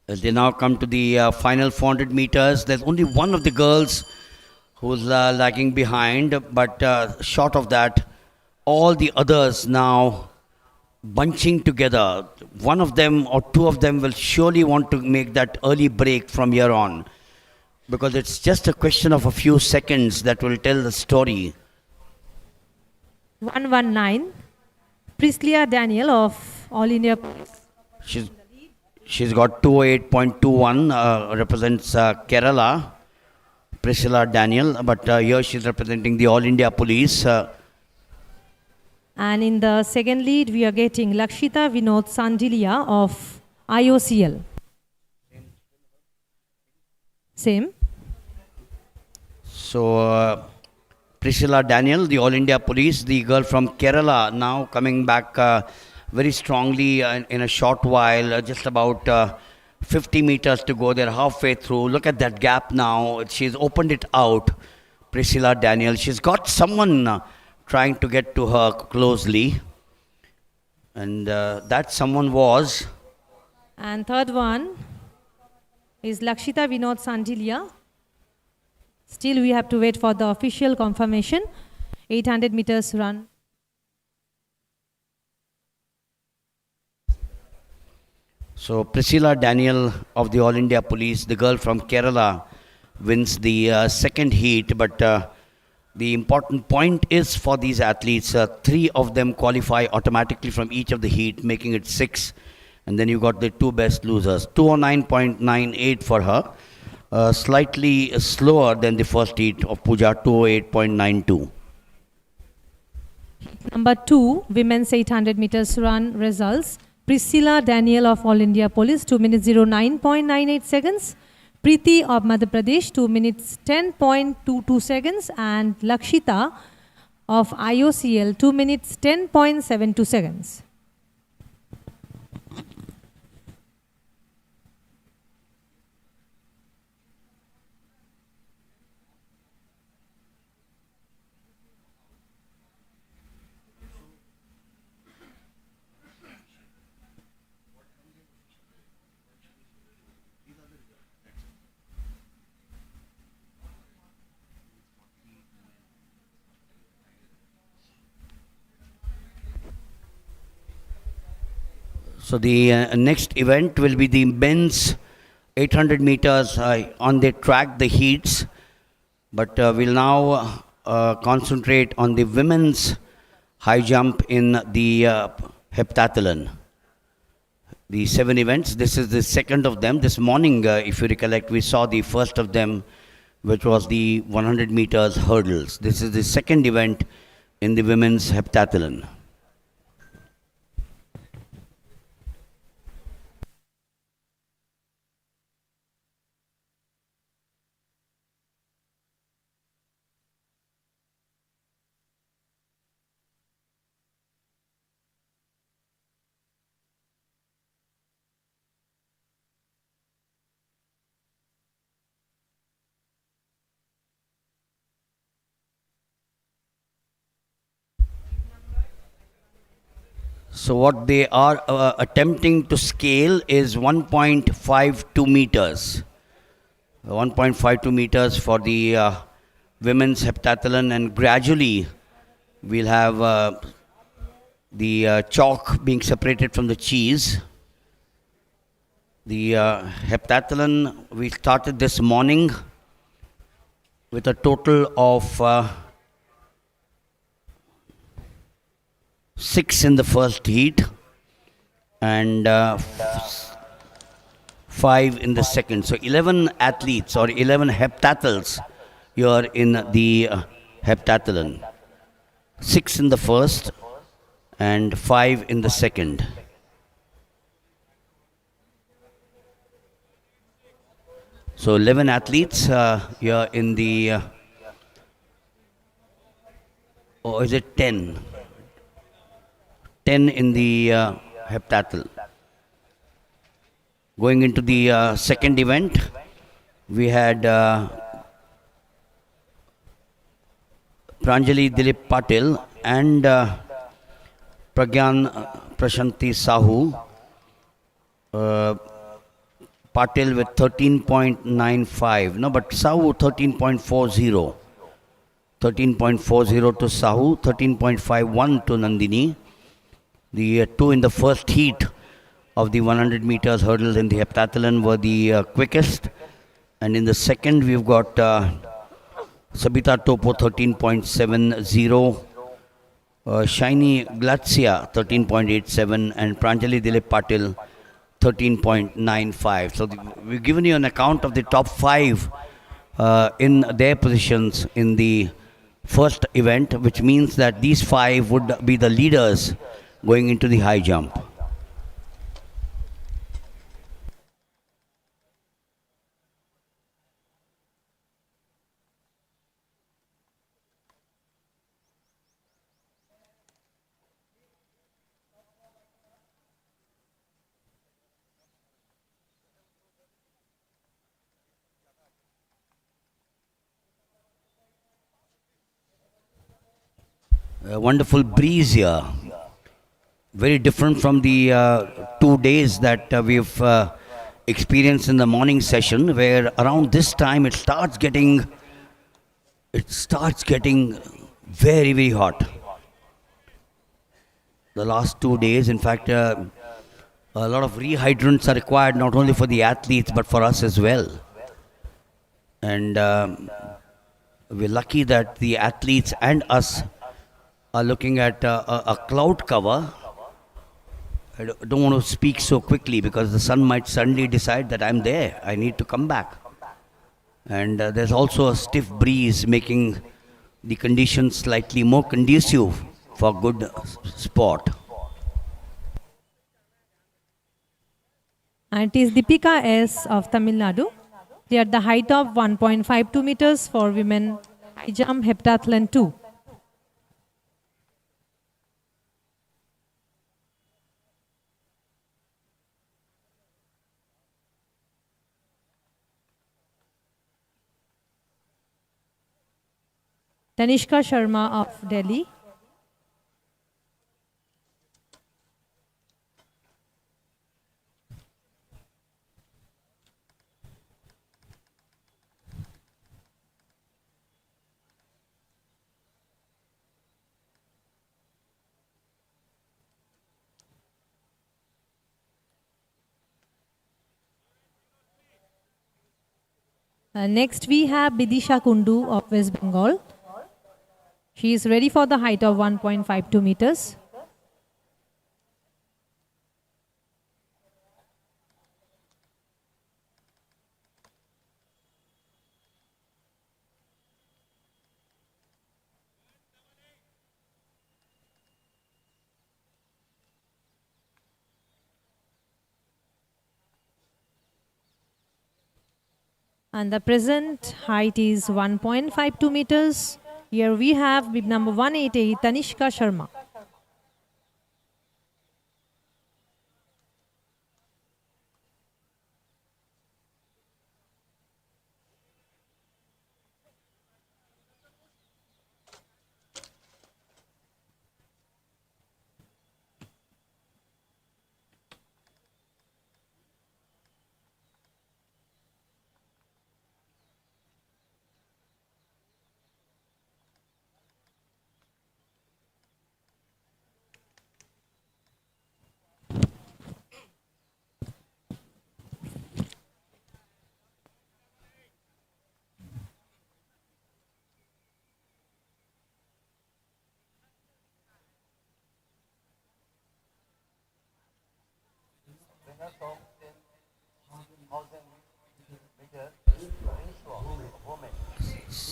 As they now come to the final 400 meters, there's only one of the girls who's lagging behind, but short of that, all the others now bunching together. One of them or two of them will surely want to make that early break from here on. because it's just a question of a few seconds that will tell the story. 119. Priscilla Daniel of All India. She's got 208.21, represents Kerala, Priscilla Daniel, but here she's representing the All India Police. And in the second lead, we are getting Lakshita Vinod Sandilia of IOCL. Same. So, Priscilla Daniel, the All India Police, the girl from Kerala, now coming back very strongly in a short while, just about 50 meters to go. They're halfway through. Look at that gap now. She's opened it out, Priscilla Daniel. She's got someone trying to get to her closely. And that someone was... And third one is Lakshita Vinod Sandilia. Still we have to wait for the official confirmation. 800 meters run. So Priscilla Daniel of the All India Police, the girl from Kerala, wins the second heat. But the important point is for these athletes, 3 of them qualify automatically from each of the heat, making it 6. And then you got the 2 best losers. 209.98 for her. Slightly slower than the first heat of Pooja, 208.92. Number 2, women's 800 meters run results. Priscilla Daniel of All India Police, 2 minutes 09.98 seconds. Preeti of Madhya Pradesh, 2 minutes 10.22 seconds. And Lakshita of IOCL, 2 minutes 10.72 seconds. So the next event will be the men's 800 meters on the track, the heats. But we'll now concentrate on the women's high jump in the heptathlon. The 7 events, this is the second of them. This morning, if you recollect, we saw the first of them, which was the 100 meters hurdles. This is the second event in the women's heptathlon. So what they are attempting to scale is 1.52 meters. 1.52 meters for the women's heptathlon, and gradually we'll have the chalk being separated from the cheese. The heptathlon, we started this morning with a total of 6 in the first heat and 5 in the second. So 11 athletes or 11 heptathles here in the heptathlon. 6 in the first and 5 in the second. So 11 athletes here in the, or is it 10? 10 in the heptathlon. Going into the second event, we had Pranjali Dilip Patil and Pragyan Prashanti Sahu. Patil with 13.95, no, but Sahu 13.40. 13.40 to Sahu, 13.51 to Nandini. The 2 in the first heat of the 100 meters hurdles in the heptathlon were the quickest, And in the second, we've got Sabita Topo 13.70, Shiny Glatsia 13.87, and Pranjali Dilip Patil 13.95. So we've given you an account of the top 5 in their positions in the first event, which means that these 5 would be the leaders going into the high jump. A wonderful breeze here, very different from the 2 days that we've experienced in the morning session, where around this time it starts getting very, very hot. The last 2 days, in fact, a lot of rehydrants are required, not only for the athletes but for us as well. And we're lucky that the athletes and us are looking at a cloud cover. I don't want to speak so quickly because the sun might suddenly decide that I'm there, I need to come back. And there's also a stiff breeze making the conditions slightly more conducive for good sport. And it is Deepika S. of Tamil Nadu. They are at the height of 1.52 meters for women high jump heptathlon 2. Tanishka Sharma of Delhi. Next we have Bidisha Kundu of West Bengal. She is ready for the height of 1.52 meters. And the present height is 1.52 meters. Here we have bib number 188, Tanishka Sharma.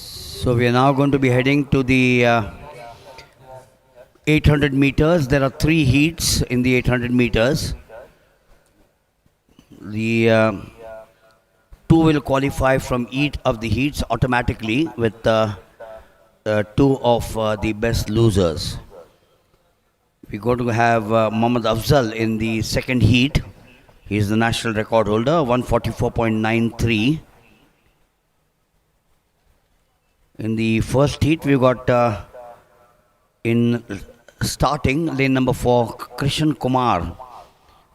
So we are now going to be heading to the 800 meters. There are 3 heats in the 800 meters. The 2 will qualify from each of the heats automatically with 2 of the best losers. We're going to have Mohammad Afzal in the second heat. He is the national record holder, 144.93. In the first heat, we got in starting lane number 4, Krishan Kumar,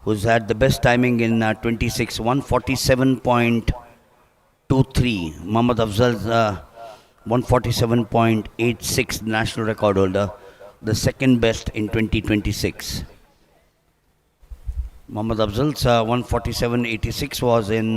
who's had the best timing in 26, 147.23. Mohammad Afzal's 147.86, national record holder, the second best in 2026. Mohammad Afzal's 147.86 was in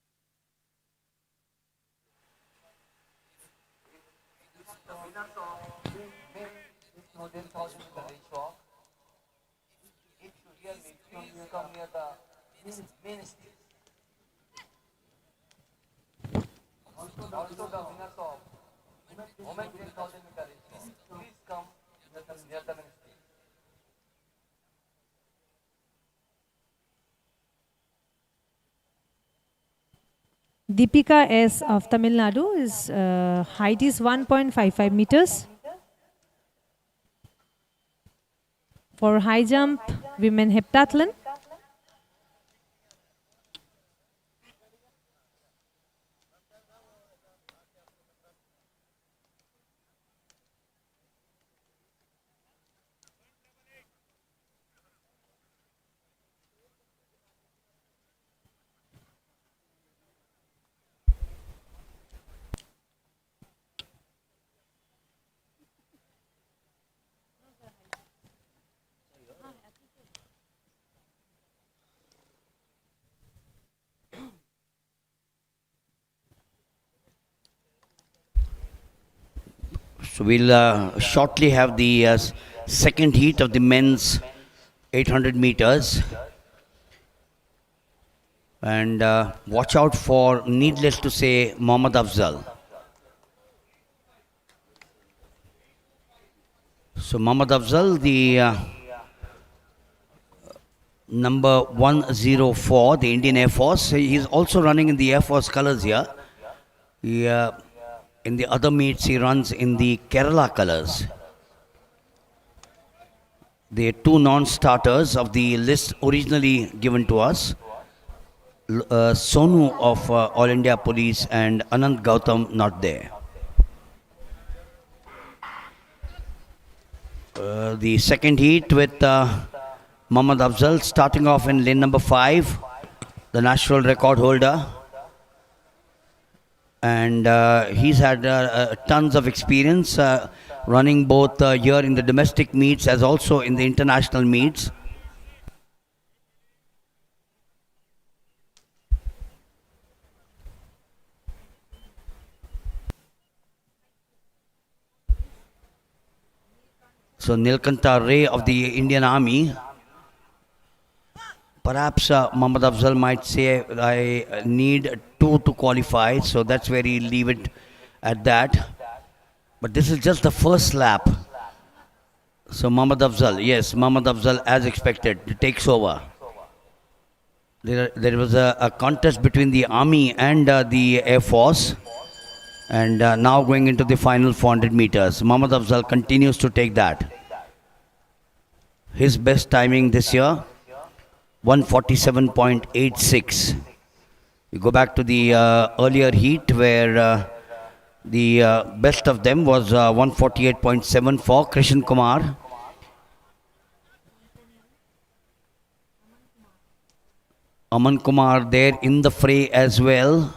1000 with the ratio of, it should really come near the main stage. Also the winners of women 10,000 meter ratio, please come near the main stage. Deepika S of Tamil Nadu, is height is 1.55 meters. For high jump, women heptathlon. So we'll shortly have the second heat of the men's 800 meters. And watch out for, needless to say, Mohammad Afzal. So Mohammad Afzal, the number 104, the Indian Air Force. He's also running in the Air Force colors here. He, in the other meets, he runs in the Kerala colors. The two non-starters of the list originally given to us, Sonu of All India Police and Anand Gautam, not there. The second heat with Mohammad Afzal starting off in lane number 5, the national record holder. And he's had tons of experience running both here in the domestic meets as also in the international meets. So Nilkanta Ray of the Indian Army. Perhaps Mohammad Afzal might say, I need 2 to qualify, so that's where he'll leave it at that. But this is just the first lap. So Mohammad Afzal, yes, Mohammad Afzal, as expected, takes over. There was a contest between the Army and the Air Force. And now going into the final 400 meters. Mohammad Afzal continues to take that. His best timing this year, 147.86. We go back to the earlier heat where the best of them was 148.74, Krishan Kumar. Aman Kumar there in the fray as well.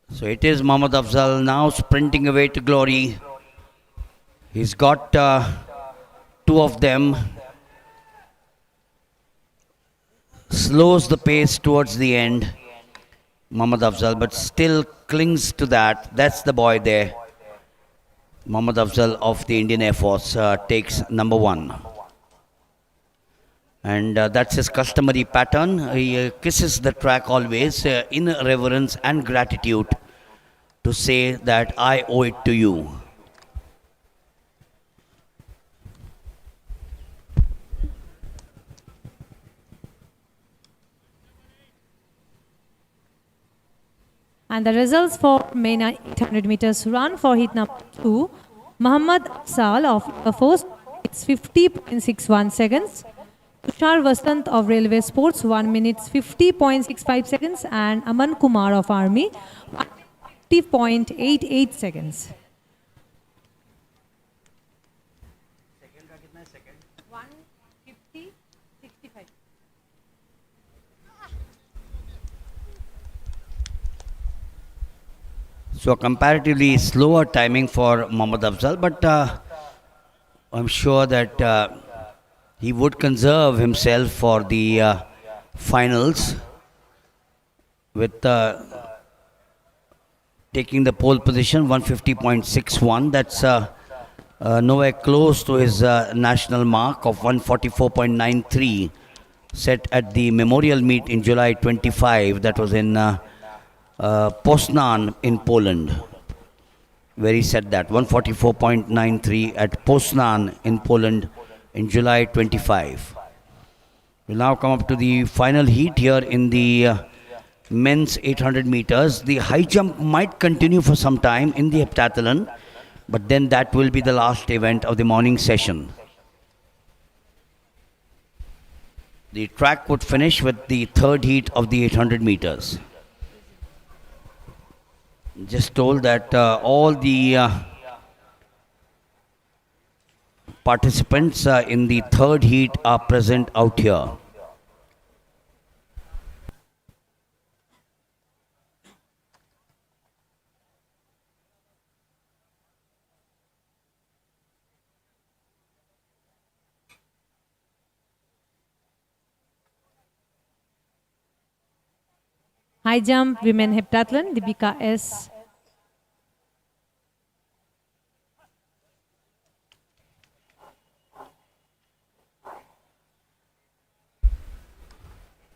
So it is Mohammad Afzal now sprinting away to glory. He's got 2 of them. Slows the pace towards the end, Mohammad Afzal, but still clings to that. That's the boy there. Mohammad Afzal of the Indian Air Force takes number 1. And that's his customary pattern. He kisses the track always in reverence and gratitude to say that I owe it to you. And the results for main 800 meters run for heat number 2, Muhammad Afzal of the first, it's 50.61 seconds. Tushar Vasant of Railway Sports, 1 minute 50.65 seconds. And Aman Kumar of Army, 50.88 seconds. Second 150.65. So comparatively slower timing for Mohammad Afzal, but I'm sure that He would conserve himself for the finals with taking the pole position 150.61. That's nowhere close to his national mark of 144.93 set at the memorial meet in July 25. That was in Poznan in Poland, where he set that 144.93 at Poznan in Poland in July 25. We'll now come up to the final heat here in the men's 800 meters. The high jump might continue for some time in the heptathlon, but then that will be the last event of the morning session. The track would finish with the third heat of the 800 meters. Just told that all the participants in the third heat are present out here. High jump women heptathlon, Deepika S.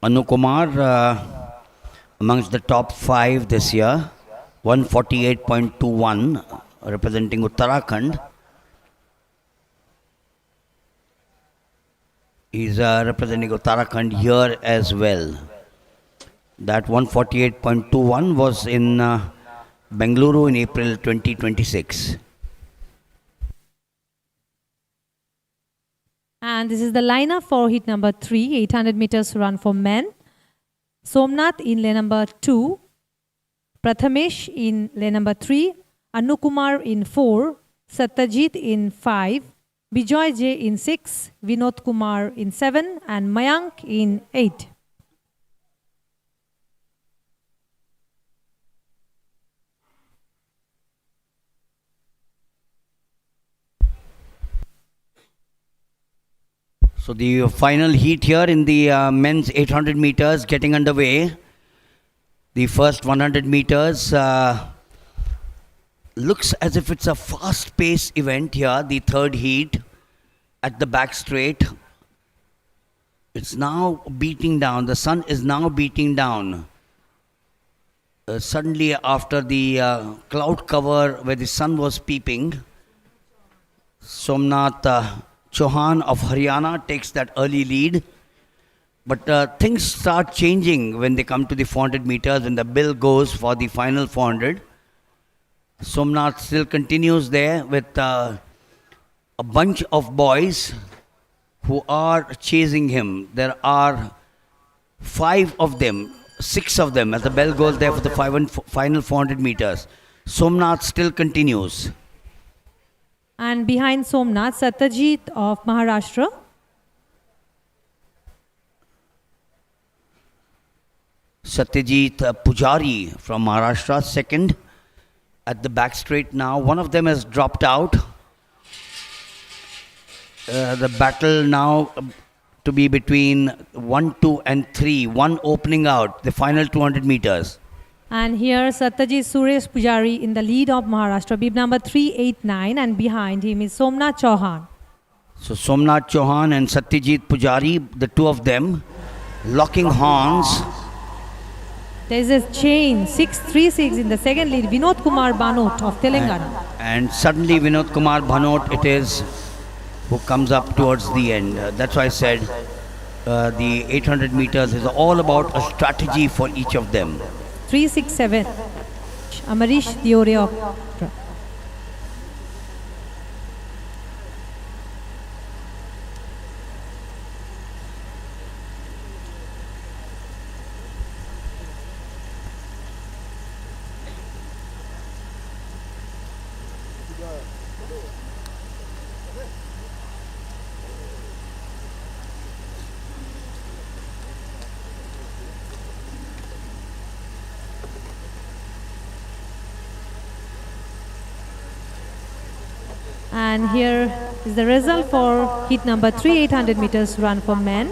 Anu Kumar amongst the top 5 this year, 148.21, representing Uttarakhand. He's representing Uttarakhand here as well. That 148.21 was in Bengaluru in April 2026. And this is the lineup for heat number 3, 800 meters run for men. Somnath in lane number 2, Prathamesh in lane number 3, Anu Kumar in 4, Satyajit in 5, Bijoy J in 6, Vinod Kumar in 7, and Mayank in 8. So the final heat here in the men's 800 meters getting underway. The first 100 meters looks as if it's a fast-paced event here. The third heat at the back straight. It's now beating down. The sun is now beating down. Suddenly after the cloud cover where the sun was peeping, Somnath Chauhan of Haryana takes that early lead. But things start changing when they come to the 400 meters, when the bell goes for the final 400. Somnath still continues there with a bunch of boys who are chasing him. There are 5 of them, 6 of them as the bell goes there for the final 400 meters. Somnath still continues. And behind Somnath, Satyajit of Maharashtra. Satyajit Pujari from Maharashtra, second at the back straight now. One of them has dropped out. The battle now to be between 1, 2 and 3. 1 opening out, the final 200 meters. And here Satyajit Suresh Pujari in the lead of Maharashtra, bib number 389, and behind him is Somnath Chauhan. So Somnath Chauhan and Satyajit Pujari, the two of them, locking horns. There is a chain, 636 in the second lead, Vinod Kumar Banot of Telangana. And suddenly Vinod Kumar Banot it is who comes up towards the end. That's why I said the 800 meters is all about a strategy for each of them. 367, Amarish Diore of And here is the result for heat number 3, 800 meters run for men.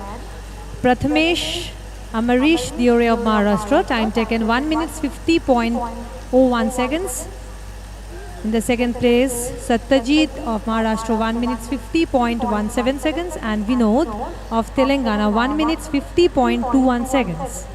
Prathamesh Amarish Diore of Maharashtra, time taken 1 minute 50.01 seconds. In the second place, Satyajit of Maharashtra, 1 minute 50.17 seconds, and Vinod of Telangana, 1 minute 50.21 seconds.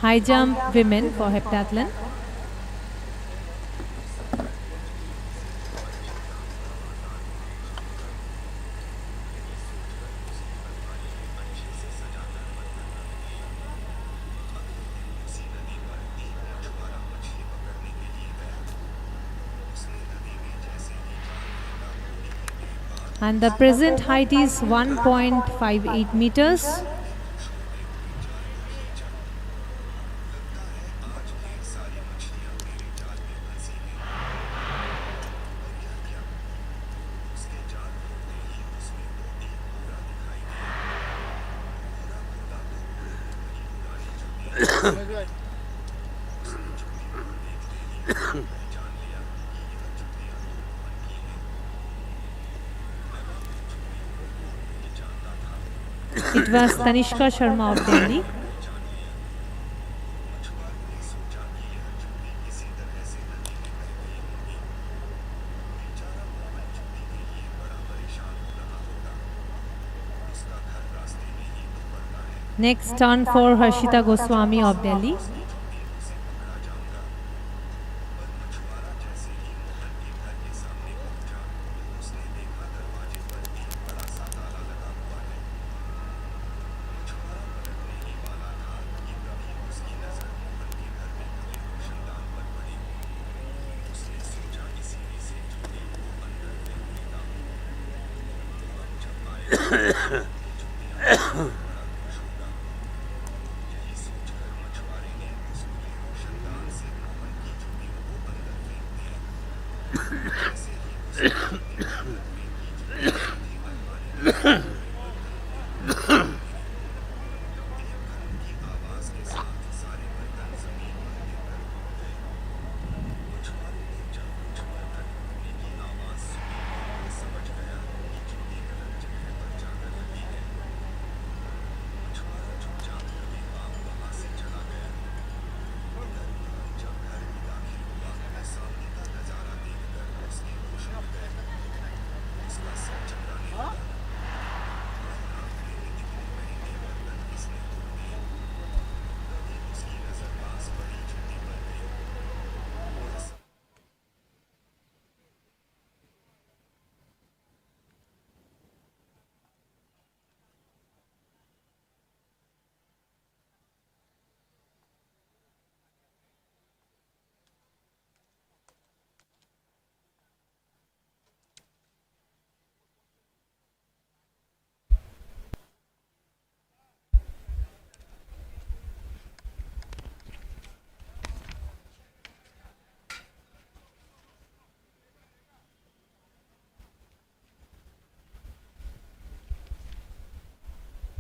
High jump women for heptathlon. And the present height is 1.58 meters. It was Tanishka Sharma of Delhi. Next turn for Harshita Goswami of Delhi.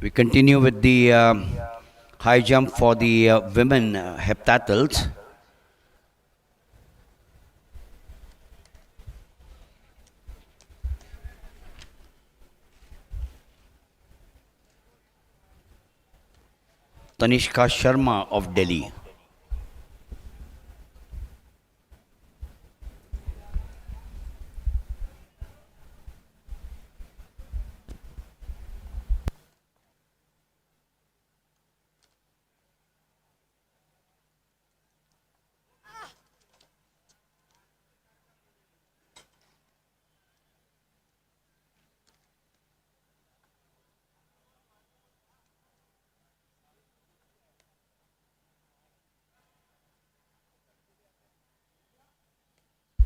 We continue with the high jump for the women heptathletes. Tanishka Sharma of Delhi.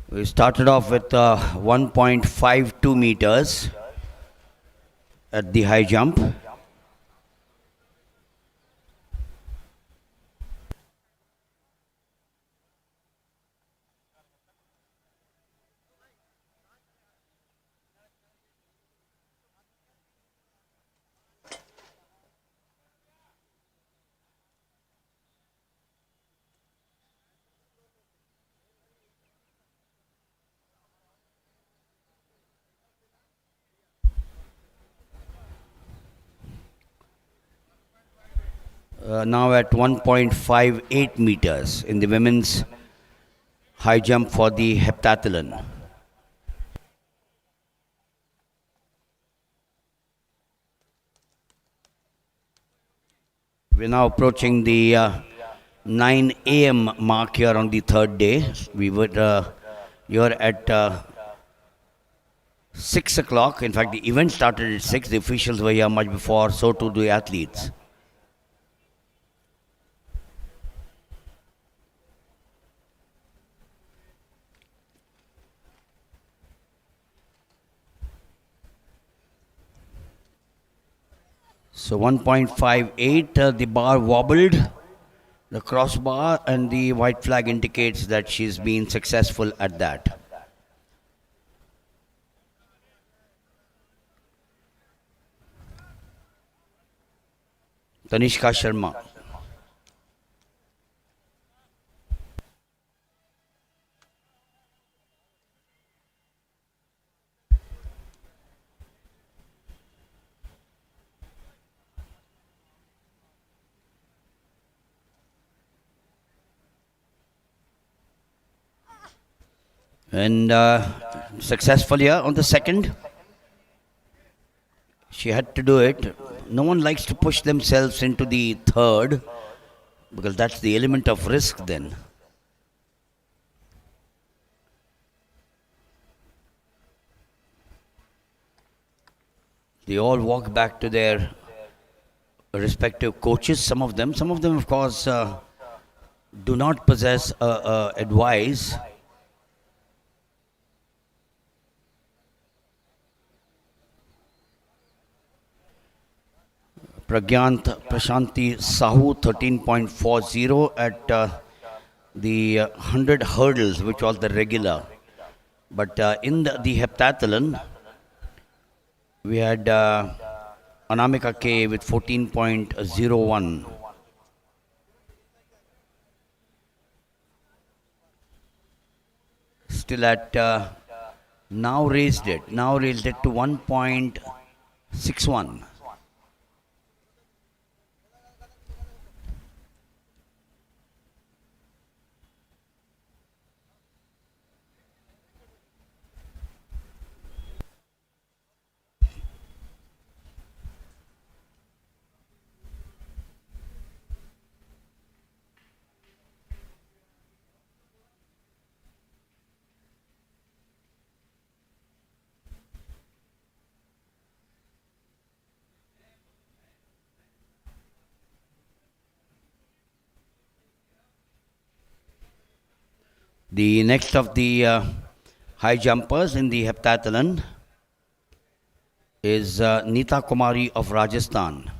We started off with 1.52 meters at the high jump. Now at 1.58 meters in the women's high jump for the heptathlon. We're now approaching the 9 a.m. mark here on the third day. We were here at 6 o'clock. In fact, the event started at 6. The officials were here much before, so too the athletes. So 1.58, the bar wobbled, the crossbar, and the white flag indicates that she's been successful at that. Tanishka Sharma. And successful here on the second. She had to do it. No one likes to push themselves into the third because that's the element of risk then. They all walk back to their respective coaches, some of them of course do not possess advice. Pragyant Prashanti Sahu 13.40 at the 100 hurdles, which was the regular. But in the heptathlon, we had Anamika K with 14.01. Still at now raised it to 1.61. The next of the high jumpers in the heptathlon is Neeta Kumari of Rajasthan.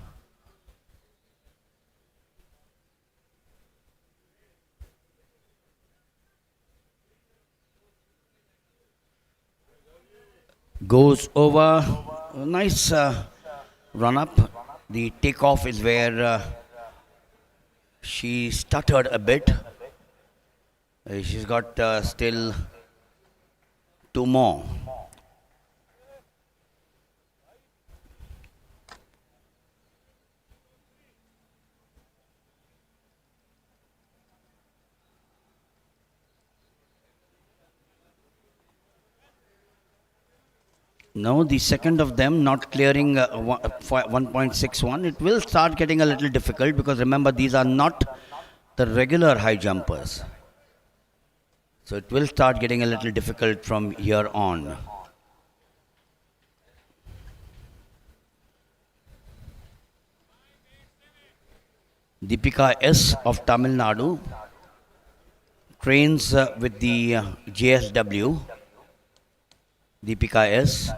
Goes over, a nice run up The takeoff is where she stuttered a bit. She's got still two more. No, the second of them not clearing 1.61. It will start getting a little difficult because remember, these are not the regular high jumpers. So it will start getting a little difficult from here on. Deepika S. of Tamil Nadu trains with the JSW. Deepika S.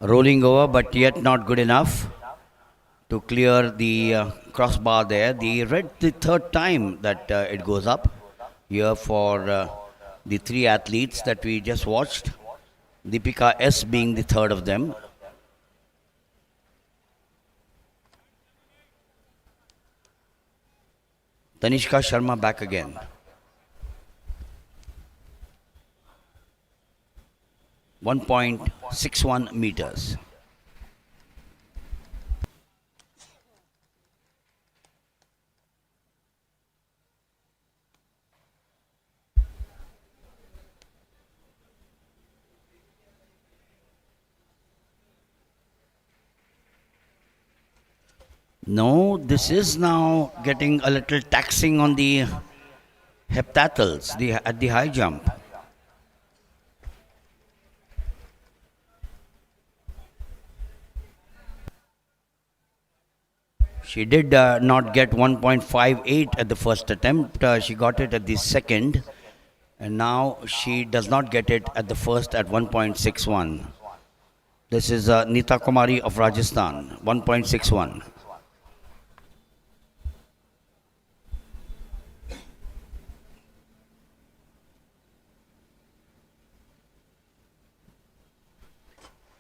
Rolling over, but yet not good enough to clear the crossbar there. The third time that it goes up here for the three athletes that we just watched. Deepika S being the third of them. Tanishka Sharma back again. .61 meters. No, this is now getting a little taxing on the heptathles at the high jump. She did not get 1.58 at the first attempt. She got it at the second. And now she does not get it at the first at 1.61. This is Neeta Kumari of Rajasthan, 1.61.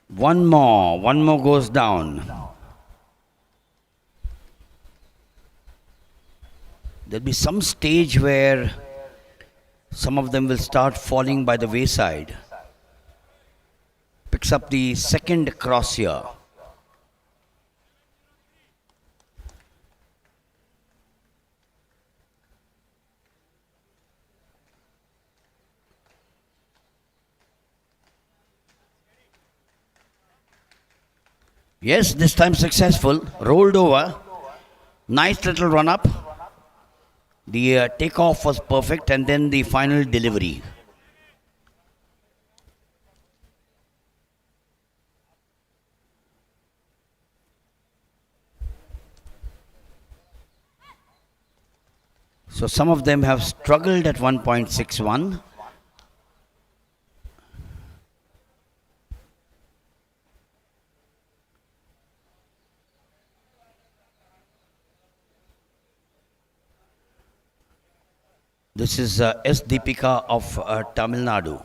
One more goes down. There'll be some stage where some of them will start falling by the wayside. Picks up the second cross here. Yes, this time successful. Rolled over. Nice little run up. The takeoff was perfect, and then the final delivery. So some of them have struggled at 1.61. This is S. Deepika of Tamil Nadu.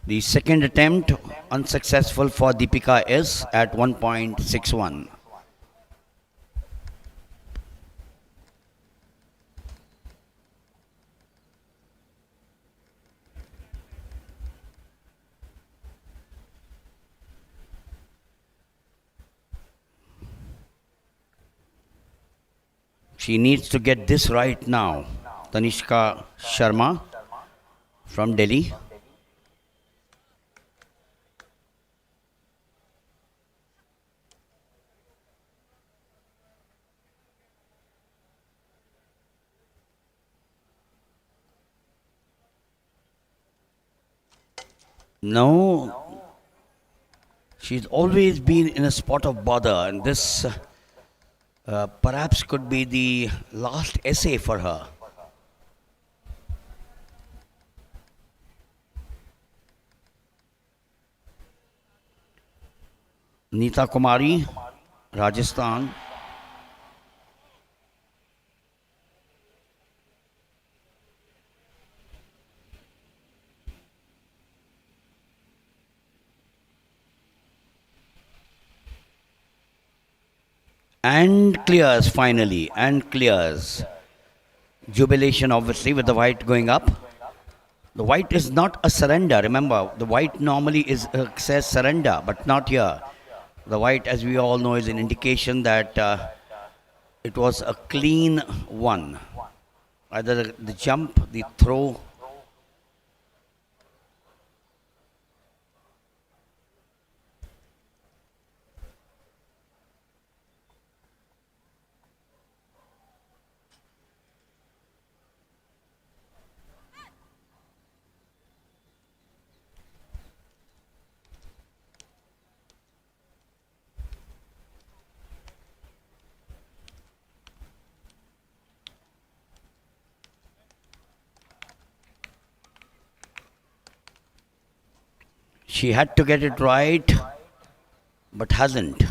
The second attempt unsuccessful for Deepika S at 1.61. She needs to get this right now. Tanishka Sharma from Delhi. No, she's always been in a spot of bother, and this perhaps could be the last essay for her. Neeta Kumari, Rajasthan. And clears finally, and clears. Jubilation, obviously, with the white going up. The white is not a surrender. Remember, the white normally says surrender, but not here. The white, as we all know, is an indication that it was a clean one. Either the jump, the throw. She had to get it right, but hasn't.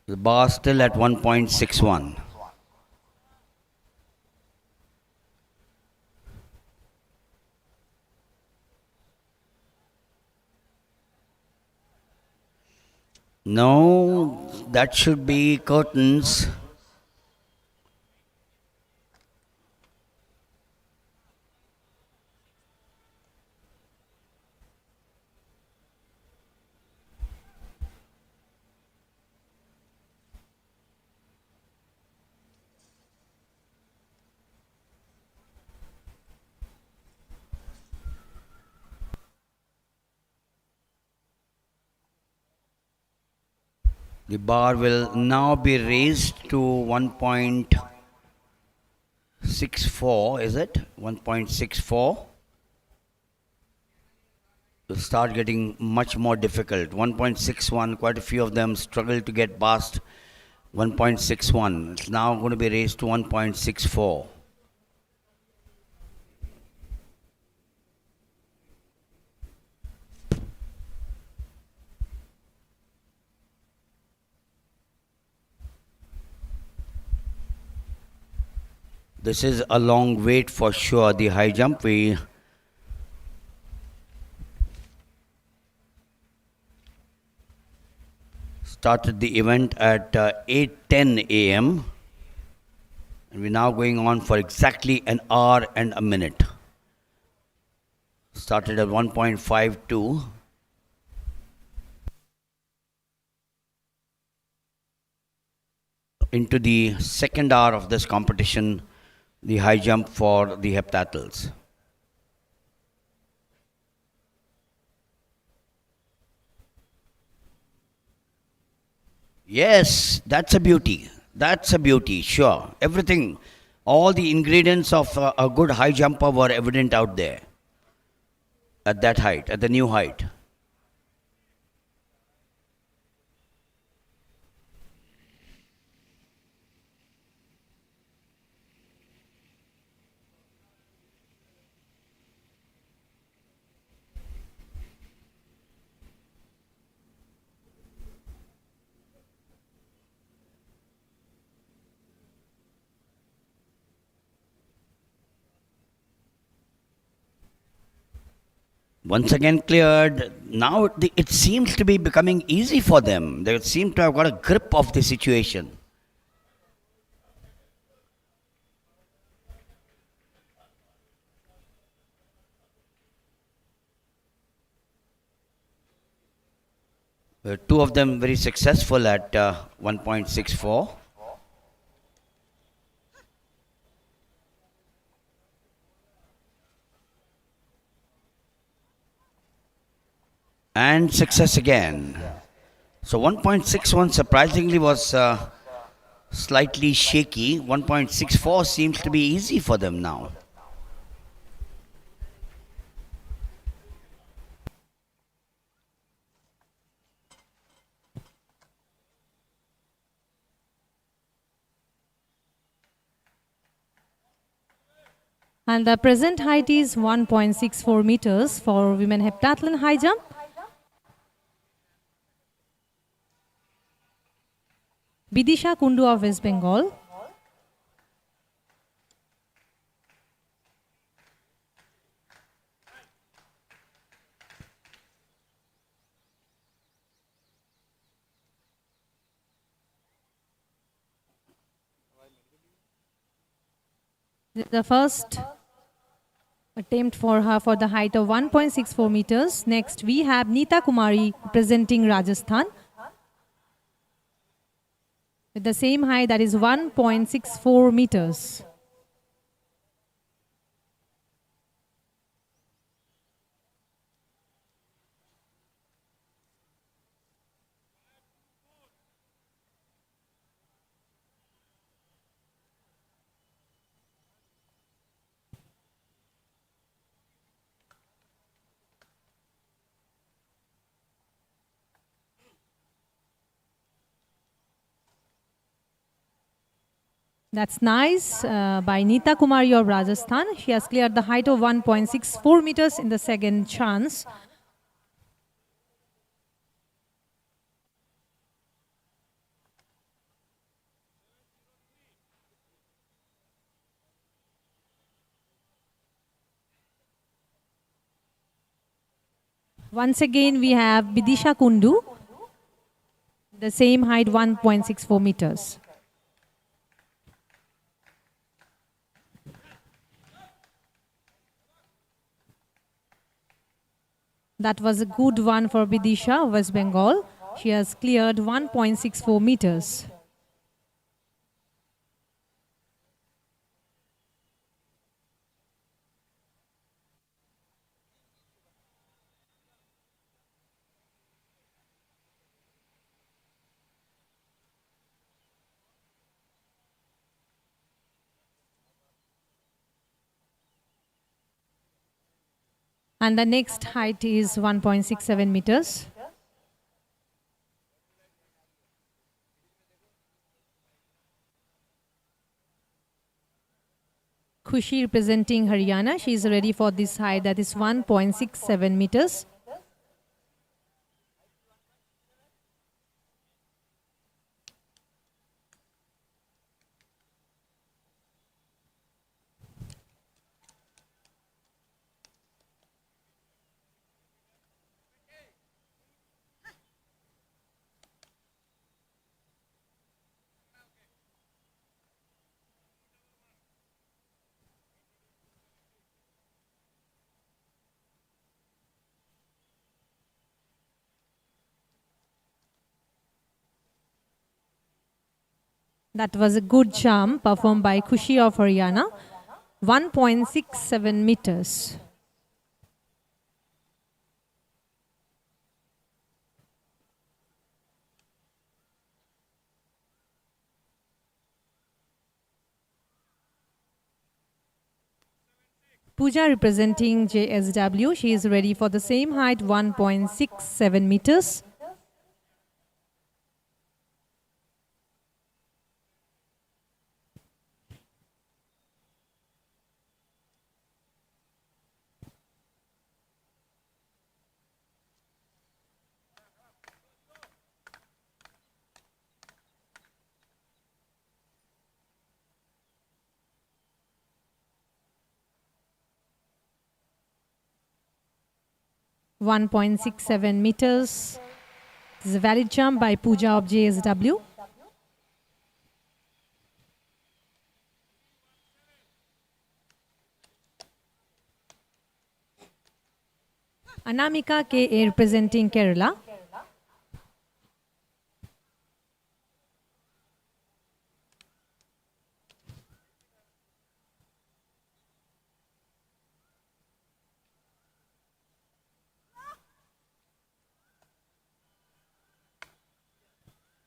The bar still at 1.61. No, that should be curtains. The bar will now be raised to 1.64, is it? 1.64. Will start getting much more difficult. 1.61, quite a few of them struggle to get past 1.61. It's now going to be raised to 1.64. This is a long wait for sure. The high jump, we started the event at 8:10 a.m. and we're now going on for exactly an hour and a minute. Started at 1.52. Into the second hour of this competition, the high jump for the heptathles. Yes, that's a beauty. That's a beauty, sure. Everything, all the ingredients of a good high jumper were evident out there at that height, at the new height. Once again cleared. Now it seems to be becoming easy for them. They seem to have got a grip of the situation. Two of them very successful at 1.64. And success again. So 1.61 surprisingly was slightly shaky. 1.64 seems to be easy for them now. And the present height is 1.64 meters for women heptathlon high jump. Bidisha Kundu of West Bengal. The first attempt for her for the height of 1.64 meters. Next, we have Neeta Kumari representing Rajasthan with the same height, that is 1.64 meters. That's nice by Neeta Kumari of Rajasthan. She has cleared the height of 1.64 meters in the second chance. Once again, we have Bidisha Kundu, the same height, 1.64 meters. That was a good one for Bidisha, West Bengal. She has cleared 1.64 meters. And the next height is 1.67 meters. Khushi representing Haryana. She is ready for this height, that is 1.67 meters. That was a good jump performed by Khushi of Haryana. 1.67 meters. Pooja representing JSW. She is ready for the same height, 1.67 meters. 1.67 meters. This is a valid jump by Pooja of JSW. Anamika K.A. representing Kerala.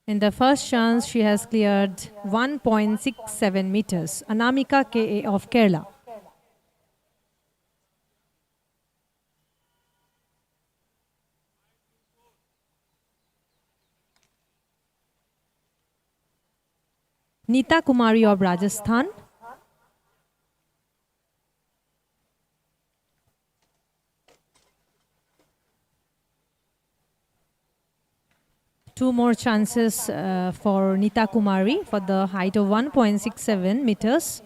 In the first chance, she has cleared 1.67 meters. Anamika K.A. of Kerala. Neeta Kumari of Rajasthan. Two more chances for Neeta Kumari for the height of 1.67 meters.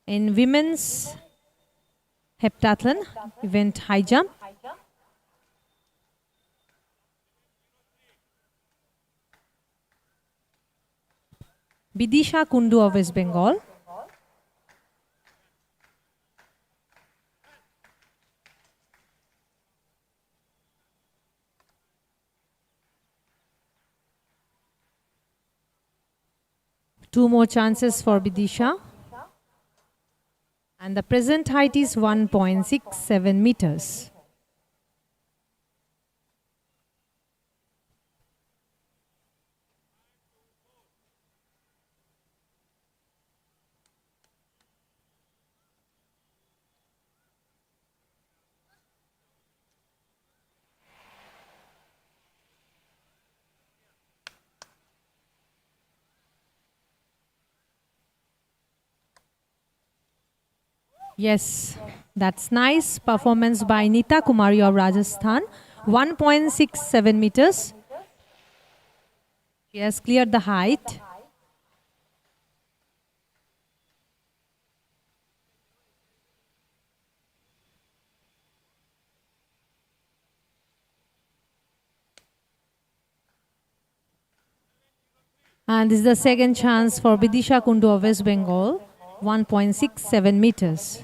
In women's heptathlon event high jump. Bidisha Kundu of West Bengal. Two more chances for Bidisha. And the present height is 1.67 meters. Yes, that's nice performance by Neeta Kumari of Rajasthan. 1.67 meters. She has cleared the height. And this is the second chance for Bidisha Kundu of West Bengal. 1.67 meters.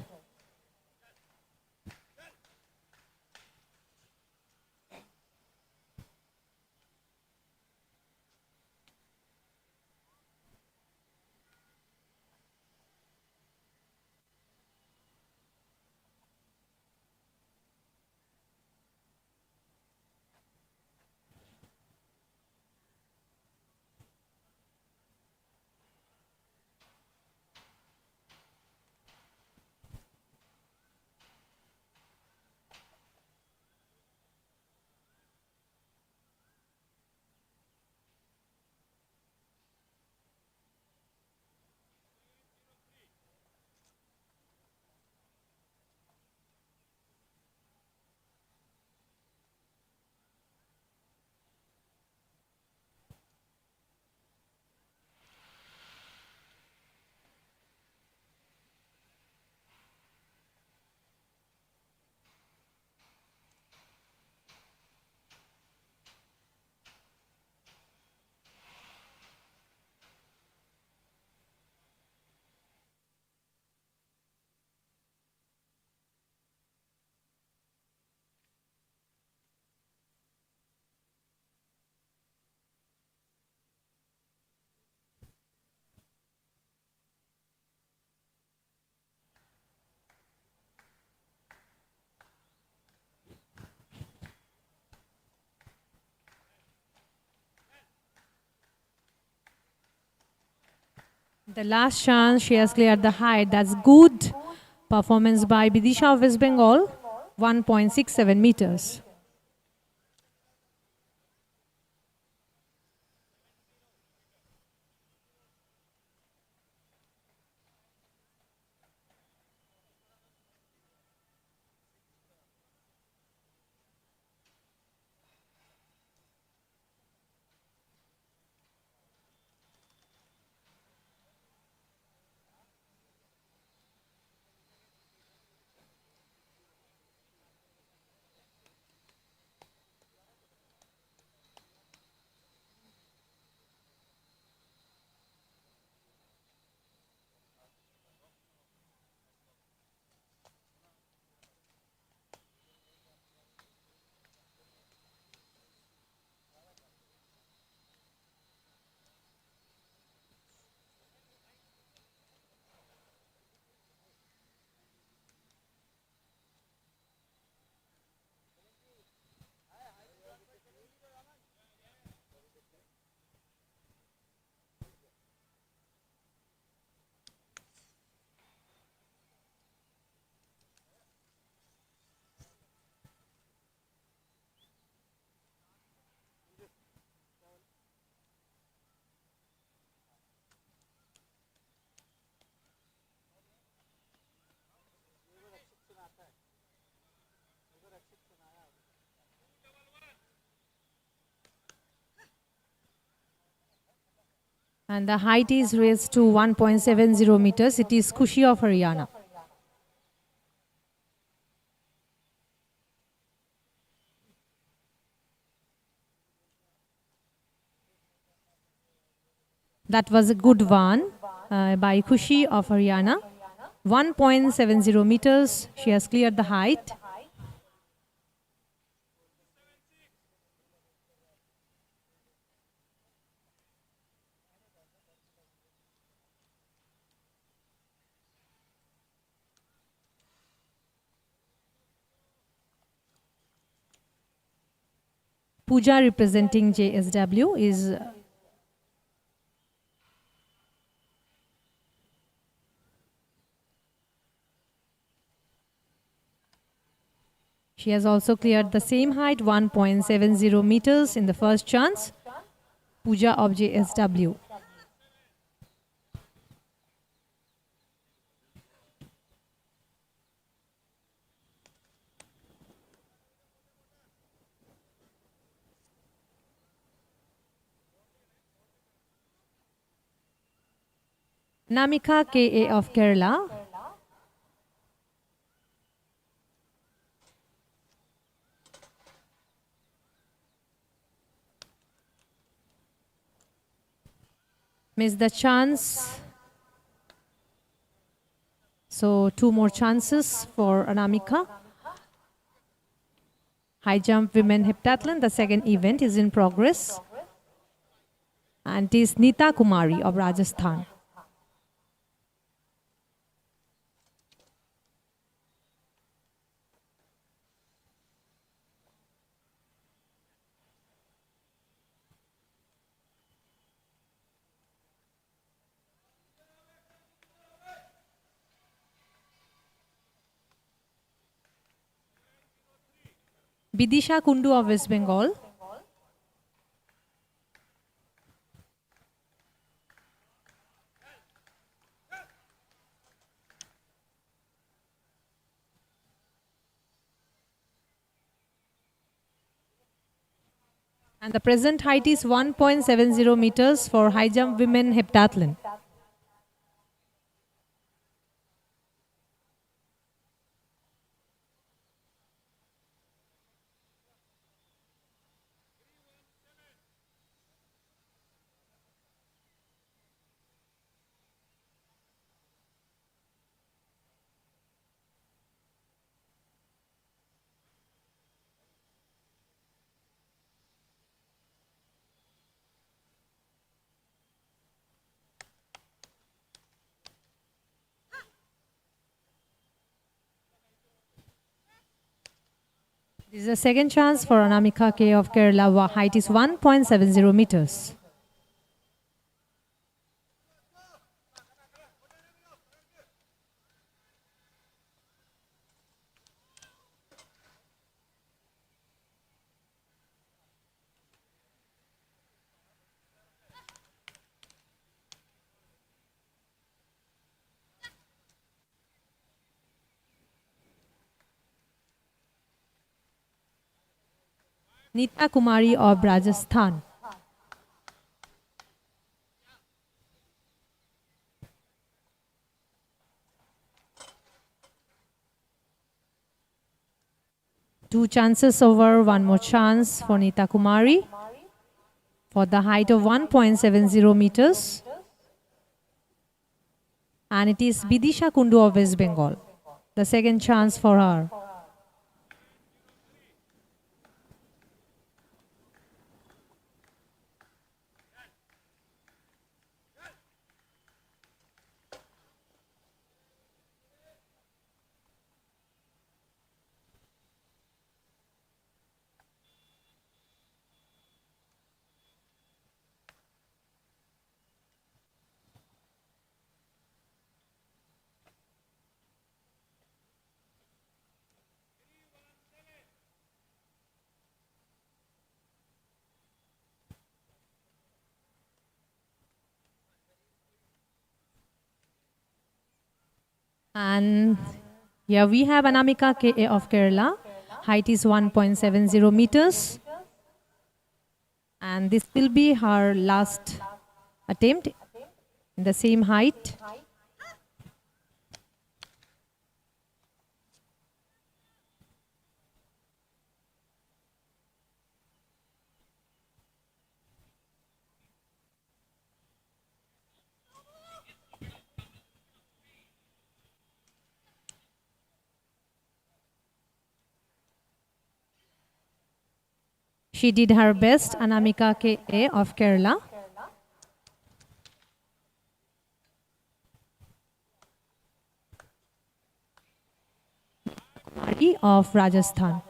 The last chance, she has cleared the height. That's good performance by Bidisha of West Bengal. 1.67 meters. And the height is raised to 1.70 meters. It is Khushi of Haryana. That was a good one by Khushi of Haryana. 1.70 meters. She has cleared the height. Pooja representing JSW is she has also cleared the same height, 1.70 meters in the first chance. Pooja of JSW. Namika KA of Kerala. Missed the chance. So 2 more chances for Anamika. High jump women heptathlon, the second event is in progress. And it is Nita Kumari of Rajasthan. Bidisha Kundu of West Bengal. And the present height is 1.70 meters for high jump women heptathlon. This is a second chance for Anamika K of Kerala. Height is 1.70 meters. Nita Kumari of Rajasthan. Two chances over, one more chance for Nita Kumari for the height of 1.70 meters. And it is Bidisha Kundu of West Bengal. The second chance for her. And here we have Anamika K of Kerala. Height is 1.70 meters. And this will be her last attempt in the same height. She did her best, Anamika K.A. of Kerala. Kumari of Rajasthan.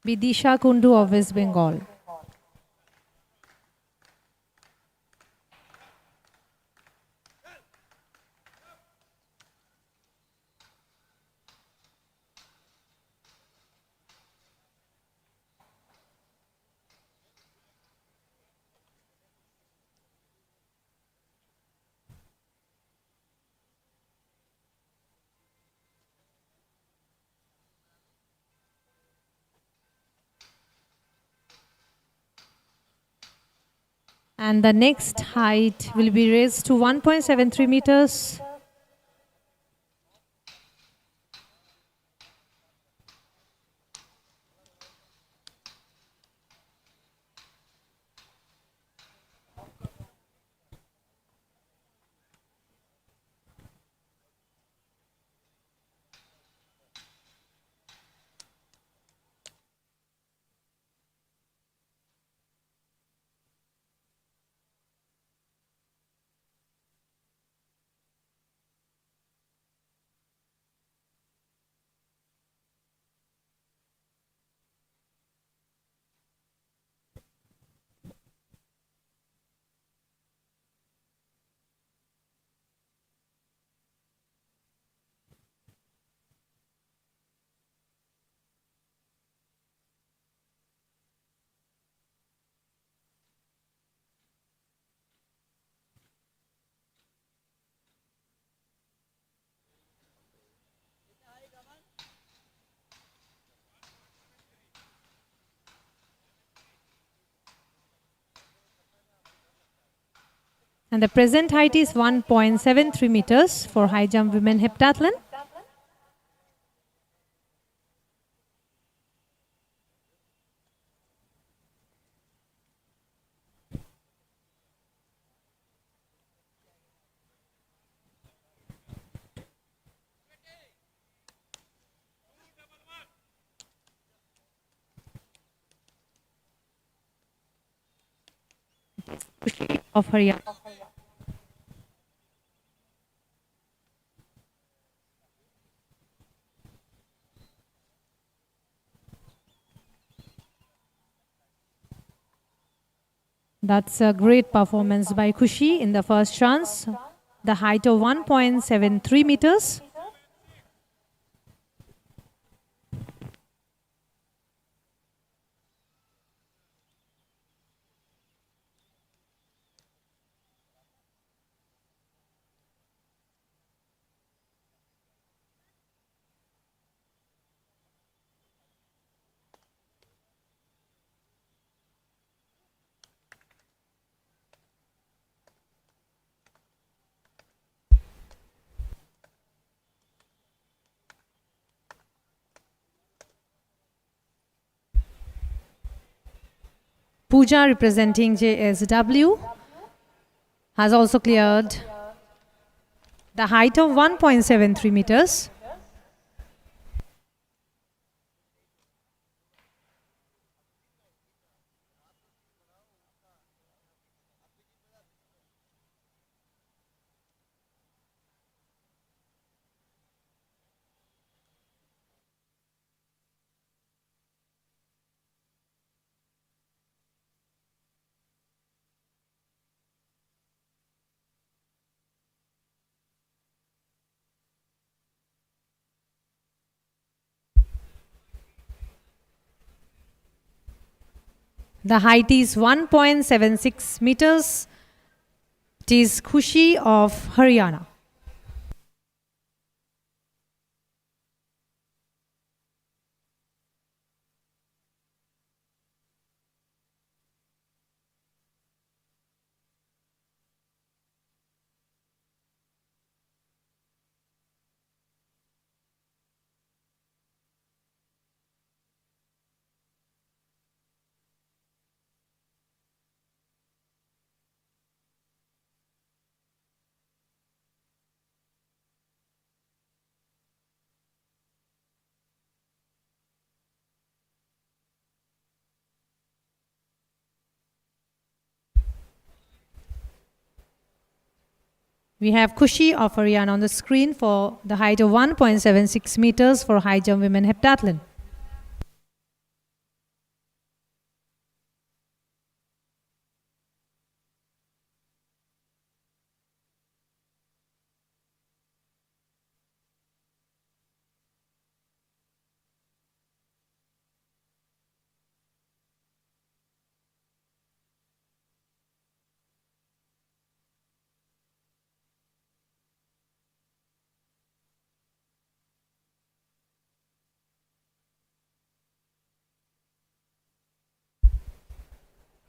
Vidisha Kundu of West Bengal. And the next height will be raised to 1.73 meters. And the present height is 1.73 meters for high jump women heptathlon. Of Haryana. That's a great performance by Kushi in the first chance. The height of 1.73 meters. Pooja representing JSW has also cleared the height of 1.73 meters. The height is 1.76 meters. It is Khushi of Haryana. We have Khushi of Haryana on the screen for the height of 1.76 meters for high jump women heptathlon.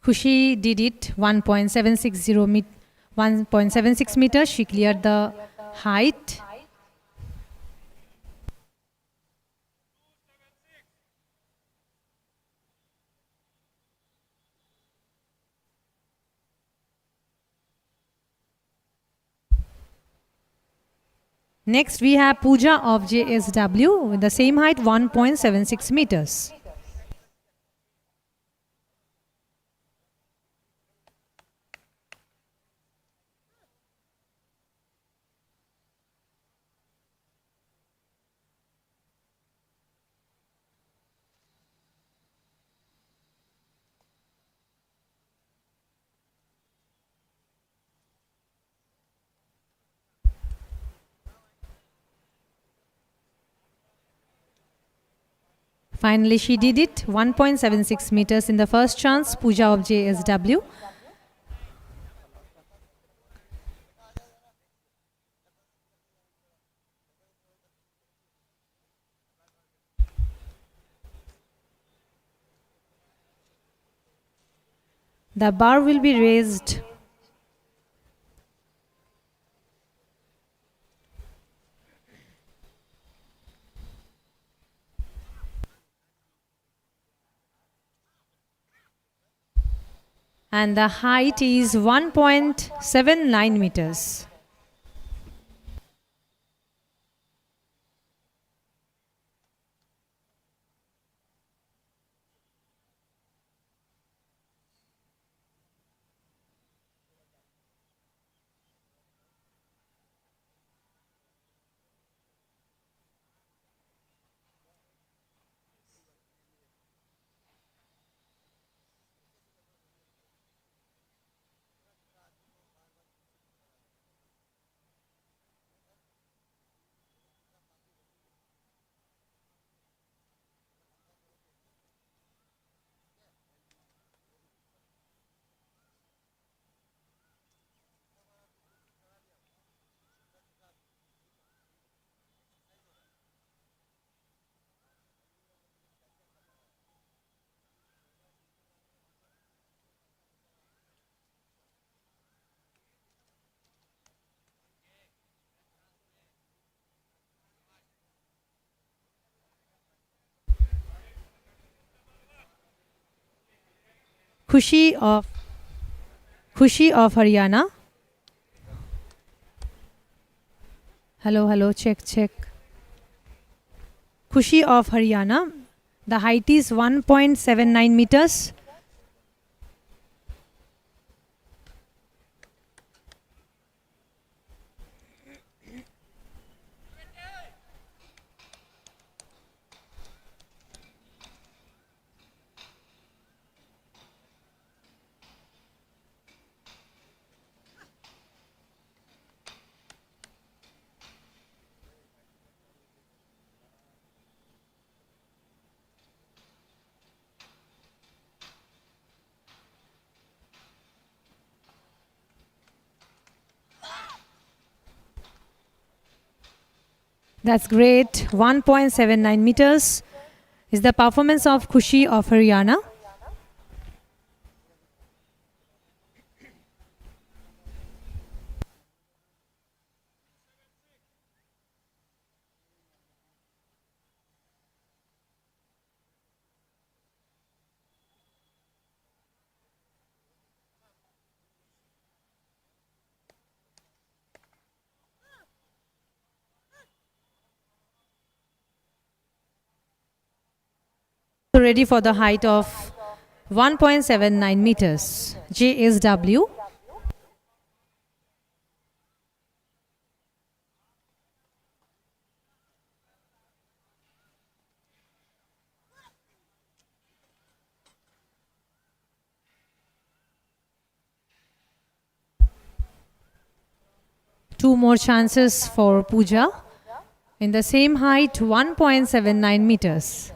Khushi did it 1.76 meters. She cleared the height. Next, we have Pooja of JSW with the same height, 1.76 meters. Finally, she did it 1.76 meters in the first chance, Pooja of JSW. The bar will be raised. And the height is 1.79 meters. Khushi of Haryana. Hello, check. Khushi of Haryana. The height is 1.79 meters. That's great. 1.79 meters is the performance of Khushi of Haryana. So ready for the height of 1.79 meters. JSW. Two more chances for Pooja in the same height, 1.79 meters.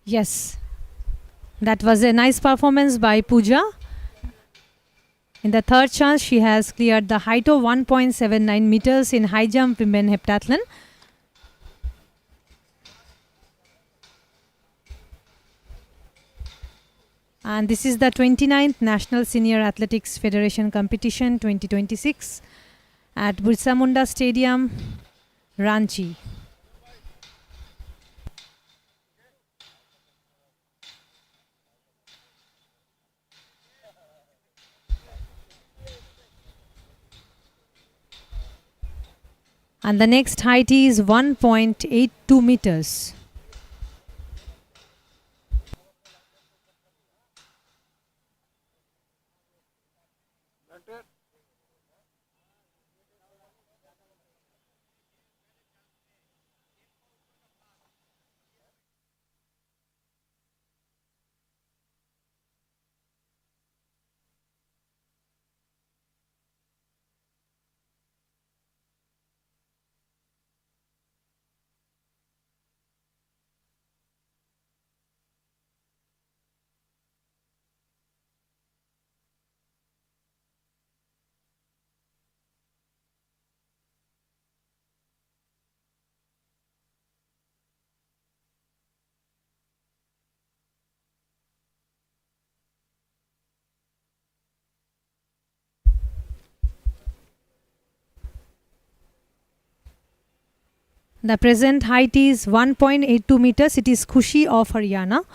Yes, that was a nice performance by Pooja. In the third chance, she has cleared the height of 1.79 meters in high jump women heptathlon. And this is the 29th National Senior Athletics Federation Competition 2026 at Birsa Munda Stadium, Ranchi. And the next height is 1.82 meters. The present height is 1.82 meters. It is Khushi of Haryana.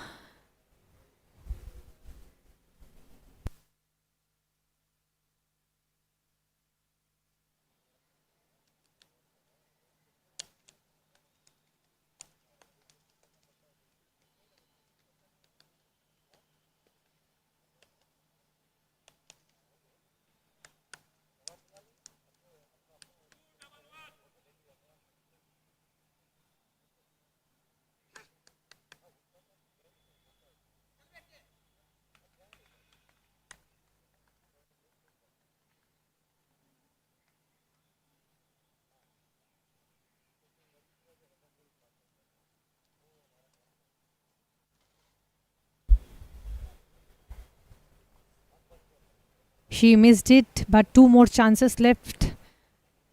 She missed it, but two more chances left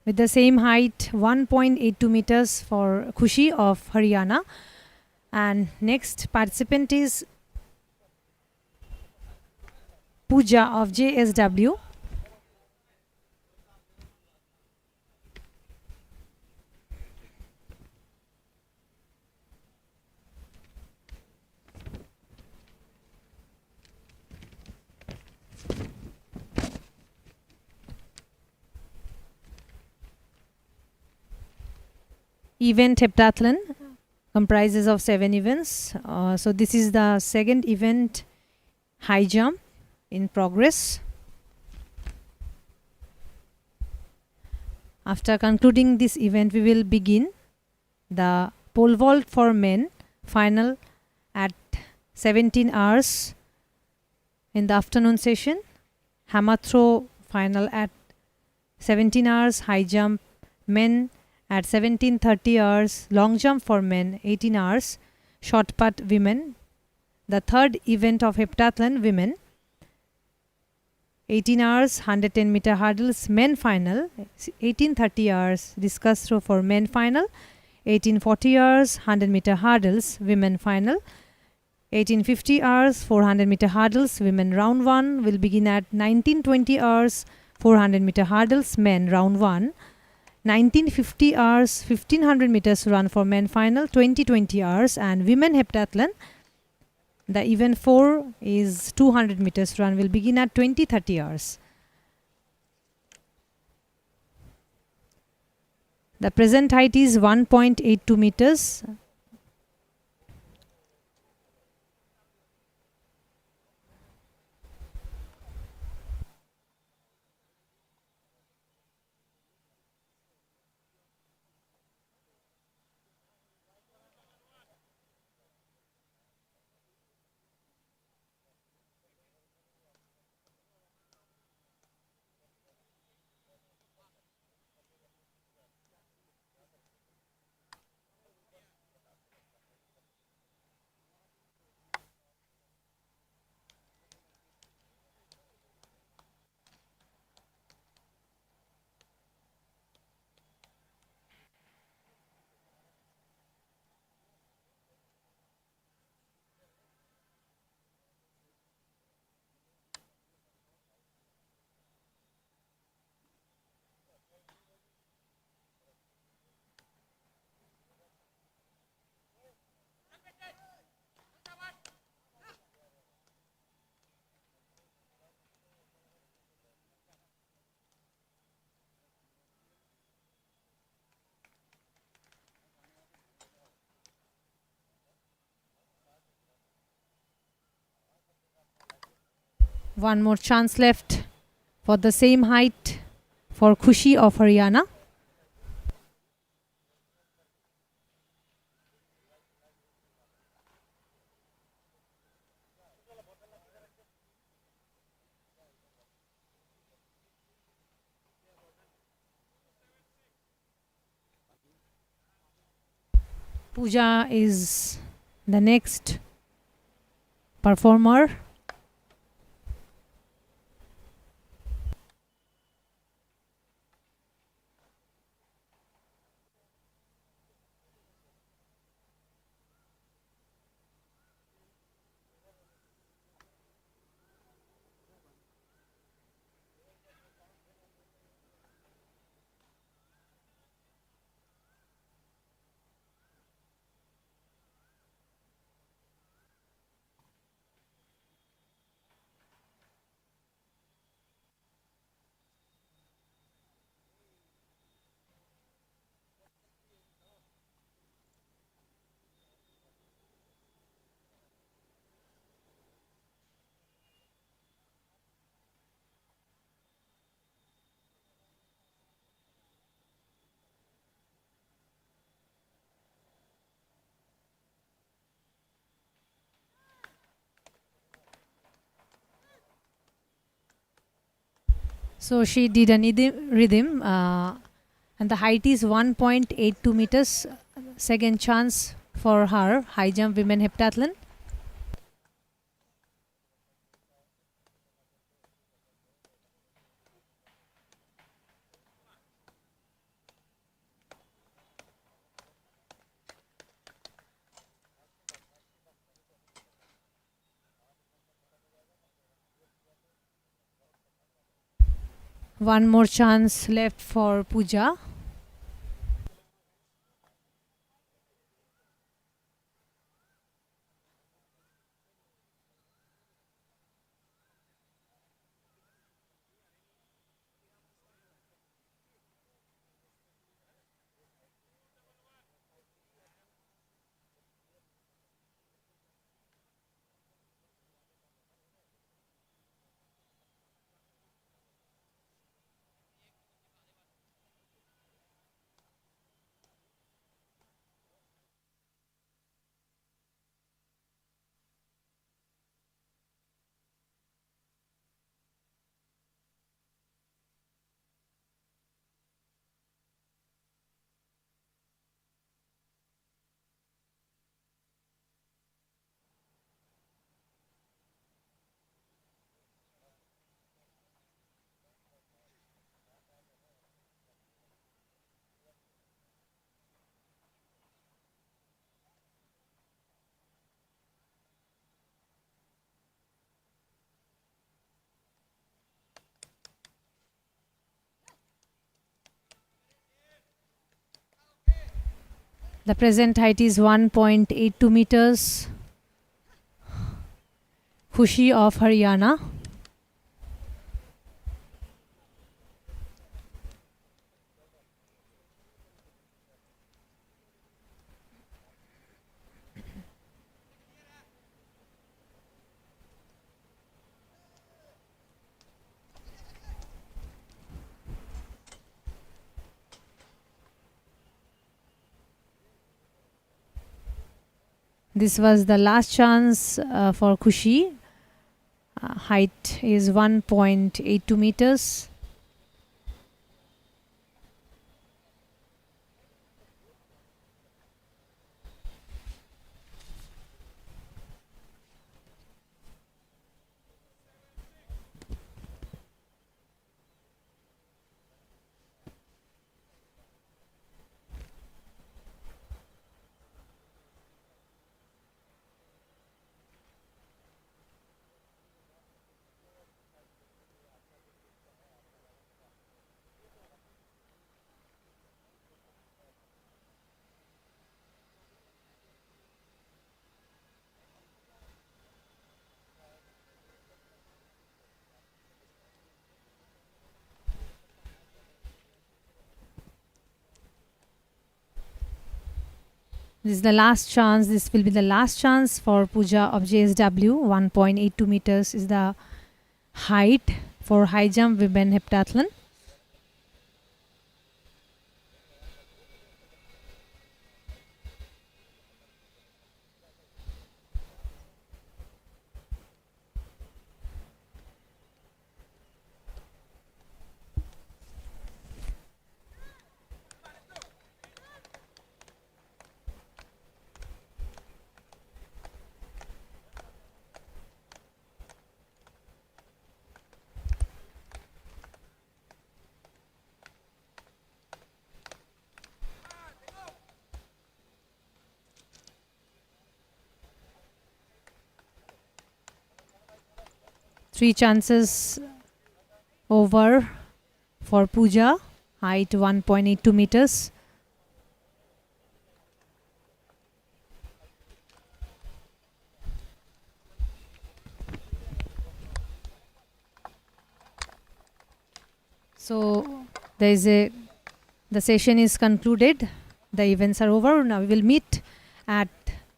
with the same height, 1.82 meters for Khushi of Haryana. And next participant is Pooja of JSW. Event heptathlon comprises of 7 events. So this is the second event, high jump, in progress. After concluding this event, we will begin the pole vault for men final at 17 hours in the afternoon session. Hammer throw final at 17 hours. High jump men at 17:30 hours. Long jump for men 18 hours. Short put women. The third event of heptathlon women, 18 hours 110 meter hurdles men final. 18:30 hours discus throw for men final. 18:40 hours 100 meter hurdles women final. 18:50 hours 400 meter hurdles women round 1 will begin at 19:20 hours 400 meter hurdles men round 1. 19:50 hours 1500 meters run for men final. 20:20 hours. And women heptathlon, the event 4 is 200 meters run, will begin at 20:30 hours. The present height is 1.82 meters. One more chance left for the same height for Khushi of Haryana. Pooja is the next performer. So she did an rhythm and the height is 1.82 meters. Second chance for her high jump women heptathlon. One more chance left for Pooja. The present height is 1.82 meters. Khushi of Haryana. This was the last chance for Khushi. Height is 1.82 meters. This is the last chance. This will be the last chance for Pooja of JSW. 1.82 meters is the height for high jump women heptathlon. Three chances over for Pooja, height 1.82 meters. So the session is concluded. The events are over. Now we will meet at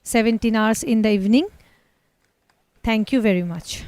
17 hours in the evening. Thank you very much.